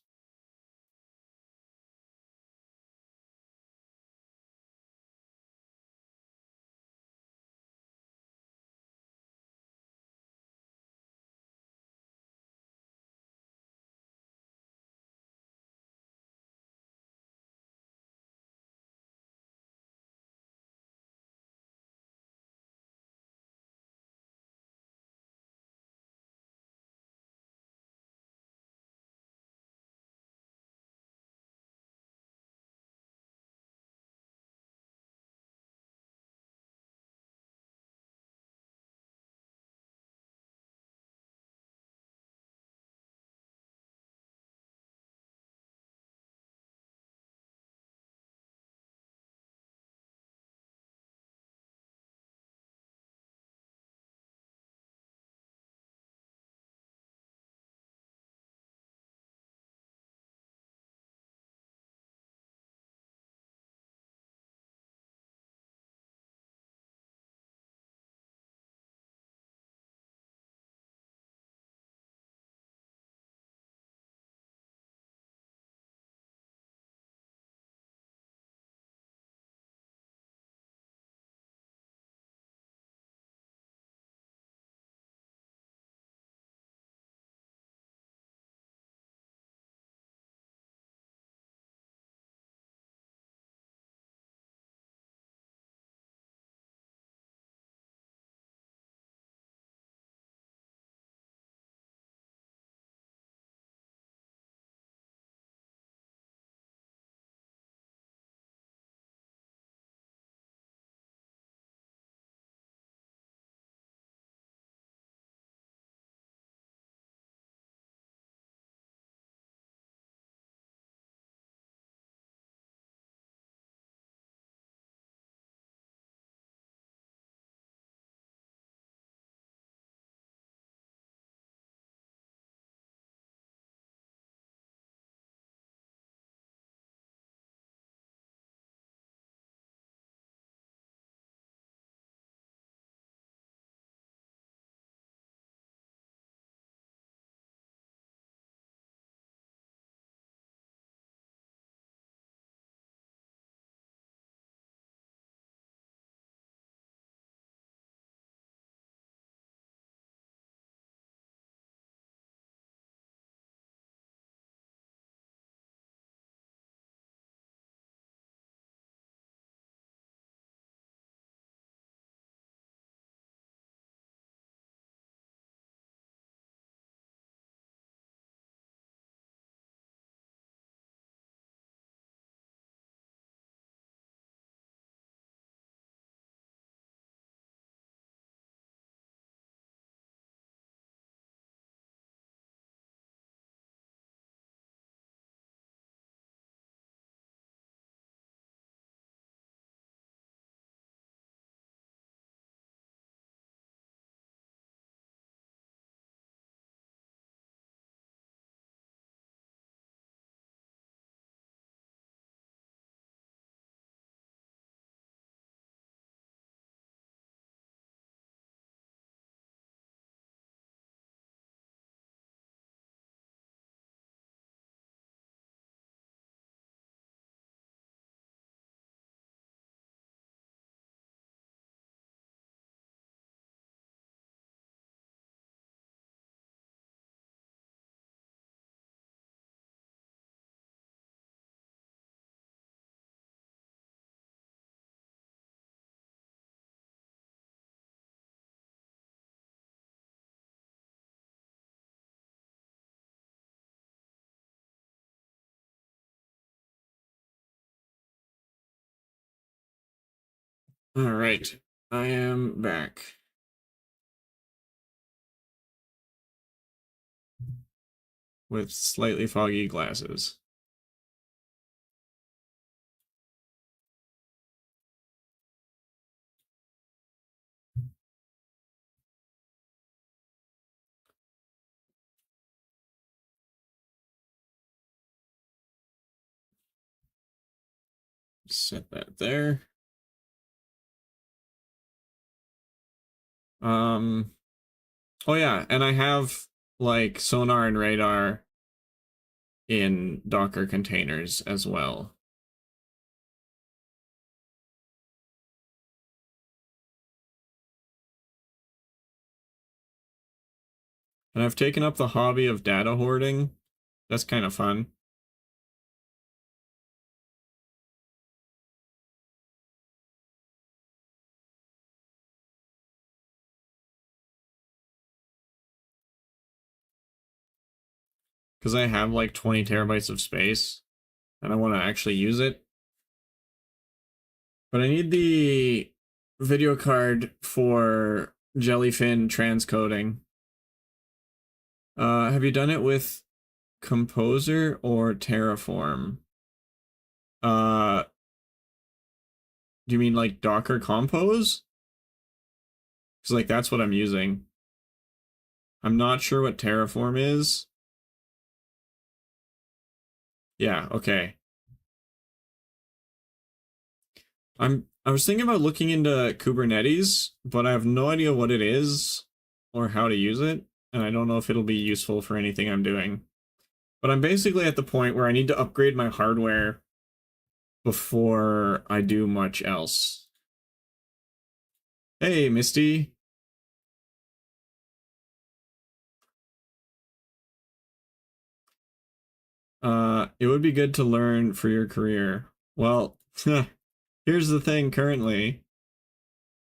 All right, I am back. With slightly foggy glasses. Set that there. Oh yeah, and I have like sonar and radar in Docker containers as well. And I've taken up the hobby of data hoarding. That's kind of fun. Because I have like 20 terabytes of space and I want to actually use it. But I need the video card for Jellyfin transcoding. Have you done it with Composer or Terraform? Uh, do you mean like Docker Compose? Because like that's what I'm using. I'm not sure what Terraform is. Yeah, okay. I was thinking about looking into Kubernetes, but I have no idea what it is or how to use it, and I don't know if it'll be useful for anything I'm doing. But I'm basically at the point where I need to upgrade my hardware before I do much else. Hey, Misty. It would be good to learn for your career. Well, here's the thing currently.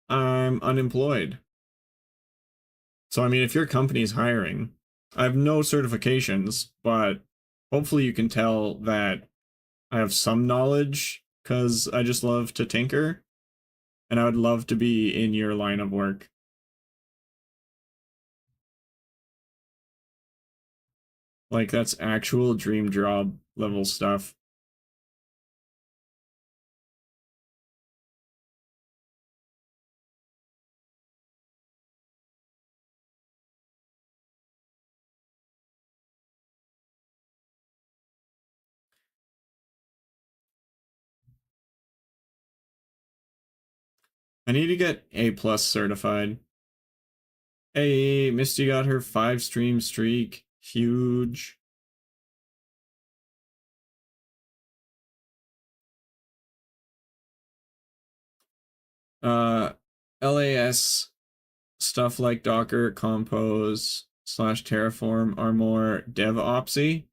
I'm unemployed. So, I mean, if your company's hiring, I have no certifications, but hopefully you can tell that I have some knowledge because I just love to tinker and I would love to be in your line of work. Like, that's actual dream job level stuff. I need to get A plus certified. Hey, Misty got her 5 stream streak. Huge. Uh, LAS stuff like Docker, Compose, slash Terraform are more DevOpsy.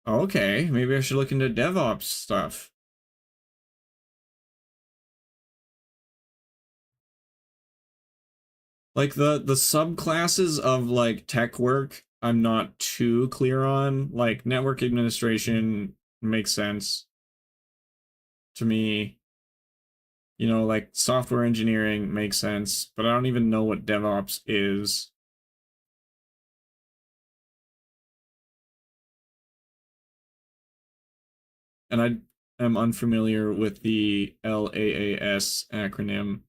Okay, maybe I should look into DevOps stuff. Like the subclasses of like tech work, I'm not too clear on. Like network administration makes sense to me. You know, like software engineering makes sense, but I don't even know what DevOps is. And I am unfamiliar with the LAAS acronym.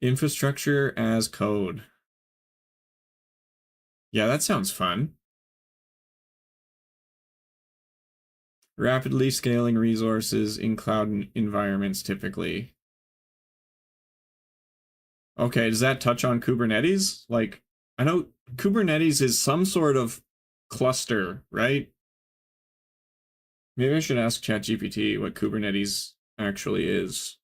Infrastructure as code. Yeah, that sounds fun. Rapidly scaling resources in cloud environments typically. Okay, does that touch on Kubernetes? Like, I know Kubernetes is some sort of cluster, right? Maybe I should ask ChatGPT what Kubernetes actually is.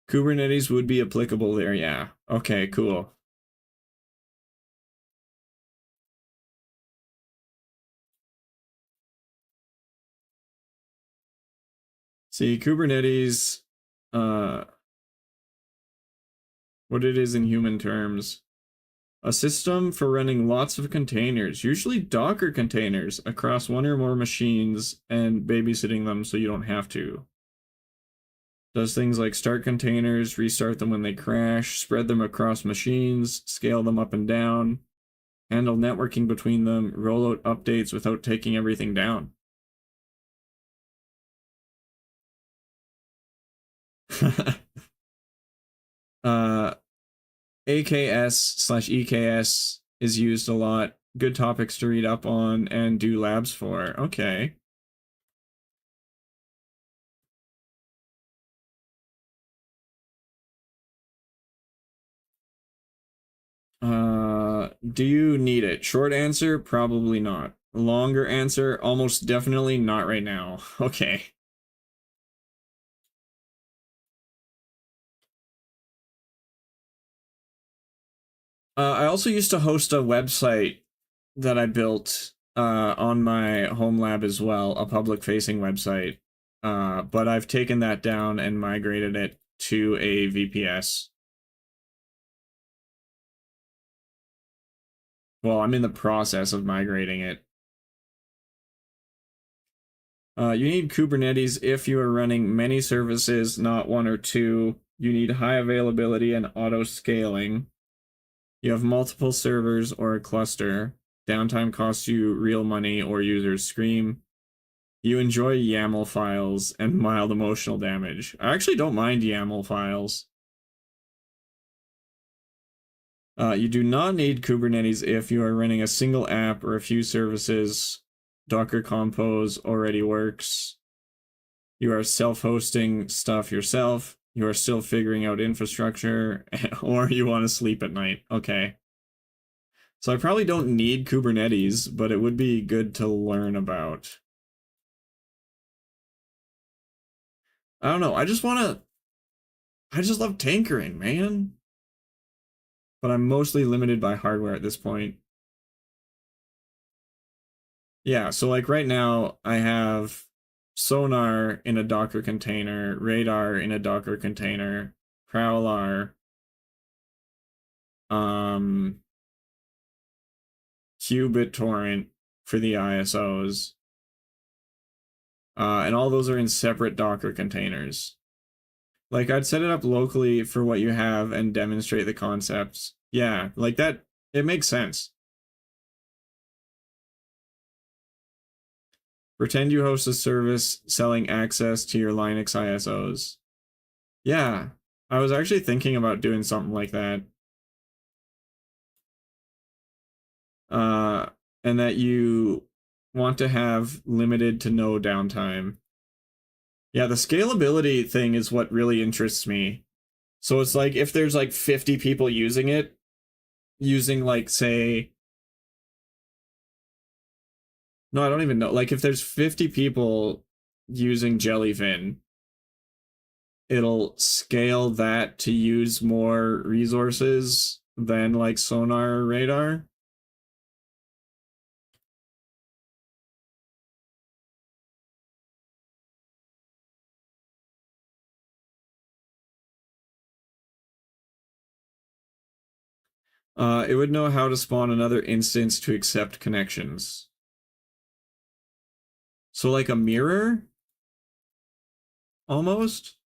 Kubernetes would be applicable there, yeah. Okay, cool. See, Kubernetes, what it is in human terms. A system for running lots of containers, usually Docker containers, across one or more machines and babysitting them so you don't have to. Does things like start containers, restart them when they crash, spread them across machines, scale them up and down, handle networking between them, roll out updates without taking everything down. AKS/EKS is used a lot. Good topics to read up on and do labs for. Okay. Do you need it? Short answer, probably not. Longer answer, almost definitely not right now. Okay. I also used to host a website that I built on my home lab as well, a public-facing website. But I've taken that down and migrated it to a VPS. Well, I'm in the process of migrating it. You need Kubernetes if you are running many services, not one or two. You need high availability and auto scaling. You have multiple servers or a cluster. Downtime costs you real money or users scream. You enjoy YAML files and mild emotional damage. I actually don't mind YAML files. You do not need Kubernetes if you are running a single app or a few services. Docker Compose already works. You are self-hosting stuff yourself. You are still figuring out infrastructure, or you want to sleep at night. Okay. So I probably don't need Kubernetes, but it would be good to learn about. I don't know. I just love tinkering, man. But I'm mostly limited by hardware at this point. Yeah, so like right now I have sonar in a Docker container, radar in a Docker container, Prowlar, qBittorrent for the ISOs, and all those are in separate Docker containers. Like I'd set it up locally for what you have and demonstrate the concepts. Yeah, like that, it makes sense. Pretend you host a service selling access to your Linux ISOs. Yeah, I was actually thinking about doing something like that. And that you want to have limited to no downtime. Yeah, the scalability thing is what really interests me. So it's like if there's like 50 people using it, using like say, no, I don't even know. Like if there's 50 people using Jellyfin, it'll scale that to use more resources than like sonar or radar. It would know how to spawn another instance to accept connections. So like a mirror? Almost?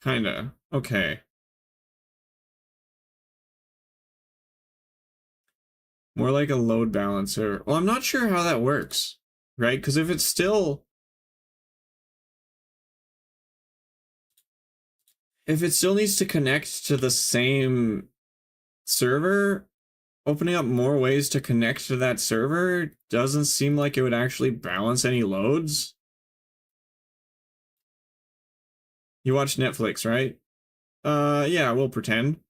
Kinda. Okay. More like a load balancer. Well, I'm not sure how that works, right? Because if it's still... If it still needs to connect to the same server, opening up more ways to connect to that server doesn't seem like it would actually balance any loads. You watch Netflix, right? Yeah, we'll pretend.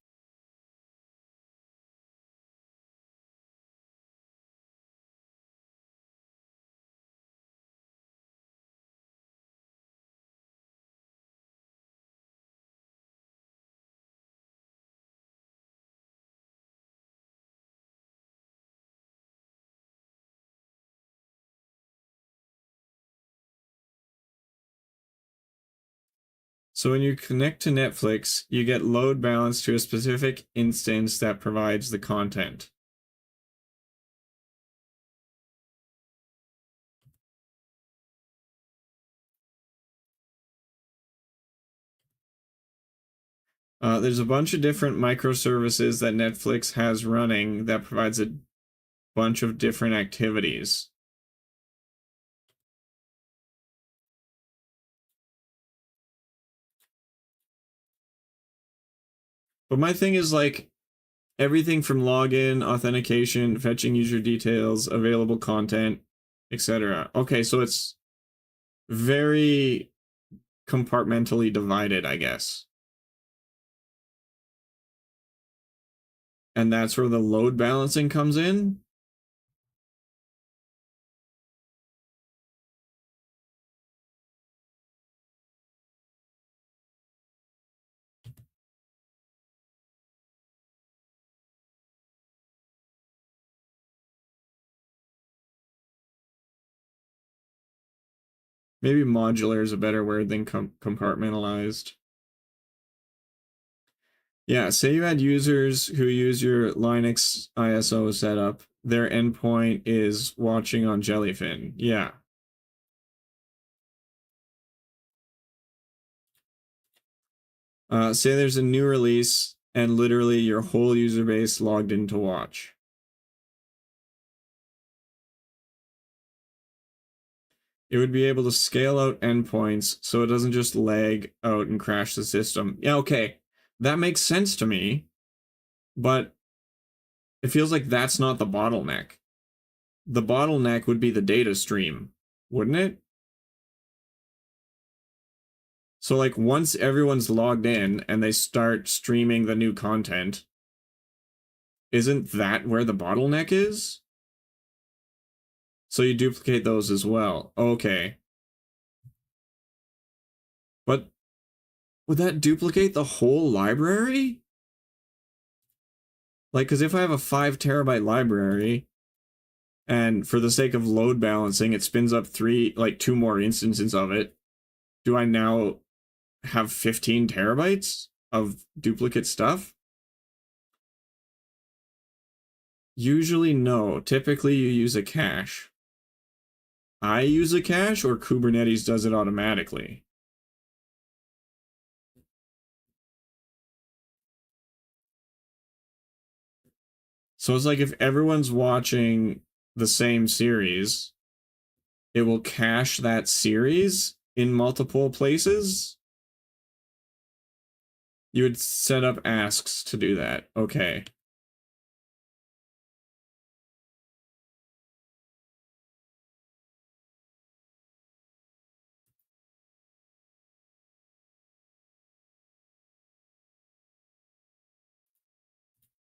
So when you connect to Netflix, you get load balance to a specific instance that provides the content. There's a bunch of different microservices that Netflix has running that provides a bunch of different activities. But my thing is like everything from login, authentication, fetching user details, available content, etc. Okay, so it's very compartmentally divided, I guess. And that's where the load balancing comes in. Maybe modular is a better word than compartmentalized. Yeah, say you had users who use your Linux ISO setup. Their endpoint is watching on Jellyfin. Yeah. Say there's a new release and literally your whole user base logged in to watch. It would be able to scale out endpoints so it doesn't just lag out and crash the system. Yeah, okay. That makes sense to me, but it feels like that's not the bottleneck. The bottleneck would be the data stream, wouldn't it? So, like, once everyone's logged in and they start streaming the new content, isn't that where the bottleneck is? So you duplicate those as well. Okay. But would that duplicate the whole library? Like, because if I have a 5 terabyte library, and for the sake of load balancing, it spins up two more instances of it, do I now have 15 terabytes of duplicate stuff? Usually, no. Typically, you use a cache. I use a cache, or Kubernetes does it automatically? So it's like if everyone's watching the same series, it will cache that series in multiple places. You would set up asks to do that. Okay.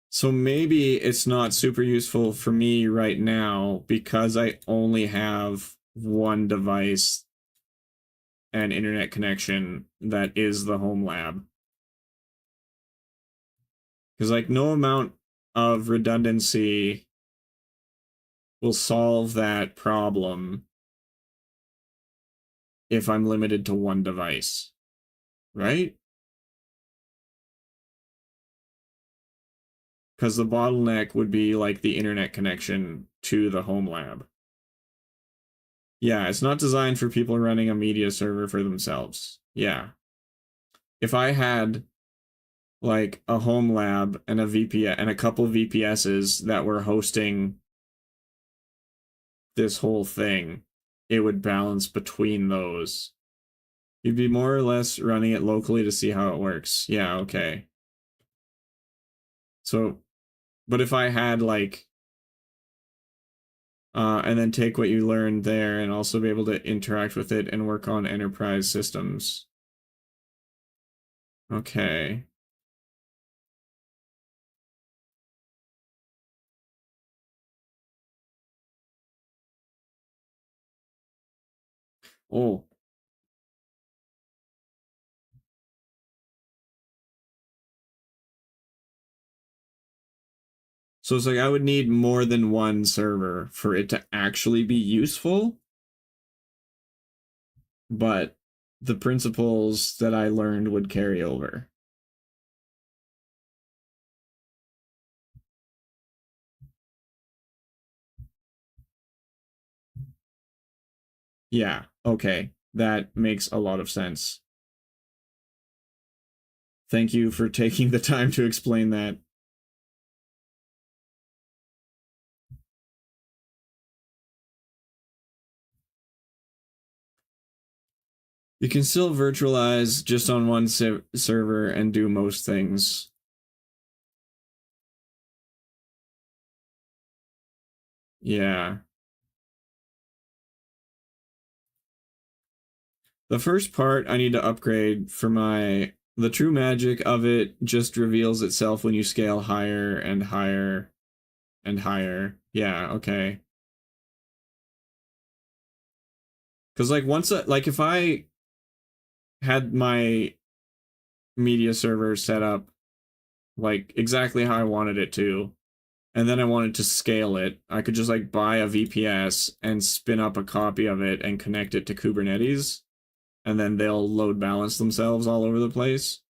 So maybe it's not super useful for me right now because I only have one device and internet connection that is the home lab. Because like no amount of redundancy will solve that problem if I'm limited to one device, right? Because the bottleneck would be like the internet connection to the home lab. Yeah, it's not designed for people running a media server for themselves. Yeah. If I had like a home lab and a VPS and a couple VPSs that were hosting this whole thing, it would balance between those. You'd be more or less running it locally to see how it works. Yeah, okay. So, but if I had like, and then take what you learned there and also be able to interact with it and work on enterprise systems. Okay. Oh. So it's like I would need more than one server for it to actually be useful, but the principles that I learned would carry over. Yeah, okay. That makes a lot of sense. Thank you for taking the time to explain that. You can still virtualize just on one server and do most things. Yeah. The first part I need to upgrade for my. The true magic of it just reveals itself when you scale higher and higher and higher. Yeah, okay. Because, like, like, if I had my media server set up, like, exactly how I wanted it to, and then I wanted to scale it, I could just, like, buy a VPS and spin up a copy of it and connect it to Kubernetes, and then they'll load balance themselves all over the place.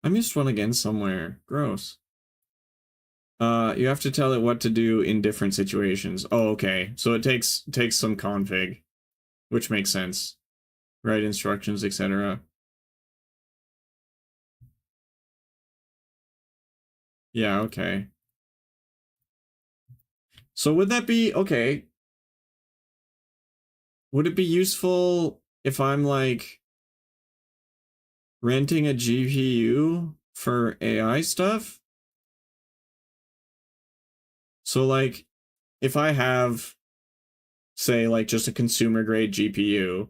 I missed one again somewhere. Gross. You have to tell it what to do in different situations. Oh, okay. So it takes some config, which makes sense. Write instructions, etc. Yeah, okay. So would that be okay? Would it be useful if I'm like renting a GPU for AI stuff? So like if I have say like just a consumer grade GPU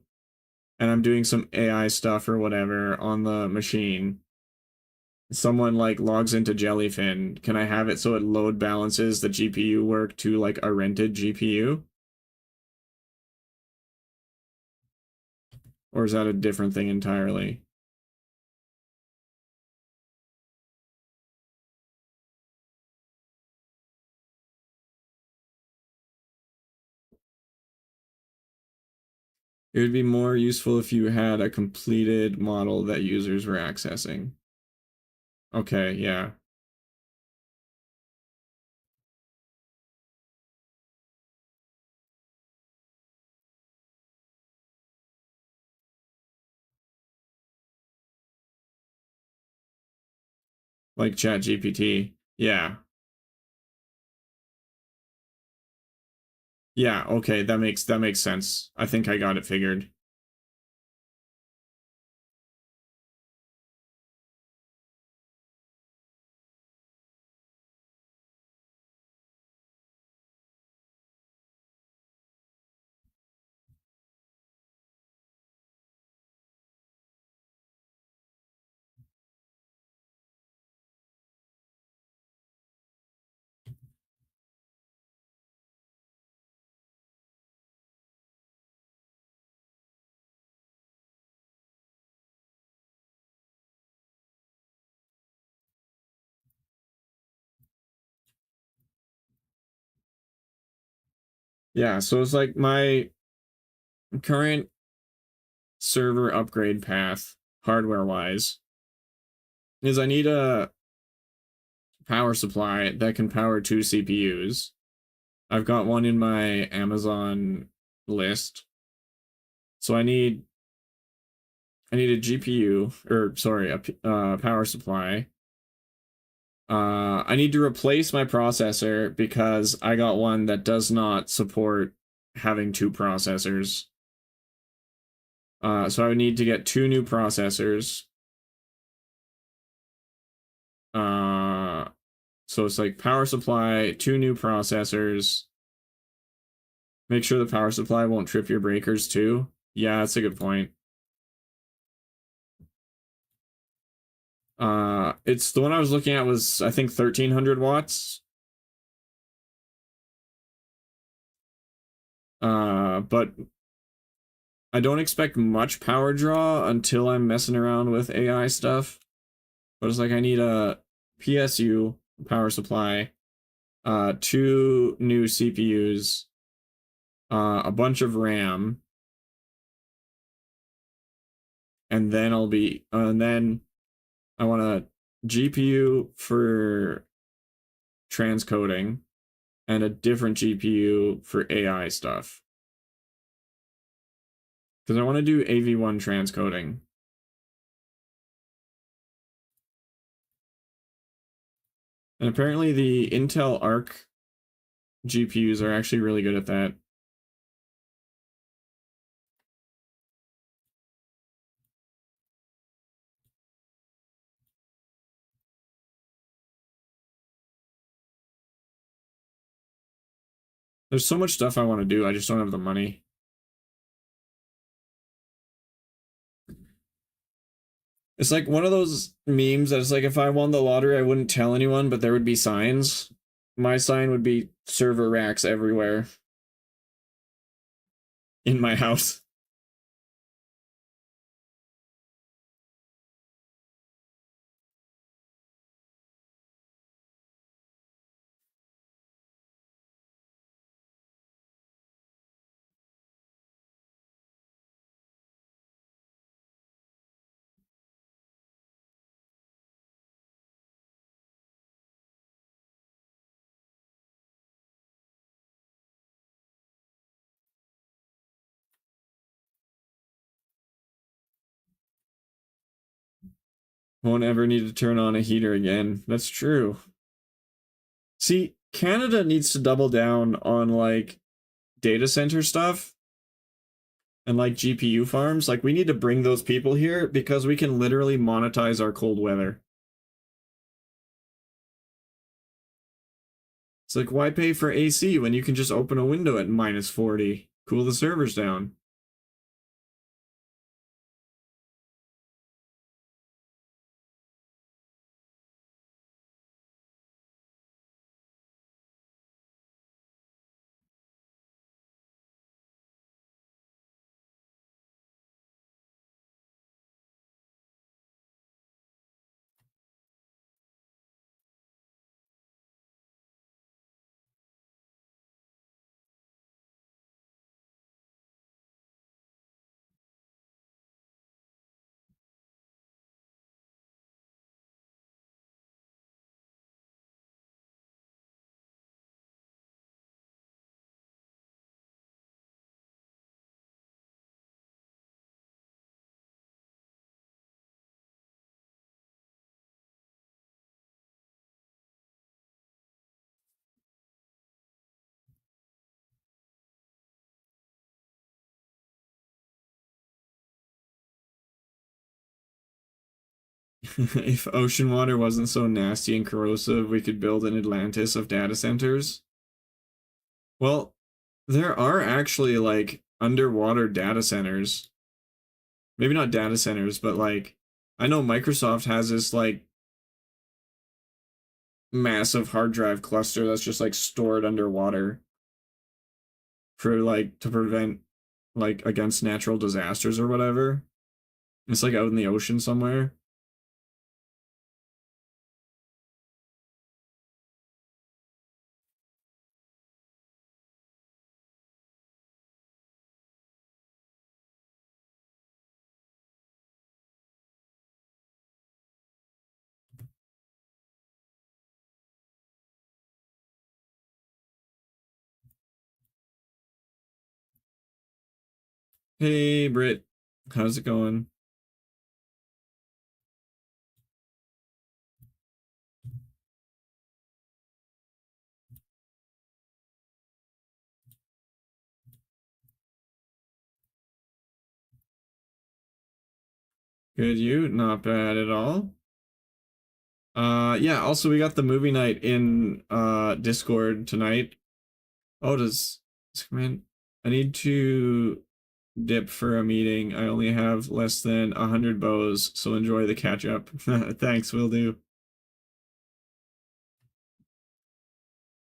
and I'm doing some AI stuff or whatever on the machine, someone like logs into Jellyfin, can I have it so it load balances the GPU work to like a rented GPU? Or is that a different thing entirely? It would be more useful if you had a completed model that users were accessing. Okay, yeah. Like ChatGPT. Yeah. Yeah, okay, that makes sense. I think I got it figured. Yeah, so it's like my current server upgrade path, hardware wise, is I need a power supply that can power two CPUs. I've got one in my Amazon list. So I need I need a GPU, or sorry, a power supply. I need to replace my processor because I got one that does not support having two processors. So I would need to get two new processors. Uh, so it's like power supply, two new processors. Make sure the power supply won't trip your breakers too. Yeah, that's a good point. It's the one I was looking at was I think 1300 watts. But I don't expect much power draw until I'm messing around with AI stuff. But it's like I need a PSU power supply, two new CPUs, a bunch of RAM, and then and then I want a GPU for transcoding and a different GPU for AI stuff. Because I want to do AV1 transcoding. And apparently the Intel Arc GPUs are actually really good at that. There's so much stuff I want to do, I just don't have the money. It's like one of those memes that it's like if I won the lottery, I wouldn't tell anyone, but there would be signs. My sign would be server racks everywhere in my house. Won't ever need to turn on a heater again. That's true. See, Canada needs to double down on like data center stuff and like GPU farms. Like we need to bring those people here because we can literally monetize our cold weather. It's like why pay for AC when you can just open a window at -40, cool the servers down. If ocean water wasn't so nasty and corrosive, we could build an Atlantis of data centers. Well, there are actually like underwater data centers. Maybe not data centers, but like I know Microsoft has this like massive hard drive cluster that's just like stored underwater for like to prevent like against natural disasters or whatever. It's like out in the ocean somewhere. Hey Britt, how's it going? Good, you? Not bad at all. Yeah, also we got the movie night in Discord tonight. Oh, come in? I need to dip for a meeting. I only have less than 100 bows, so enjoy the catch up. Thanks, will do.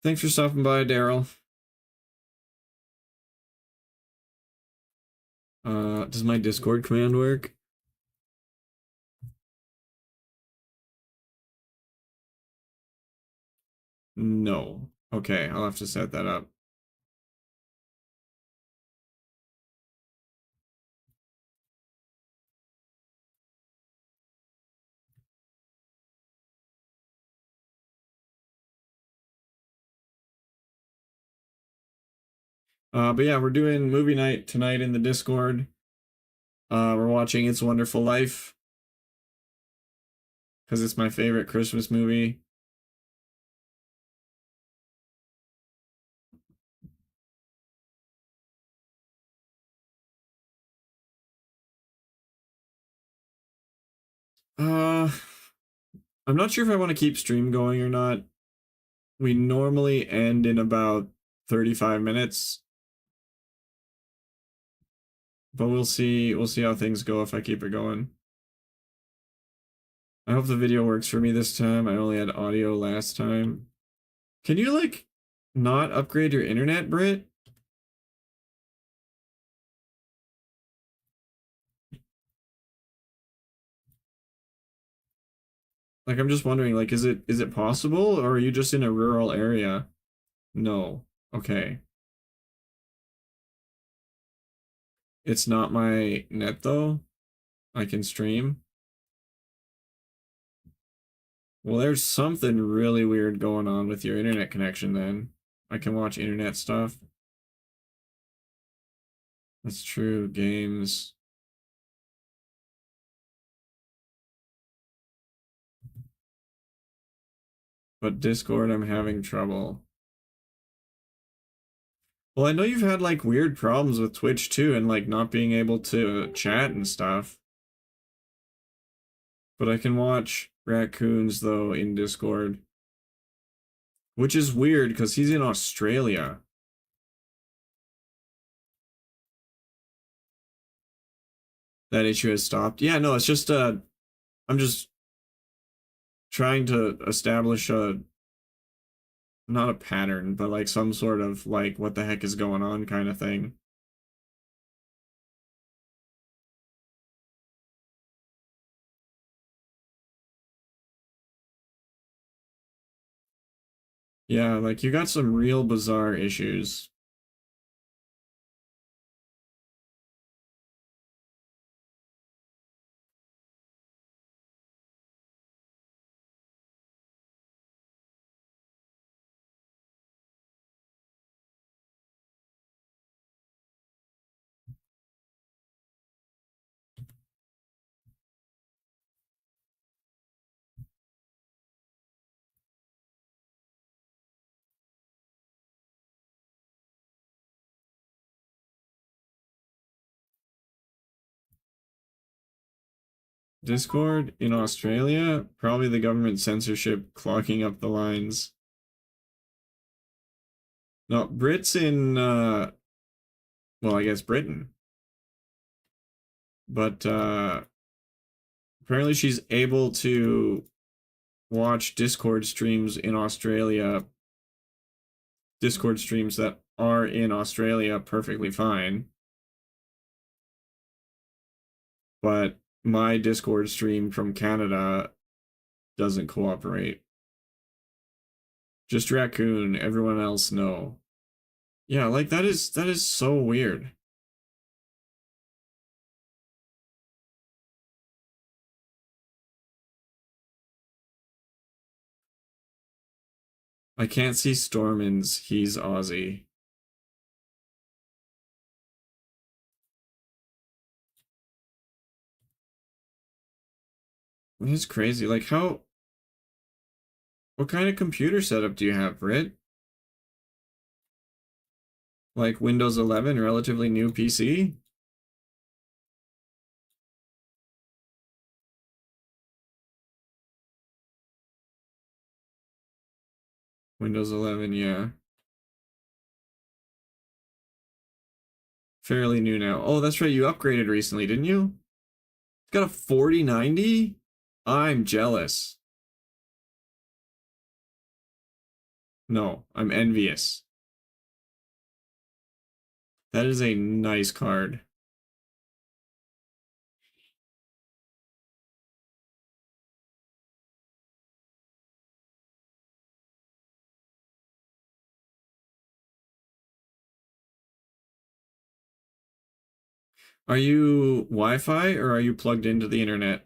Thanks for stopping by, Daryl. Does my Discord command work? No. Okay, I'll have to set that up. But yeah, we're doing movie night tonight in the Discord. We're watching It's a Wonderful Life because it's my favorite Christmas movie. Uh, I'm not sure if I want to keep stream going or not. We normally end in about 35 minutes, but we'll see. We'll see how things go if I keep it going. I hope the video works for me this time. I only had audio last time. Can you like not upgrade your internet, Britt? Like I'm just wondering, like is it possible or are you just in a rural area? No. Okay. It's not my net though. I can stream. Well, there's something really weird going on with your internet connection then. I can watch internet stuff. That's true. Games. But Discord, I'm having trouble. Well, I know you've had like weird problems with Twitch too, and like not being able to chat and stuff. But I can watch Raccoons though in Discord. Which is weird because he's in Australia. That issue has stopped. Yeah, no, it's just I'm just trying to establish a not a pattern, but like some sort of like what the heck is going on kind of thing. Yeah, like you got some real bizarre issues. Discord in Australia, probably the government censorship clogging up the lines. No, Brits in well, I guess Britain. But apparently she's able to watch Discord streams in Australia. Discord streams that are in Australia perfectly fine. But my Discord stream from Canada doesn't cooperate. Just Raccoon, everyone else no. Yeah, like that is so weird. I can't see Stormins, he's Aussie. It is crazy. Like how what kind of computer setup do you have, Britt? Like Windows 11, relatively new PC? Windows 11, yeah. Fairly new now. Oh, that's right, you upgraded recently, didn't you? It's got a 4090? I'm jealous. No, I'm envious. That is a nice card. Are you Wi-Fi or are you plugged into the internet?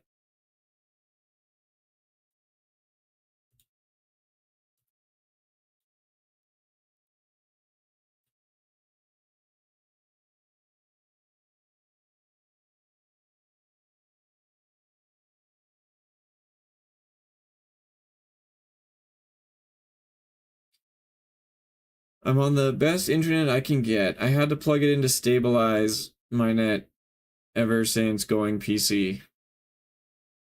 I'm on the best internet I can get. I had to plug it in to stabilize my net ever since going PC.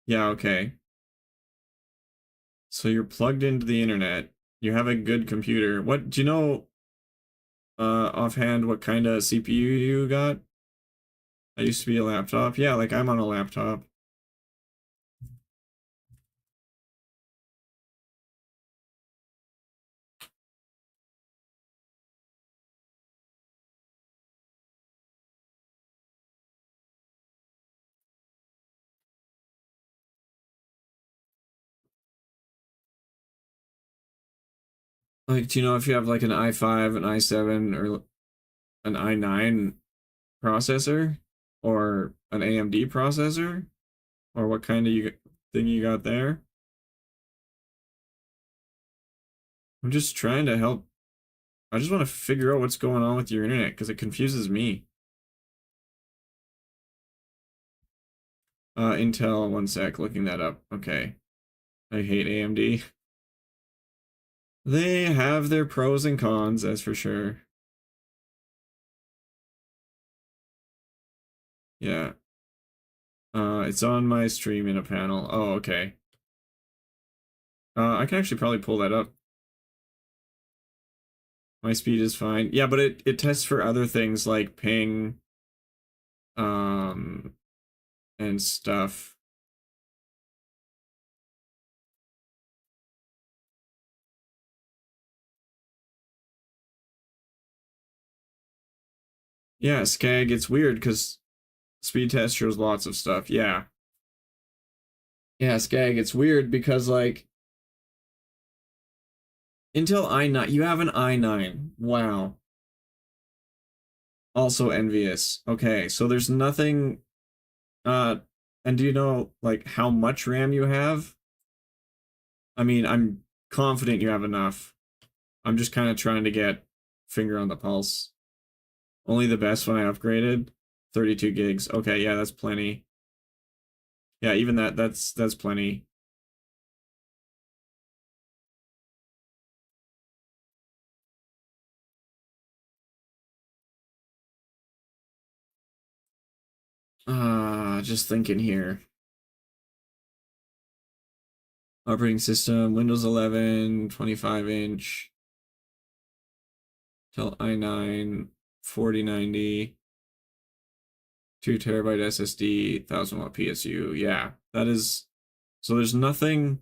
Yeah, okay. So you're plugged into the internet. You have a good computer. What do you know offhand what kind of CPU you got? I used to be a laptop. Yeah, like I'm on a laptop. Like, do you know if you have like an i5, an i7, or an i9 processor, or an AMD processor, or what kind of thing you got there? I'm just trying to help. I just want to figure out what's going on with your internet because it confuses me. Intel, one sec, looking that up. Okay. I hate AMD. They have their pros and cons, that's for sure. Yeah. It's on my stream in a panel. Oh, okay. I can actually probably pull that up. My speed is fine. Yeah, but it tests for other things like ping, um, and stuff. Yeah, Skag, it's weird because speed test shows lots of stuff. Yeah. Yeah, Skag, it's weird because like Intel i9, you have an i9. Wow. Also envious. Okay, so there's nothing uh and do you know like how much RAM you have? I mean, I'm confident you have enough. I'm just kind of trying to get finger on the pulse. Only the best when I upgraded. 32 gigs. Okay, yeah, that's plenty. Yeah, even that's plenty. Just thinking here. Operating system, Windows 11, 25-inch, Intel i9, 4090, 2 TB SSD, 1000-watt PSU. Yeah, that is. So there's nothing,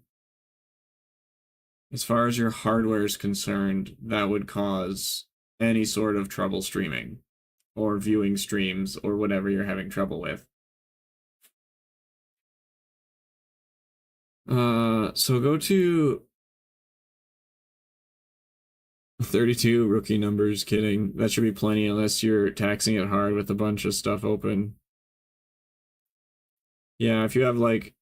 as far as your hardware is concerned, that would cause any sort of trouble streaming or viewing streams or whatever you're having trouble with. So go to 32 rookie numbers. Kidding. That should be plenty unless you're taxing it hard with a bunch of stuff open. Yeah, if you have like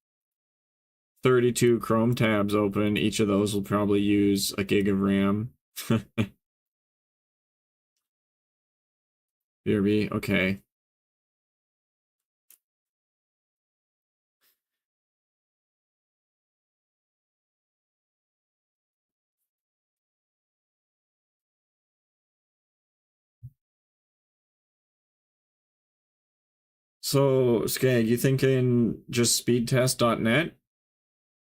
32 Chrome tabs open, each of those will probably use a gig of RAM. BRB, okay. So, Skag, you thinking just speedtest.net?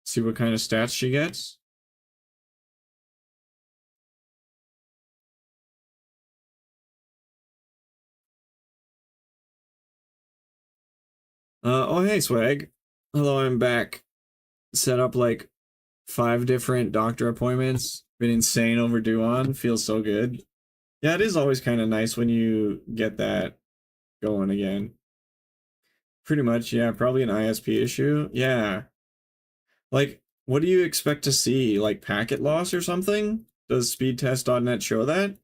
See what kind of stats she gets? Oh hey Swag. Hello, I'm back. Set up like 5 different doctor appointments. Been insane overdue on. Feels so good. Yeah, it is always kind of nice when you get that going again. Pretty much, yeah, probably an ISP issue. Yeah. Like, what do you expect to see? Like packet loss or something? Does speedtest.net show that?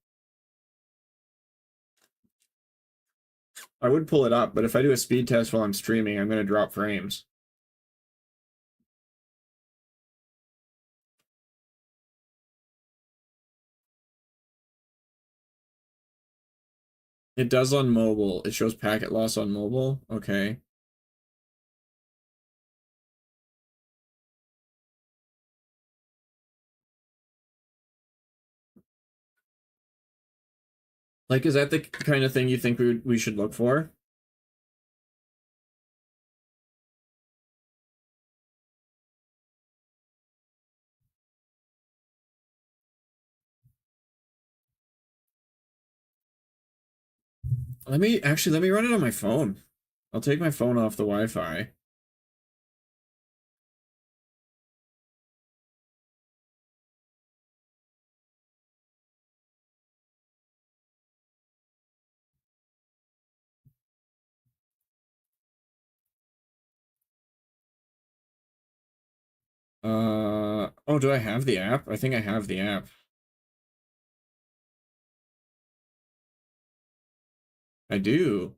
I would pull it up, but if I do a speed test while I'm streaming, I'm gonna drop frames. It does on mobile. It shows packet loss on mobile. Okay. Like, is that the kind of thing you think we should look for? Let me run it on my phone. I'll take my phone off the Wi-Fi. Oh, do I have the app? I think I have the app. I do.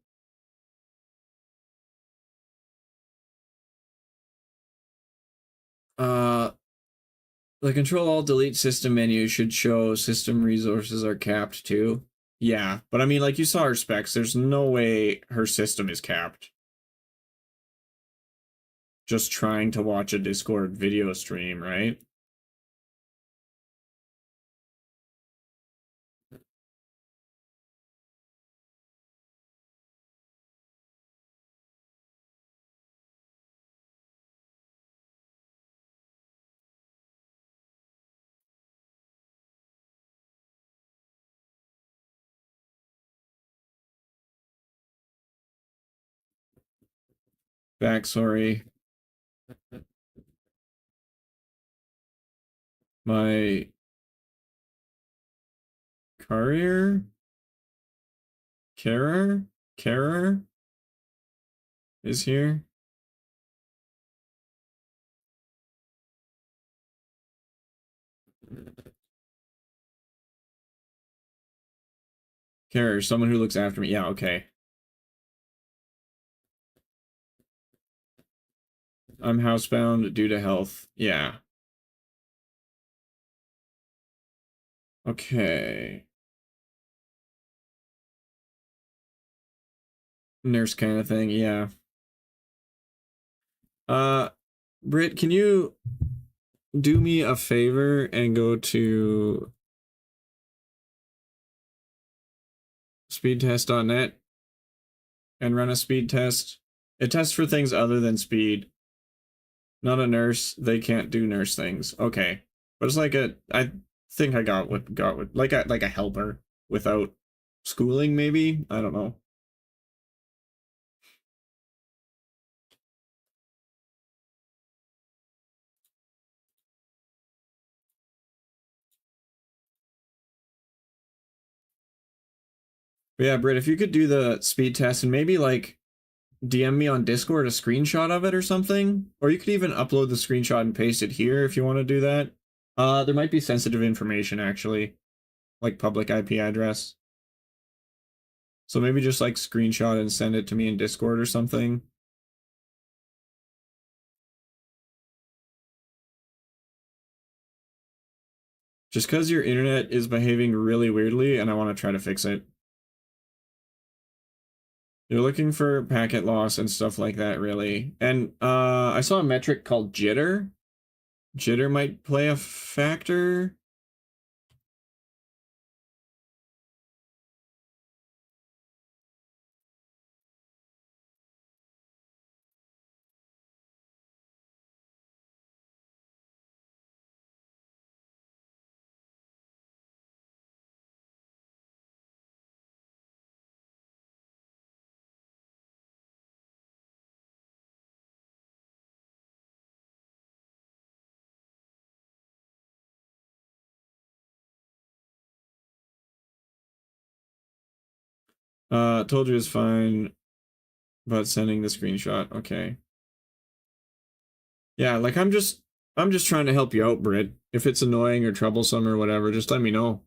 Uh, the Control Alt Delete system menu should show system resources are capped too. Yeah, but I mean, like you saw her specs, there's no way her system is capped. Just trying to watch a Discord video stream, right? Backstory. My courier? Carer is here. Carer, someone who looks after me. Yeah, okay. I'm housebound due to health. Yeah. Okay. Nurse kind of thing. Yeah. Uh, Britt, can you do me a favor and go to speedtest.net and run a speed test? It tests for things other than speed. Not a nurse. They can't do nurse things. Okay. But it's like I think I got what like a helper without schooling maybe? I don't know. But yeah, Britt, if you could do the speed test and maybe like DM me on Discord a screenshot of it or something, or you could even upload the screenshot and paste it here if you want to do that. There might be sensitive information actually, like public IP address. So maybe just like screenshot and send it to me in Discord or something. Just because your internet is behaving really weirdly and I want to try to fix it. You're looking for packet loss and stuff like that, really. And I saw a metric called jitter. Jitter might play a factor. Told you it's fine, but sending the screenshot. Okay. Yeah, like I'm just trying to help you out, Britt. If it's annoying or troublesome or whatever, just let me know.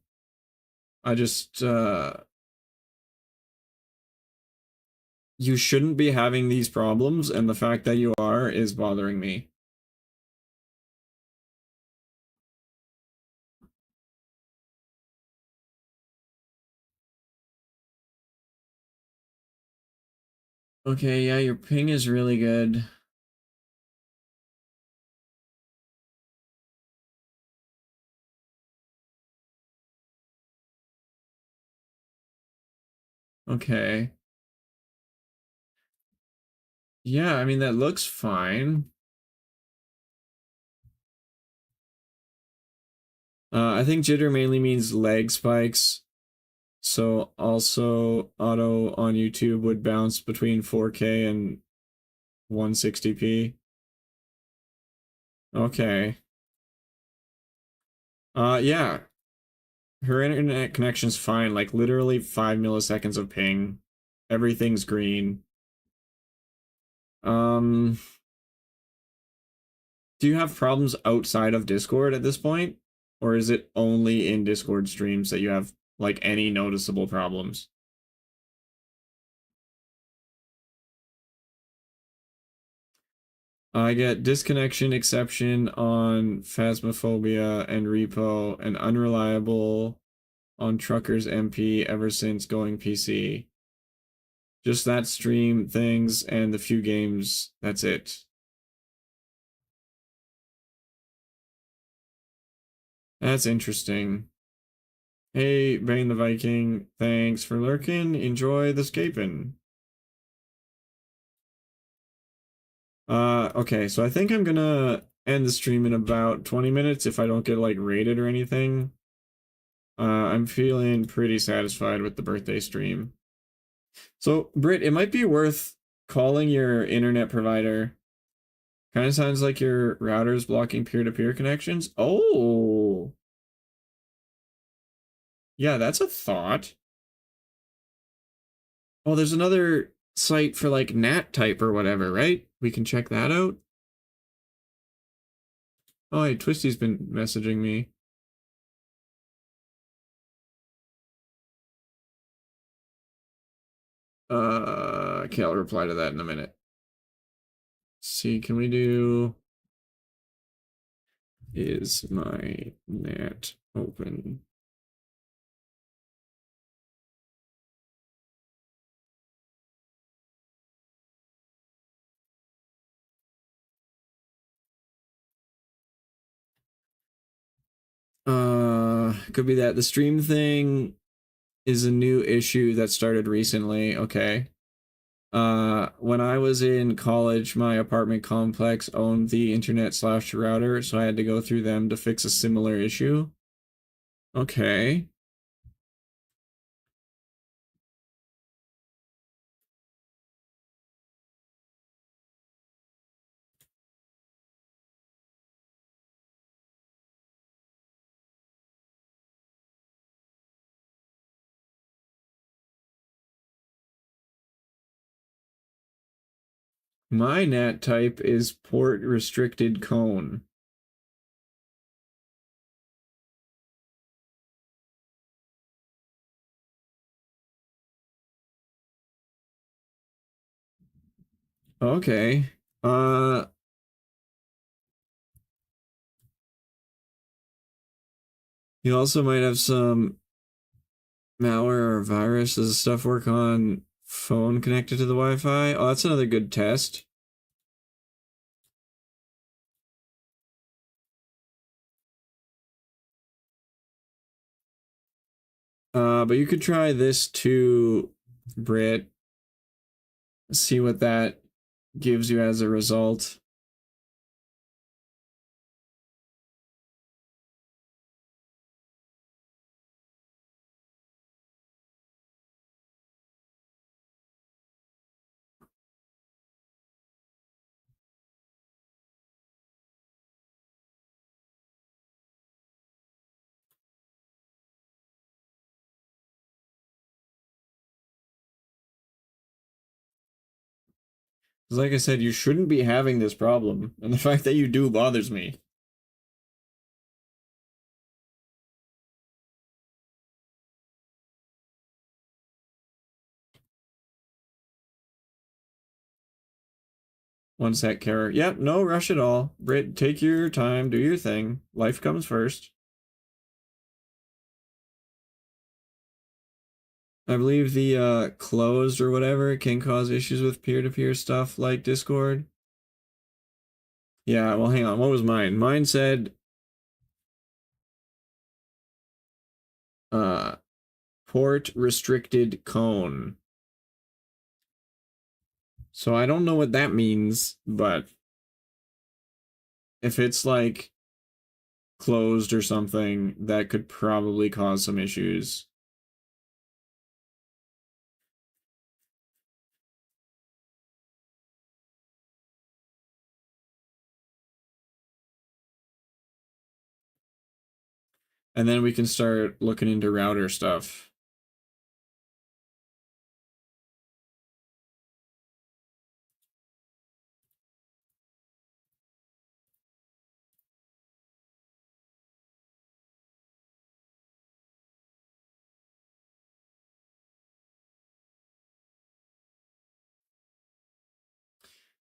I just you shouldn't be having these problems, and the fact that you are is bothering me. Okay, yeah, your ping is really good. Okay. Yeah, I mean that looks fine. I think jitter mainly means lag spikes. So also auto on YouTube would bounce between 4K and 160p. Okay. Yeah. Her internet connection's fine, like literally 5 milliseconds of ping. Everything's green. Um, do you have problems outside of Discord at this point? Or is it only in Discord streams that you have like any noticeable problems? I get disconnection exception on Phasmophobia and Repo and unreliable on Truckers MP ever since going PC. Just that stream things and the few games, that's it. That's interesting. Hey, Bane the Viking, thanks for lurking. Enjoy the scaping. Okay, so I think I'm gonna end the stream in about 20 minutes if I don't get like raided or anything. I'm feeling pretty satisfied with the birthday stream. So, Britt, it might be worth calling your internet provider. Kind of sounds like your router's blocking peer-to-peer connections. Oh, yeah, that's a thought. Oh, there's another site for like NAT type or whatever, right? We can check that out. Oh, hey, Twisty's been messaging me. Okay, I'll reply to that in a minute. See, can we do is my NAT open? Could be that the stream thing is a new issue that started recently. Okay. When I was in college, my apartment complex owned the internet slash router, so I had to go through them to fix a similar issue. Okay. My NAT type is port restricted cone. Okay. Uh, you also might have some malware or virus. Does the stuff work on phone connected to the Wi-Fi? Oh, that's another good test. But you could try this too, Brit. See what that gives you as a result. Because like I said, you shouldn't be having this problem, and the fact that you do bothers me. One sec, Kara. Yep, no rush at all. Brit, take your time, do your thing. Life comes first. I believe the closed or whatever can cause issues with peer-to-peer stuff like Discord. Yeah, well, hang on. What was mine? Mine said uh port restricted cone. So I don't know what that means, but if it's like closed or something, that could probably cause some issues. And then we can start looking into router stuff.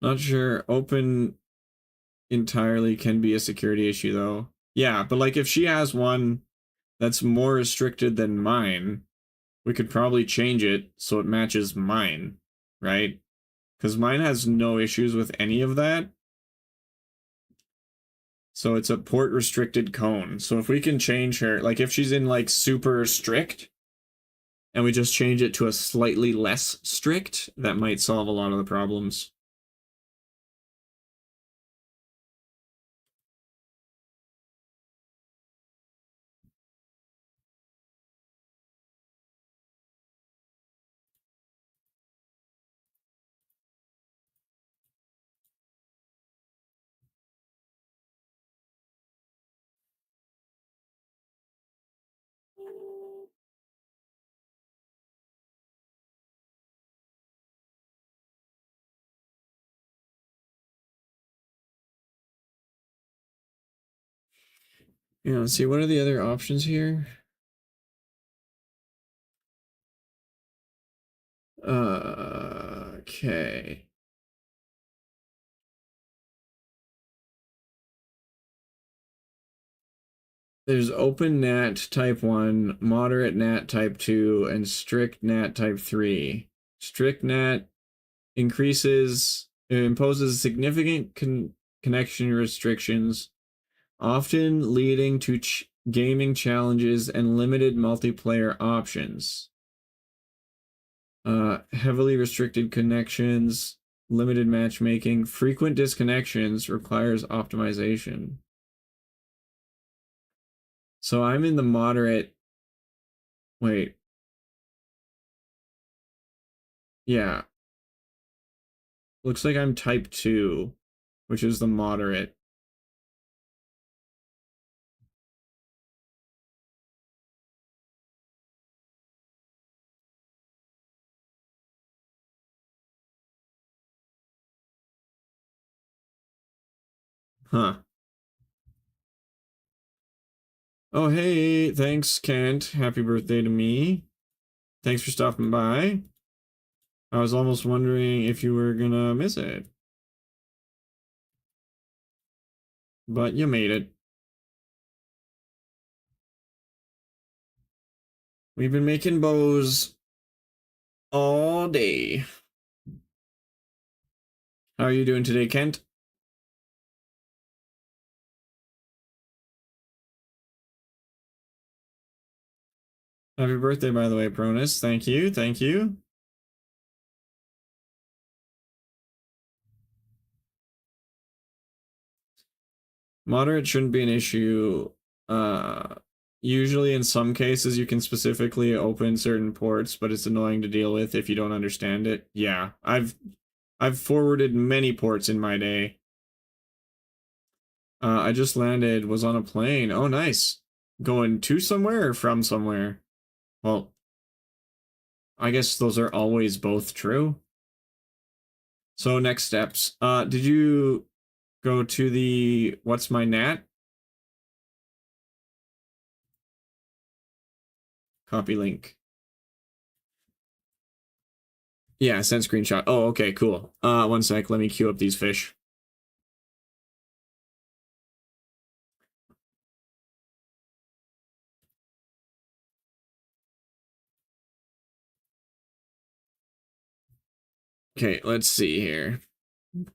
Not sure. Open entirely can be a security issue, though. Yeah, but like if she has one that's more restricted than mine, we could probably change it so it matches mine, right? Because mine has no issues with any of that. So it's a port restricted cone. So if we can change her, like if she's in like super strict, and we just change it to a slightly less strict, that might solve a lot of the problems. Yeah, let's see, what are the other options here? Okay. There's open NAT type 1, moderate NAT type 2, and strict NAT type 3. Strict NAT imposes significant connection restrictions, often leading to gaming challenges and limited multiplayer options. Heavily restricted connections, limited matchmaking, frequent disconnections requires optimization. So I'm in the moderate. Wait. Yeah. Looks like I'm type 2, which is the moderate. Huh. Oh, hey, thanks, Kent. Happy birthday to me. Thanks for stopping by. I was almost wondering if you were gonna miss it. But you made it. We've been making bows all day. How are you doing today, Kent? Happy birthday, by the way, Pronus. Thank you, thank you. Moderate shouldn't be an issue. Usually in some cases you can specifically open certain ports, but it's annoying to deal with if you don't understand it. Yeah, I've forwarded many ports in my day. I just landed, was on a plane. Oh, nice. Going to somewhere or from somewhere? Well, I guess those are always both true. So next steps. Did you go to the what's my NAT? Copy link. Yeah, send screenshot. Oh, okay, cool. One sec. Let me queue up these fish. Okay, let's see here.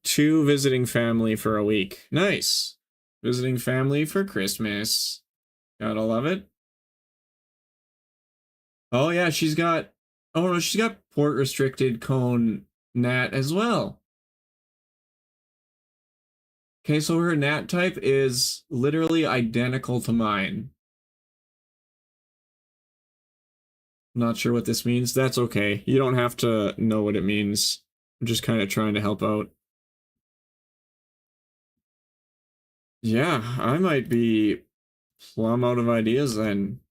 2 visiting family for a week. Nice. Visiting family for Christmas. Gotta love it. Oh yeah, she's got. Oh no, she's got port restricted cone NAT as well. Okay, so her NAT type is literally identical to mine. Not sure what this means. That's okay. You don't have to know what it means. I'm just kind of trying to help out. Yeah, I might be plumb out of ideas then.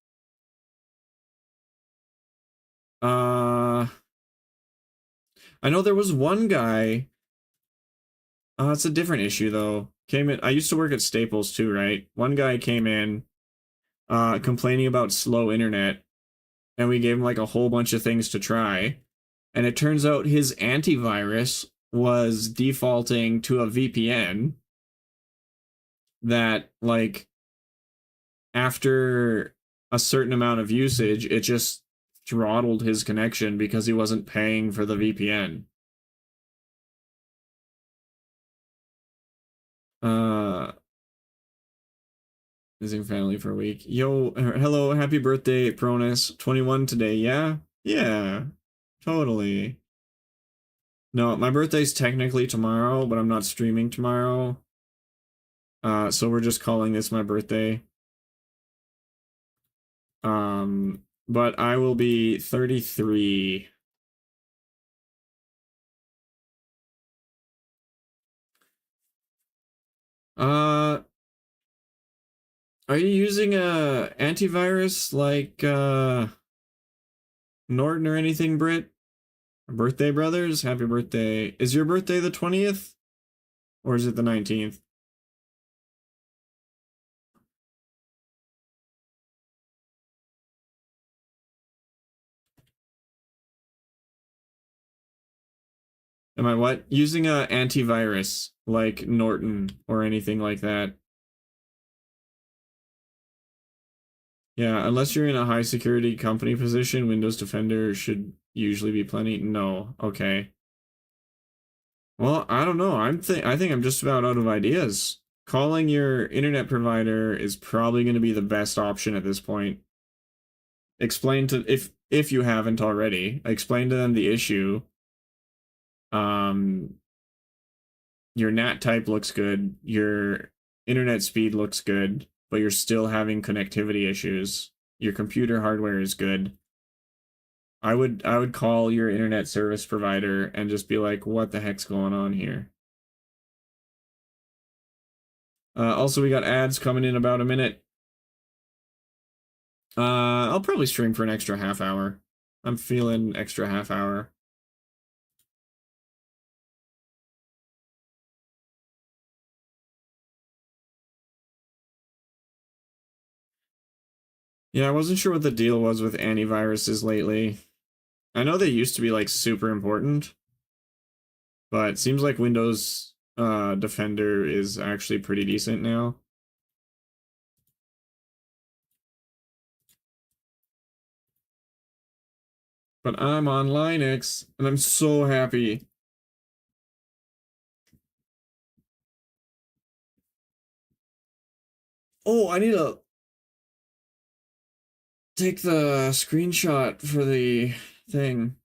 I know there was one guy. It's a different issue though. Came in. I used to work at Staples too, right? One guy came in, complaining about slow internet, and we gave him like a whole bunch of things to try, and it turns out his antivirus was defaulting to a VPN that like after a certain amount of usage, it just throttled his connection because he wasn't paying for the VPN. Uh, Visiting family for a week. Yo, hello, happy birthday, Pronus. 21 today, yeah? Yeah, totally. No, my birthday's technically tomorrow, but I'm not streaming tomorrow. So we're just calling this my birthday. But I will be 33. Are you using a antivirus like Norton or anything, Brit? Birthday brothers, happy birthday. Is your birthday the 20th? Or is it the 19th? Am I what? Using a antivirus like Norton or anything like that. Yeah, unless you're in a high security company position, Windows Defender should usually be plenty. No, okay. Well, I don't know. I think I'm just about out of ideas. Calling your internet provider is probably going to be the best option at this point. Explain to if you haven't already, explain to them the issue. Um, your NAT type looks good, your internet speed looks good, but you're still having connectivity issues. Your computer hardware is good. I would call your internet service provider and just be like, what the heck's going on here? Also, we got ads coming in about a minute. I'll probably stream for an extra half hour. I'm feeling extra half hour. Yeah, I wasn't sure what the deal was with antiviruses lately. I know they used to be like super important, but it seems like Windows Defender is actually pretty decent now. But I'm on Linux, and I'm so happy. Oh, I need to take the screenshot for the thing.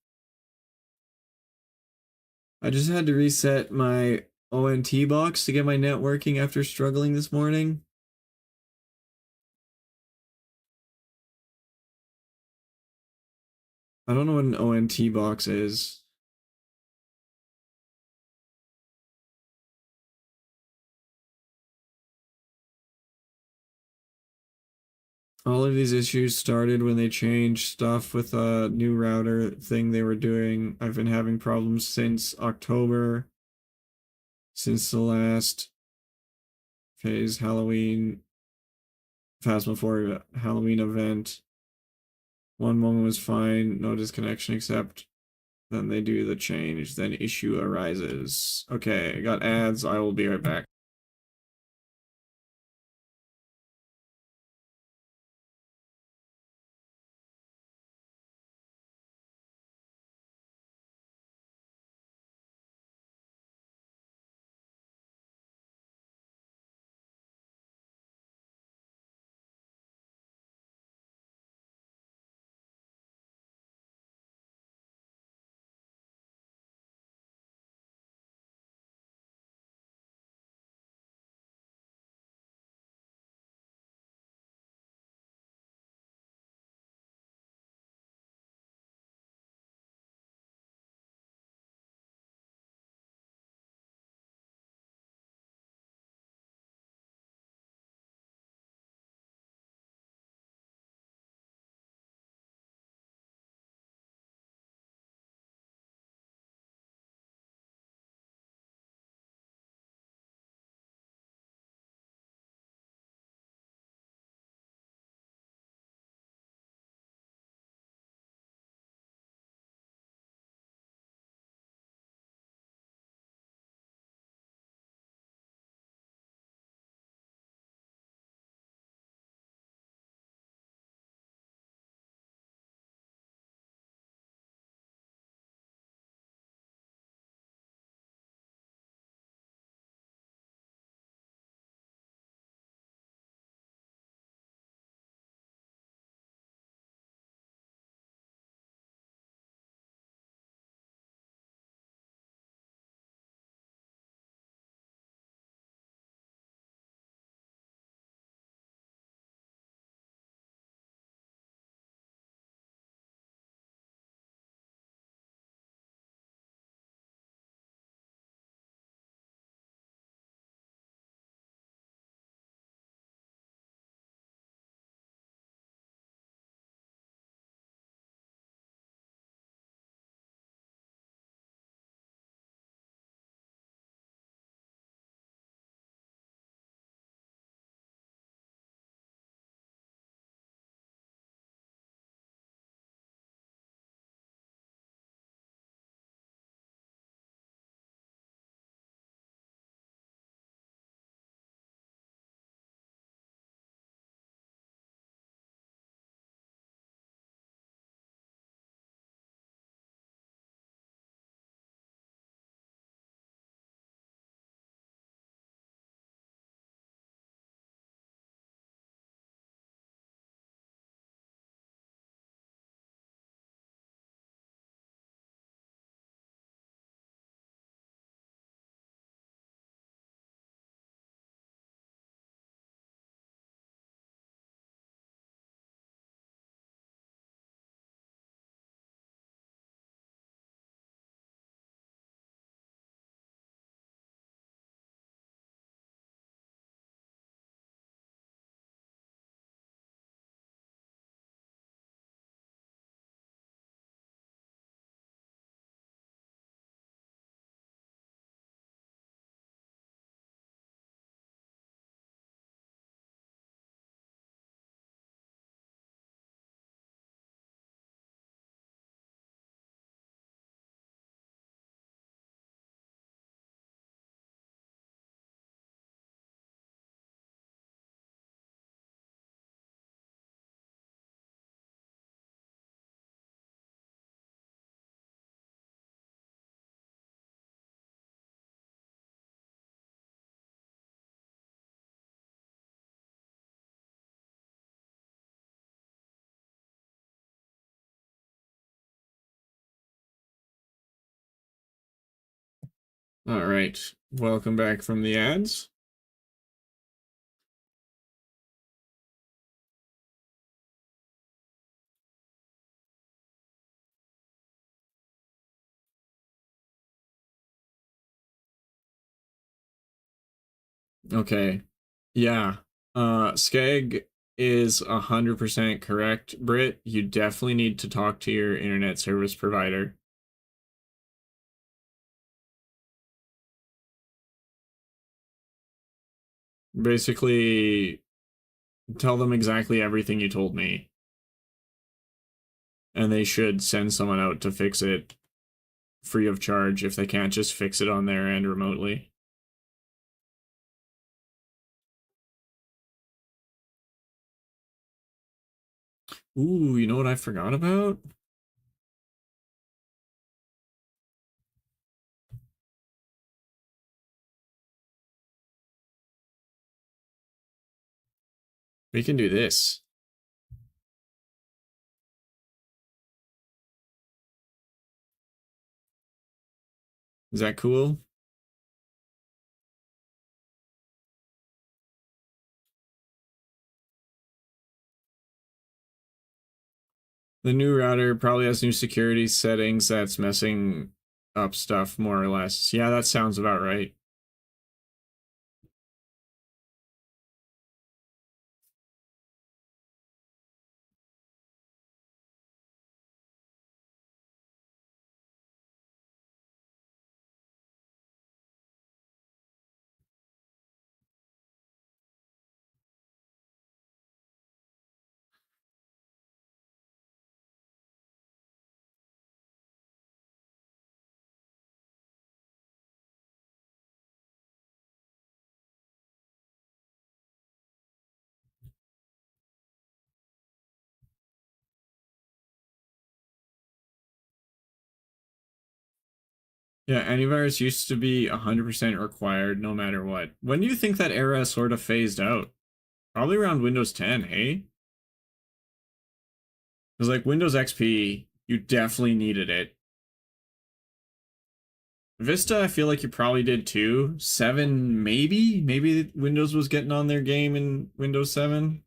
I just had to reset my ONT box to get my net working after struggling this morning. I don't know what an ONT box is. All of these issues started when they changed stuff with a new router thing they were doing. I've been having problems since October. since the last phase Halloween Phasmophobia Halloween event. One moment was fine, no disconnection except then they do the change, then issue arises. Okay, I got ads, I will be right back. All right, welcome back from the ads. Okay, yeah, Skeg is 100% correct, Britt. You definitely need to talk to your internet service provider. Basically, tell them exactly everything you told me. And they should send someone out to fix it free of charge if they can't just fix it on their end remotely. Ooh, you know what I forgot about? We can do this. Is that cool? The new router probably has new security settings that's messing up stuff more or less. Yeah, that sounds about right. Yeah, antivirus used to be 100% required no matter what. When do you think that era sort of phased out? Probably around Windows 10, hey? Because like Windows XP, you definitely needed it. Vista, I feel like you probably did too. 7, maybe? Maybe Windows was getting on their game in Windows 7.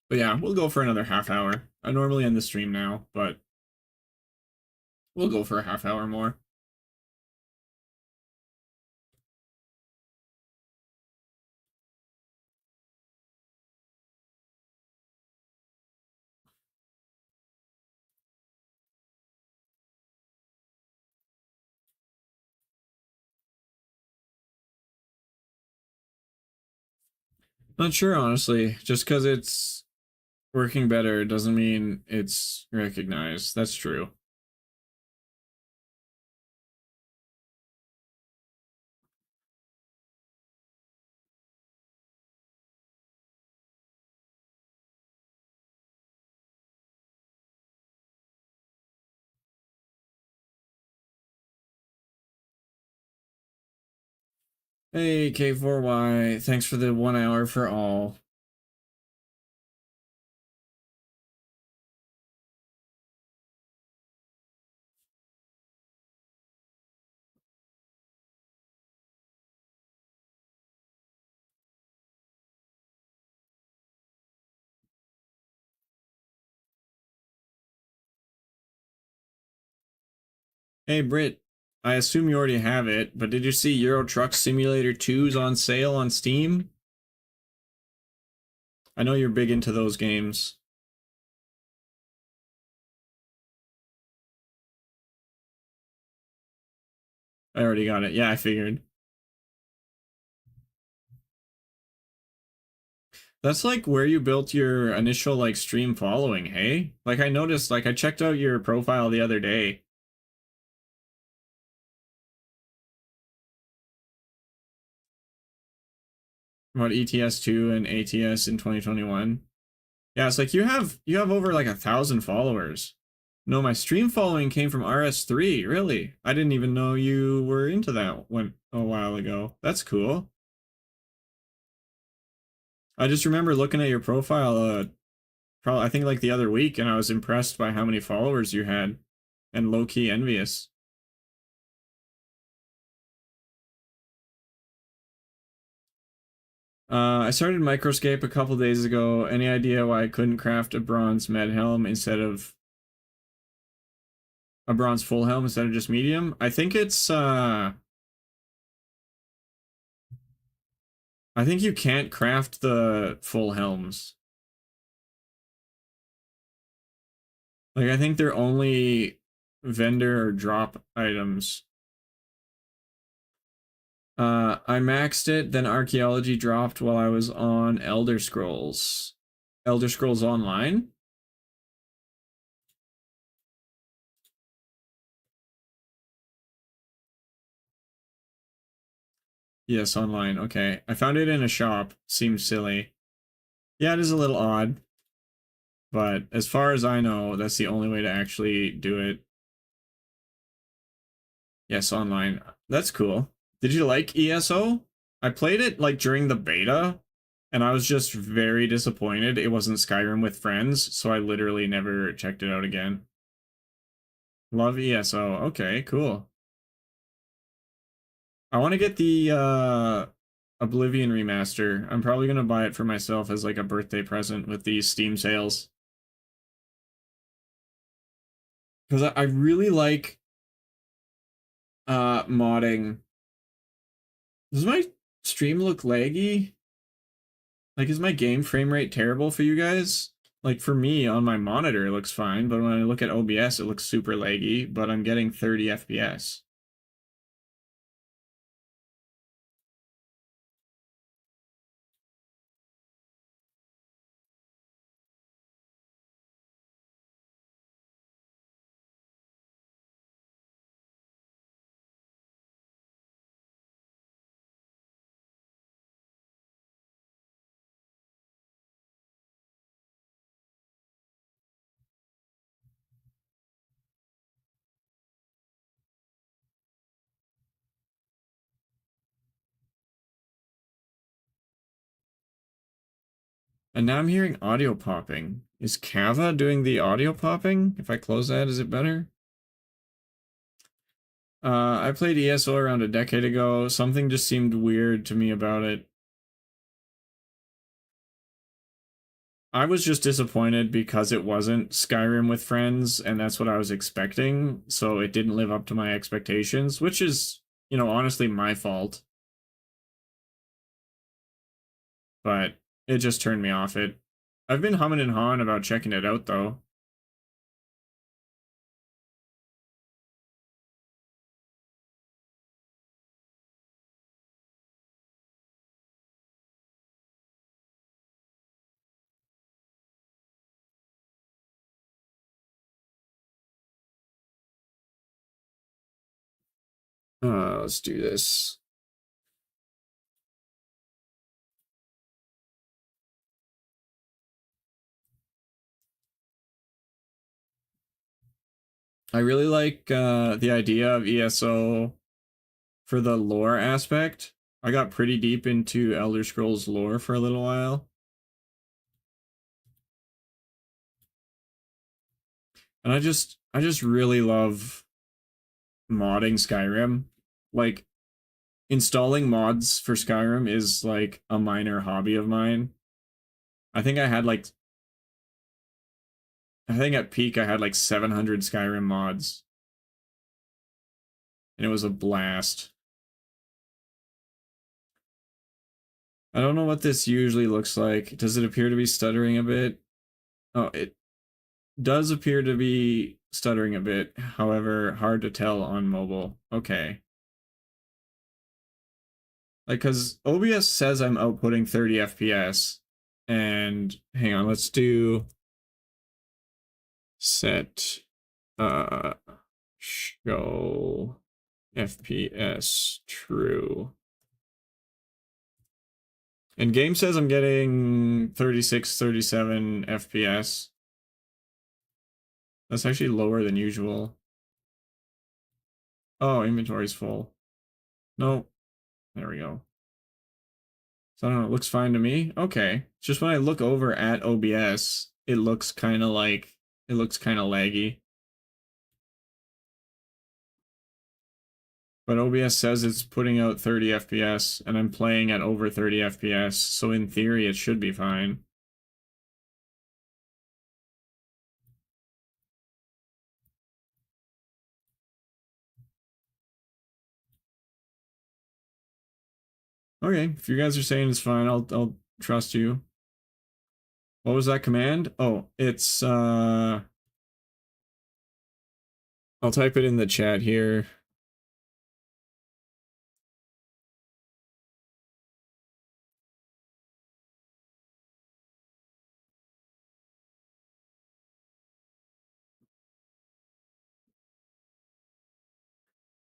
But yeah, we'll go for another half hour. I normally end the stream now, but we'll go for a half hour more. Not sure, honestly. Just because it's working better doesn't mean it's recognized. That's true. Hey, K4Y, thanks for the 1 hour for all. Hey, Britt, I assume you already have it, but did you see Euro Truck Simulator 2's on sale on Steam? I know you're big into those games. I already got it. Yeah, I figured. That's like where you built your initial like stream following, hey? Like I noticed, like I checked out your profile the other day. About ETS2 and ATS in 2021. Yeah, it's like you have over like 1,000 followers. No, my stream following came from RS3, really. I didn't even know you were into that one a while ago. That's cool. I just remember looking at your profile probably I think like the other week and I was impressed by how many followers you had and low-key envious. I started Microscape a couple days ago. Any idea why I couldn't craft a bronze med helm instead of a bronze full helm instead of just medium? I think it's I think you can't craft the full helms. Like, I think they're only vendor or drop items. I maxed it, then archaeology dropped while I was on Elder Scrolls. Elder Scrolls Online? Yes, online. Okay. I found it in a shop. Seems silly. Yeah, it is a little odd. But as far as I know, that's the only way to actually do it. Yes, online. That's cool. Did you like ESO? I played it like during the beta, and I was just very disappointed it wasn't Skyrim with friends, so I literally never checked it out again. Love ESO. Okay, cool. I want to get the Oblivion remaster. I'm probably gonna buy it for myself as like a birthday present with these Steam sales. Because I really like modding. Does my stream look laggy? Like, is my game frame rate terrible for you guys? Like, for me, on my monitor, it looks fine, but when I look at OBS, it looks super laggy, but I'm getting 30 FPS. And now I'm hearing audio popping. Is Kava doing the audio popping? If I close that, is it better? I played ESO around a decade ago. Something just seemed weird to me about it. I was just disappointed because it wasn't Skyrim with friends, and that's what I was expecting, so it didn't live up to my expectations, which is, honestly my fault. But it just turned me off it. I've been humming and hawing about checking it out, though. Let's do this. I really like the idea of ESO for the lore aspect. I got pretty deep into Elder Scrolls lore for a little while. And I just really love modding Skyrim. Like, installing mods for Skyrim is like a minor hobby of mine. I think at peak I had like 700 Skyrim mods. And it was a blast. I don't know what this usually looks like. Does it appear to be stuttering a bit? Oh, it does appear to be stuttering a bit. However, hard to tell on mobile. Okay. Like, because OBS says I'm outputting 30 FPS. And hang on, let's do set show FPS true. And game says I'm getting 36, 37 FPS. That's actually lower than usual. Oh, inventory's full. No, there we go. So I don't know, it looks fine to me. Okay. Just when I look over at OBS, it looks kind of laggy. But OBS says it's putting out 30 FPS, and I'm playing at over 30 FPS, so in theory it should be fine. Okay, if you guys are saying it's fine, I'll trust you. What was that command? Oh, it's I'll type it in the chat here.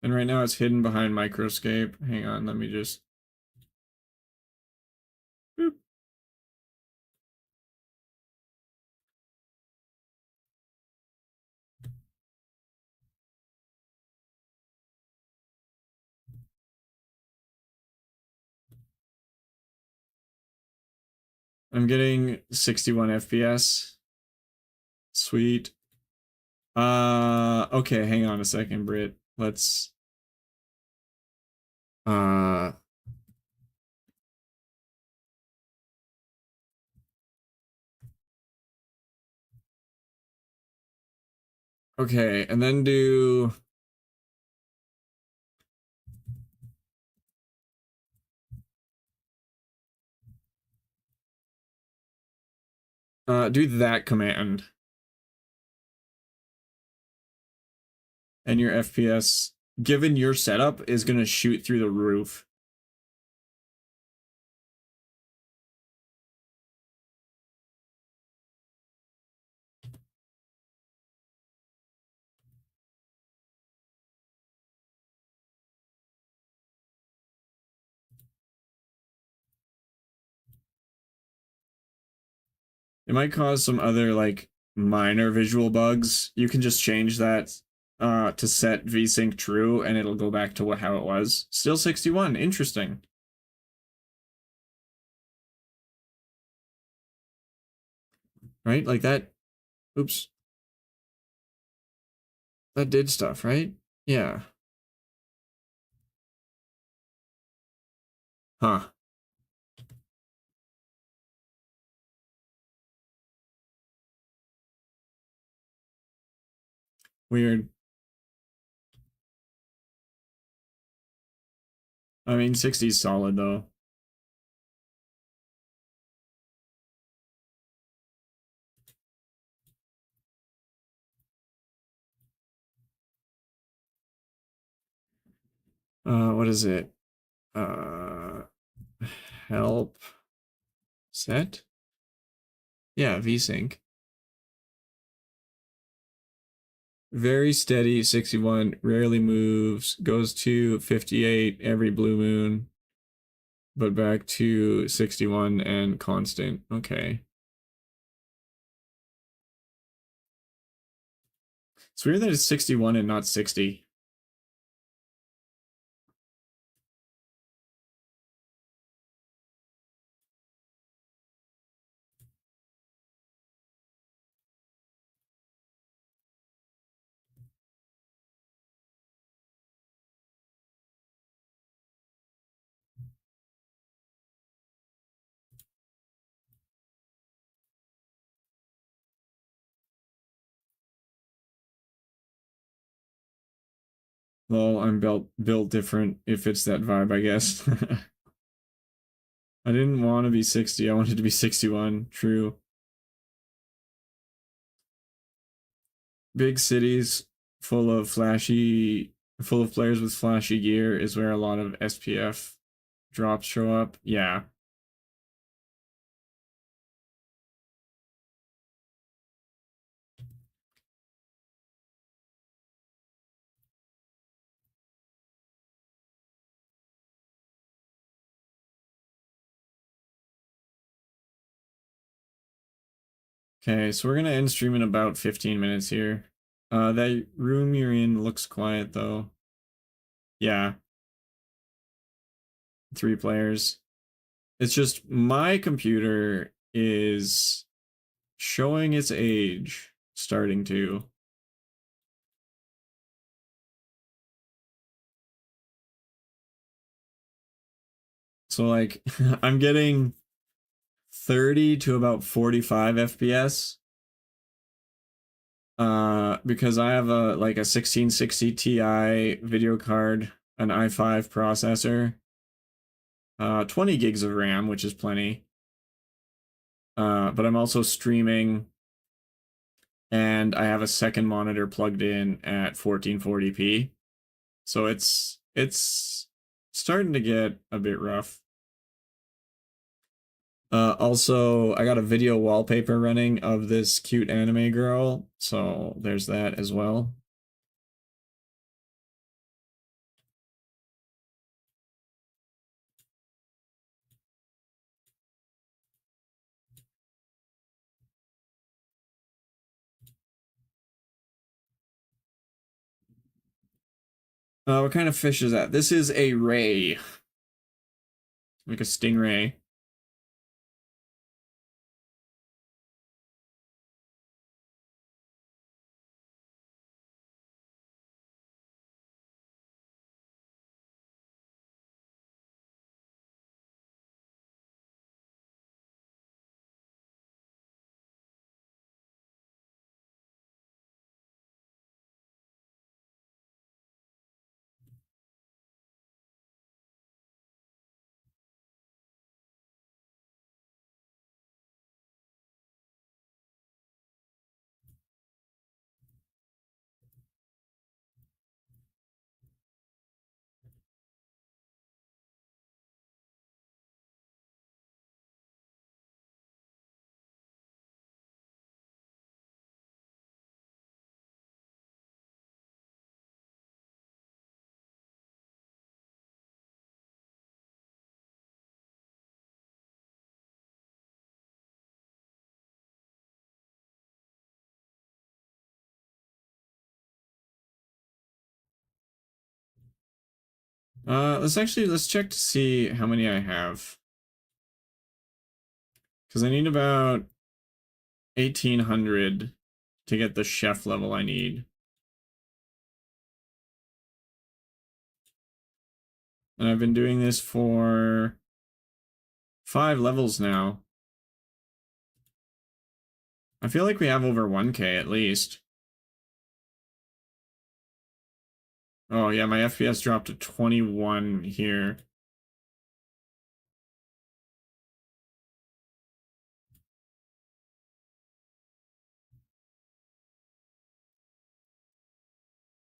And right now it's hidden behind Microscape. Hang on, let me just boop. I'm getting 61 FPS. Sweet. Okay, hang on a second, Britt. Let's uh okay, and then do do that command. And your FPS, given your setup, is gonna shoot through the roof. It might cause some other like minor visual bugs. You can just change that to set VSync true and it'll go back to how it was. Still 61. Interesting. Right? Like that. Oops. That did stuff, right? Yeah. Huh. Weird. I mean, 60 is solid though. What is it? Help set? Yeah, VSync. Very steady, 61, rarely moves, goes to 58 every blue moon, but back to 61 and constant. Okay. It's weird that it's 61 and not 60. Well, I'm built different if it's that vibe, I guess. I didn't want to be 60, I wanted to be 61. True. Big cities full of players with flashy gear is where a lot of SPF drops show up. Yeah. Okay, so we're gonna end stream in about 15 minutes here. That room you're in looks quiet though. Yeah, 3 players. It's just my computer is showing its age, starting to. So like, I'm getting 30 to about 45 FPS. Because I have a 1660 Ti video card, an i5 processor, 20 gigs of RAM, which is plenty. But I'm also streaming, and I have a second monitor plugged in at 1440p. So it's starting to get a bit rough. Also, I got a video wallpaper running of this cute anime girl, so there's that as well. What kind of fish is that? This is a ray, like a stingray. Let's check to see how many I have. Because I need about 1800 to get the chef level I need. And I've been doing this for 5 levels now. I feel like we have over 1k at least. Oh yeah, my FPS dropped to 21 here.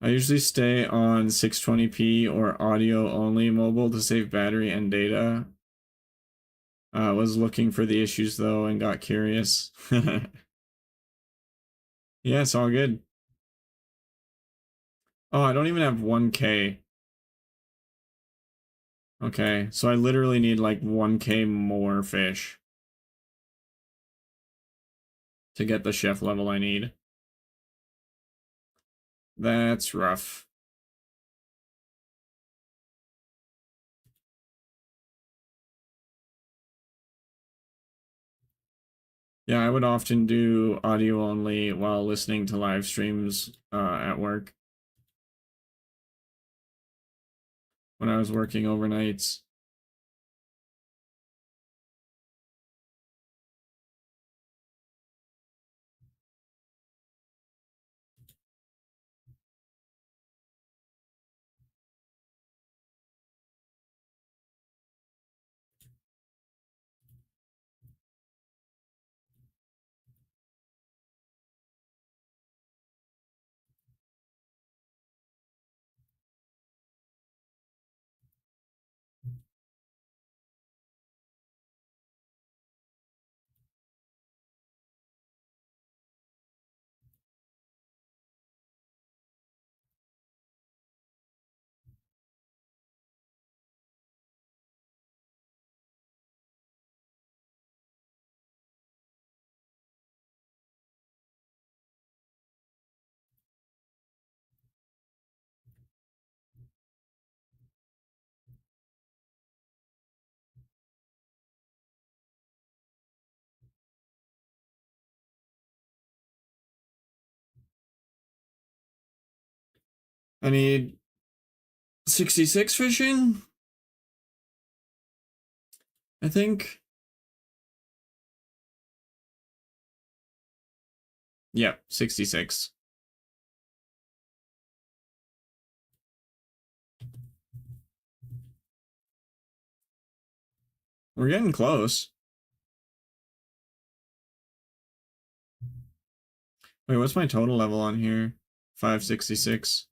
I usually stay on 620p or audio only mobile to save battery and data. Was looking for the issues though and got curious. Yeah, it's all good. Oh, I don't even have 1k. Okay, so I literally need like 1k more fish to get the chef level I need. That's rough. Yeah, I would often do audio only while listening to live streams at work when I was working overnights. I need 66 fishing, I think. Yep, 66. We're getting close. Wait, what's my total level on here? 566.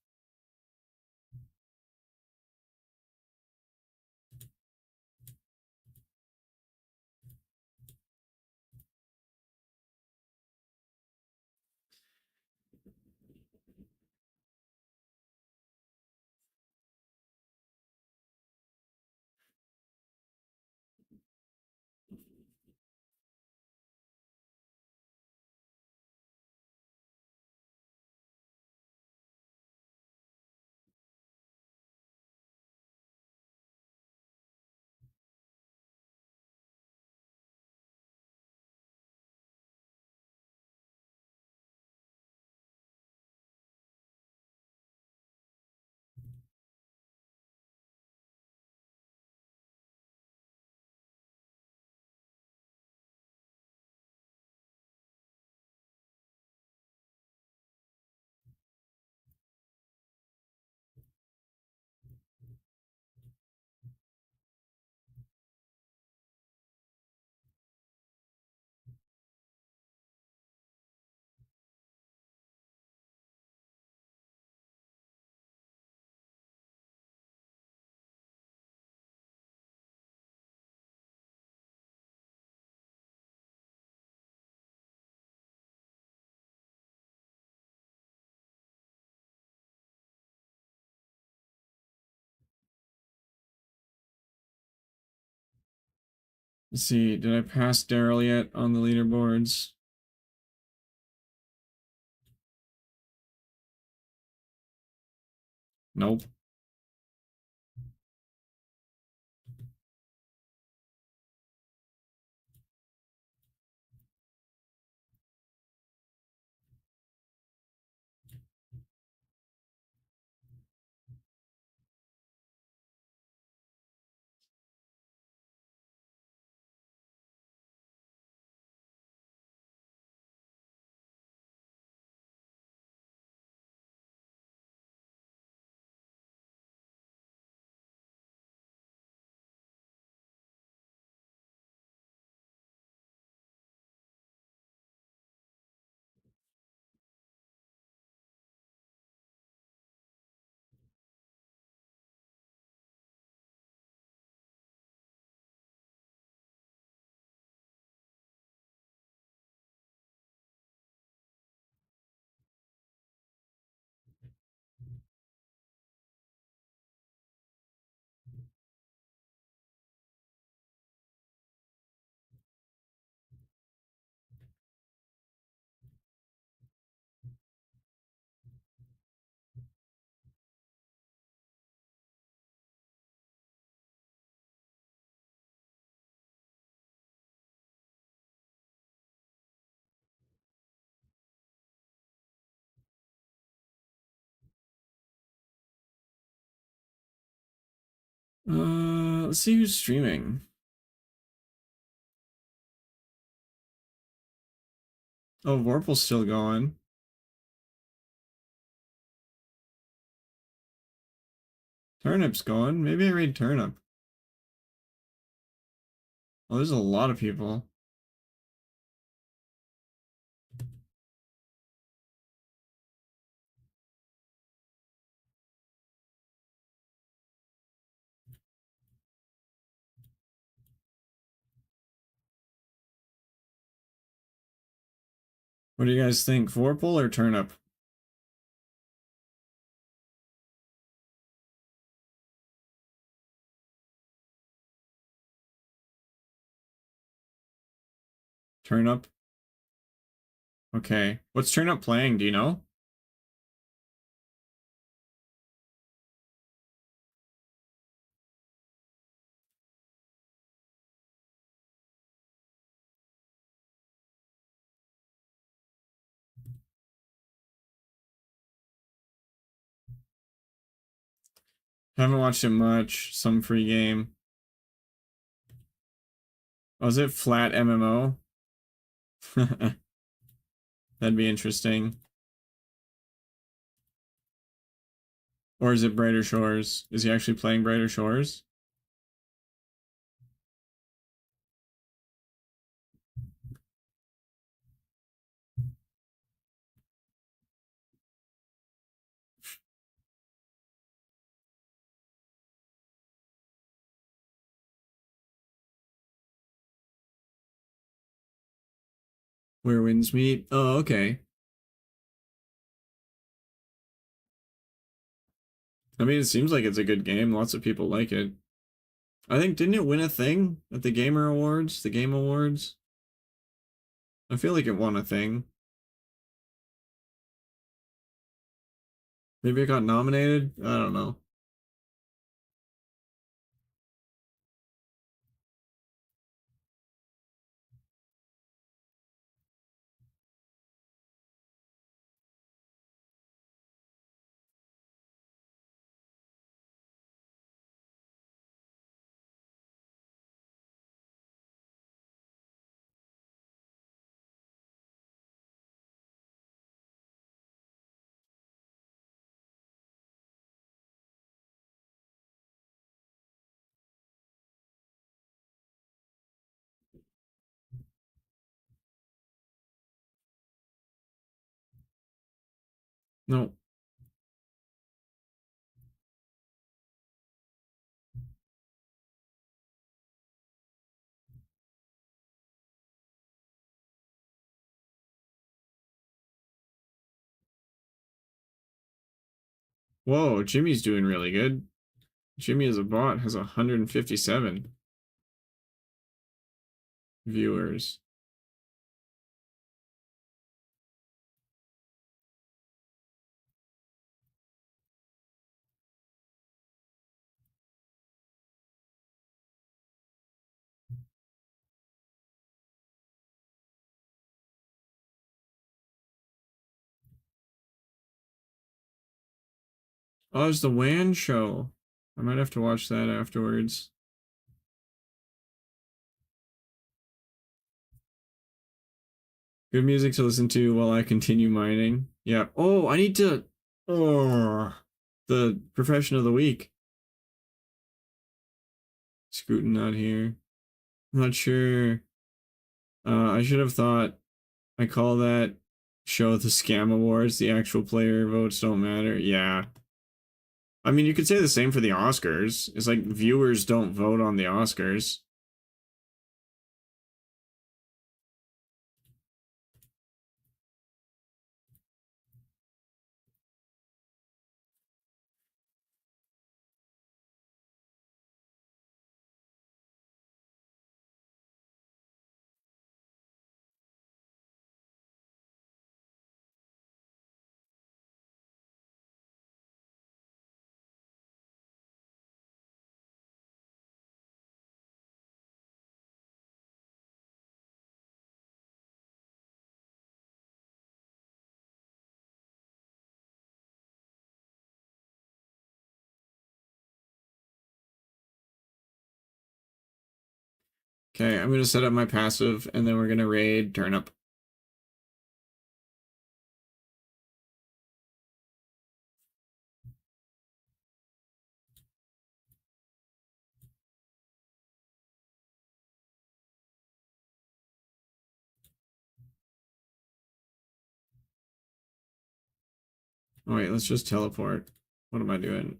Let's see, did I pass Daryl yet on the leaderboards? Nope. Let's see who's streaming. Oh, Vorpal's still going. Turnip's going. Maybe I raid Turnip. Oh, there's a lot of people. What do you guys think? Vorpal or Turnip? Turnip? Okay. What's Turnip playing? Do you know? Haven't watched it much. Some free game. Oh, is it flat MMO? That'd be interesting. Or is it Brighter Shores? Is he actually playing Brighter Shores? Where winds meet. Oh, okay. I mean, it seems like it's a good game. Lots of people like it. I think, didn't it win a thing at the Gamer Awards? The Game Awards? I feel like it won a thing. Maybe it got nominated? I don't know. No. Whoa, Jimmy's doing really good. Jimmy as a bot has 157 viewers. Oh, it's the WAN show. I might have to watch that afterwards. Good music to listen to while I continue mining. Yeah. Oh, I need to. Oh, the profession of the week. Scootin' not here. Not sure. I should have thought. I call that show the Scam Awards. The actual player votes don't matter. Yeah. I mean, you could say the same for the Oscars. It's like viewers don't vote on the Oscars. Okay, I'm gonna set up my passive and then we're gonna raid turnip. Oh wait, let's just teleport. What am I doing?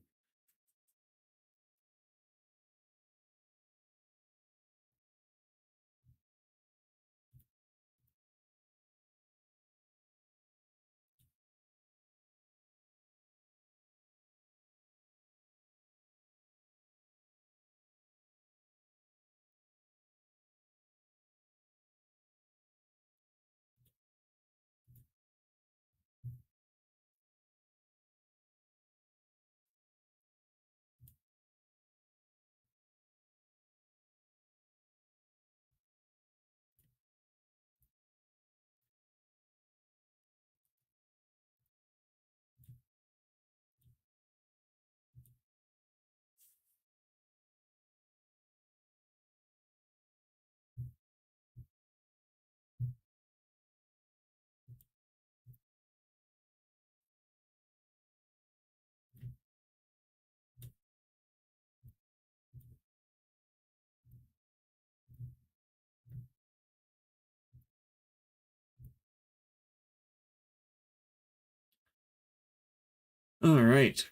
All right.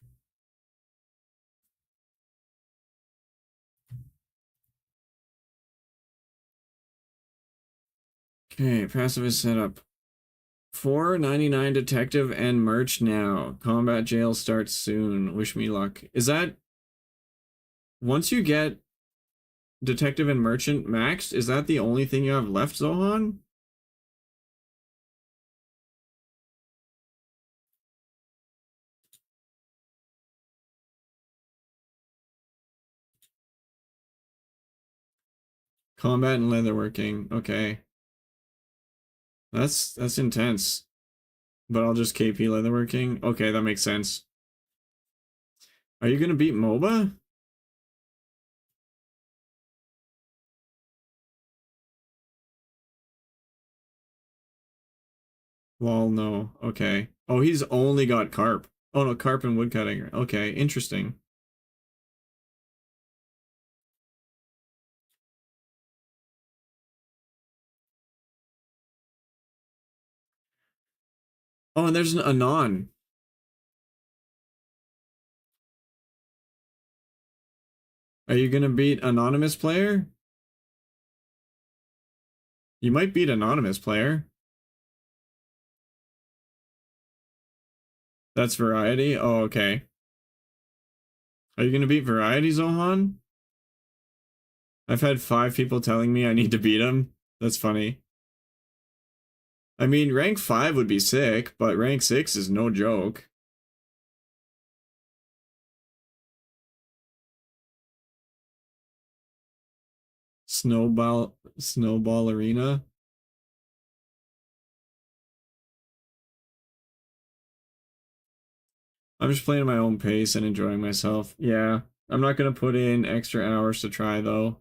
Okay, pacifist setup. $4.99 detective and merch now. Combat jail starts soon. Wish me luck. Is that once you get detective and merchant maxed, is that the only thing you have left, Zohan? Combat and leatherworking. Okay. That's intense. But I'll just KP leatherworking. Okay, that makes sense. Are you gonna beat MOBA? Well, no. Okay. Oh, he's only got carp. Oh no, carp and woodcutting. Okay, interesting. Oh, and there's an Anon. Are you gonna beat Anonymous Player? You might beat Anonymous Player. That's Variety? Oh, okay. Are you gonna beat Variety, Zohan? I've had 5 people telling me I need to beat him. That's funny. I mean, rank 5 would be sick, but rank 6 is no joke. Snowball Arena. I'm just playing at my own pace and enjoying myself. Yeah, I'm not gonna put in extra hours to try though.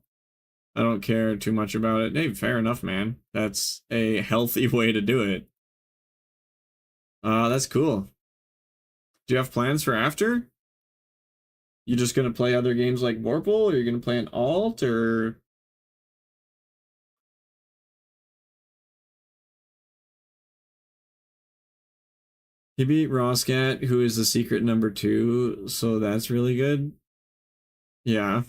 I don't care too much about it. Hey, fair enough, man. That's a healthy way to do it. That's cool. Do you have plans for after? You just gonna play other games like Vorpal, or you're gonna play an alt, or he beat Roscat, who is the secret number 2, so that's really good. Yeah.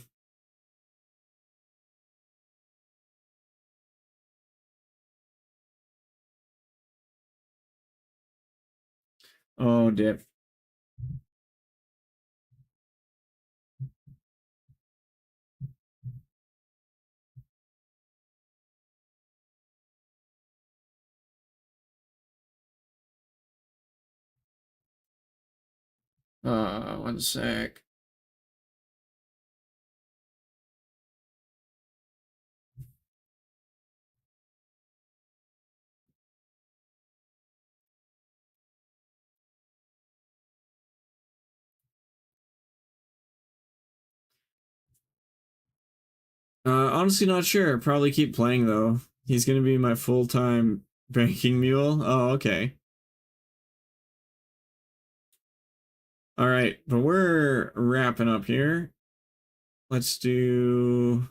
Oh, dip. One sec. Honestly, not sure. Probably keep playing though. He's gonna be my full-time banking mule. Oh, okay. All right, but we're wrapping up here. Let's do.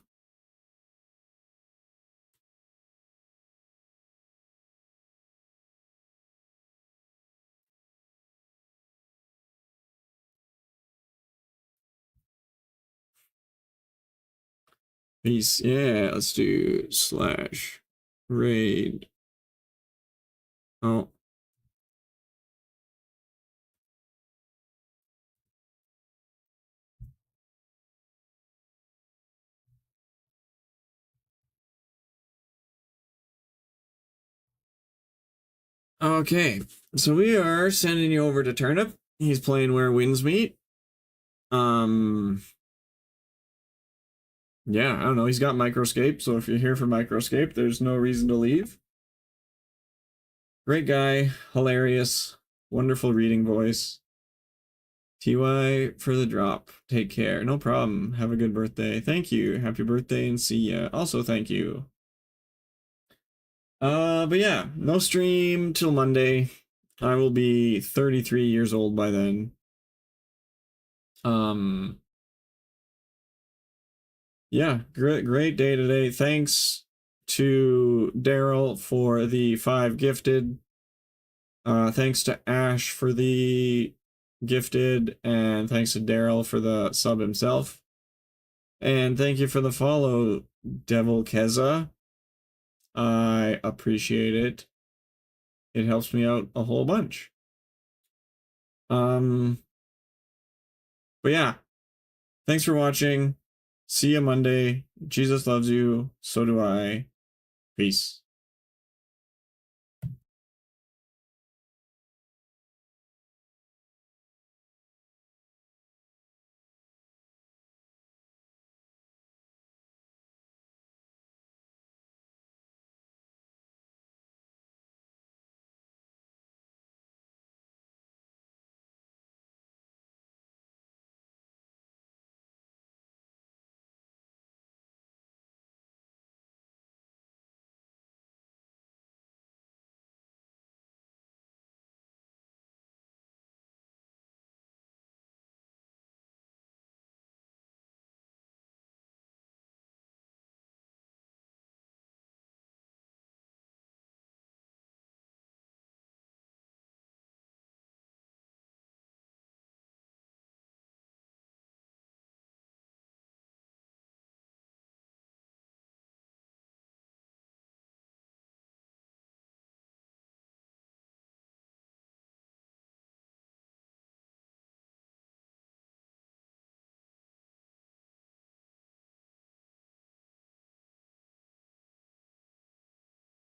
Peace. Yeah, let's do slash raid. Oh. Okay, so we are sending you over to Turnip. He's playing Where Winds Meet. Yeah, I don't know. He's got Microscape, so if you're here for Microscape, there's no reason to leave. Great guy, hilarious, wonderful reading voice. TY for the drop. Take care. No problem. Have a good birthday. Thank you. Happy birthday and see ya. Also, thank you. But yeah, no stream till Monday. I will be 33 years old by then. Um, yeah, great day today. Thanks to Daryl for the 5 gifted. Thanks to Ash for the gifted, and thanks to Daryl for the sub himself. And thank you for the follow, Devil Keza. I appreciate it. It helps me out a whole bunch. But yeah, thanks for watching. See you Monday. Jesus loves you. So do I. Peace.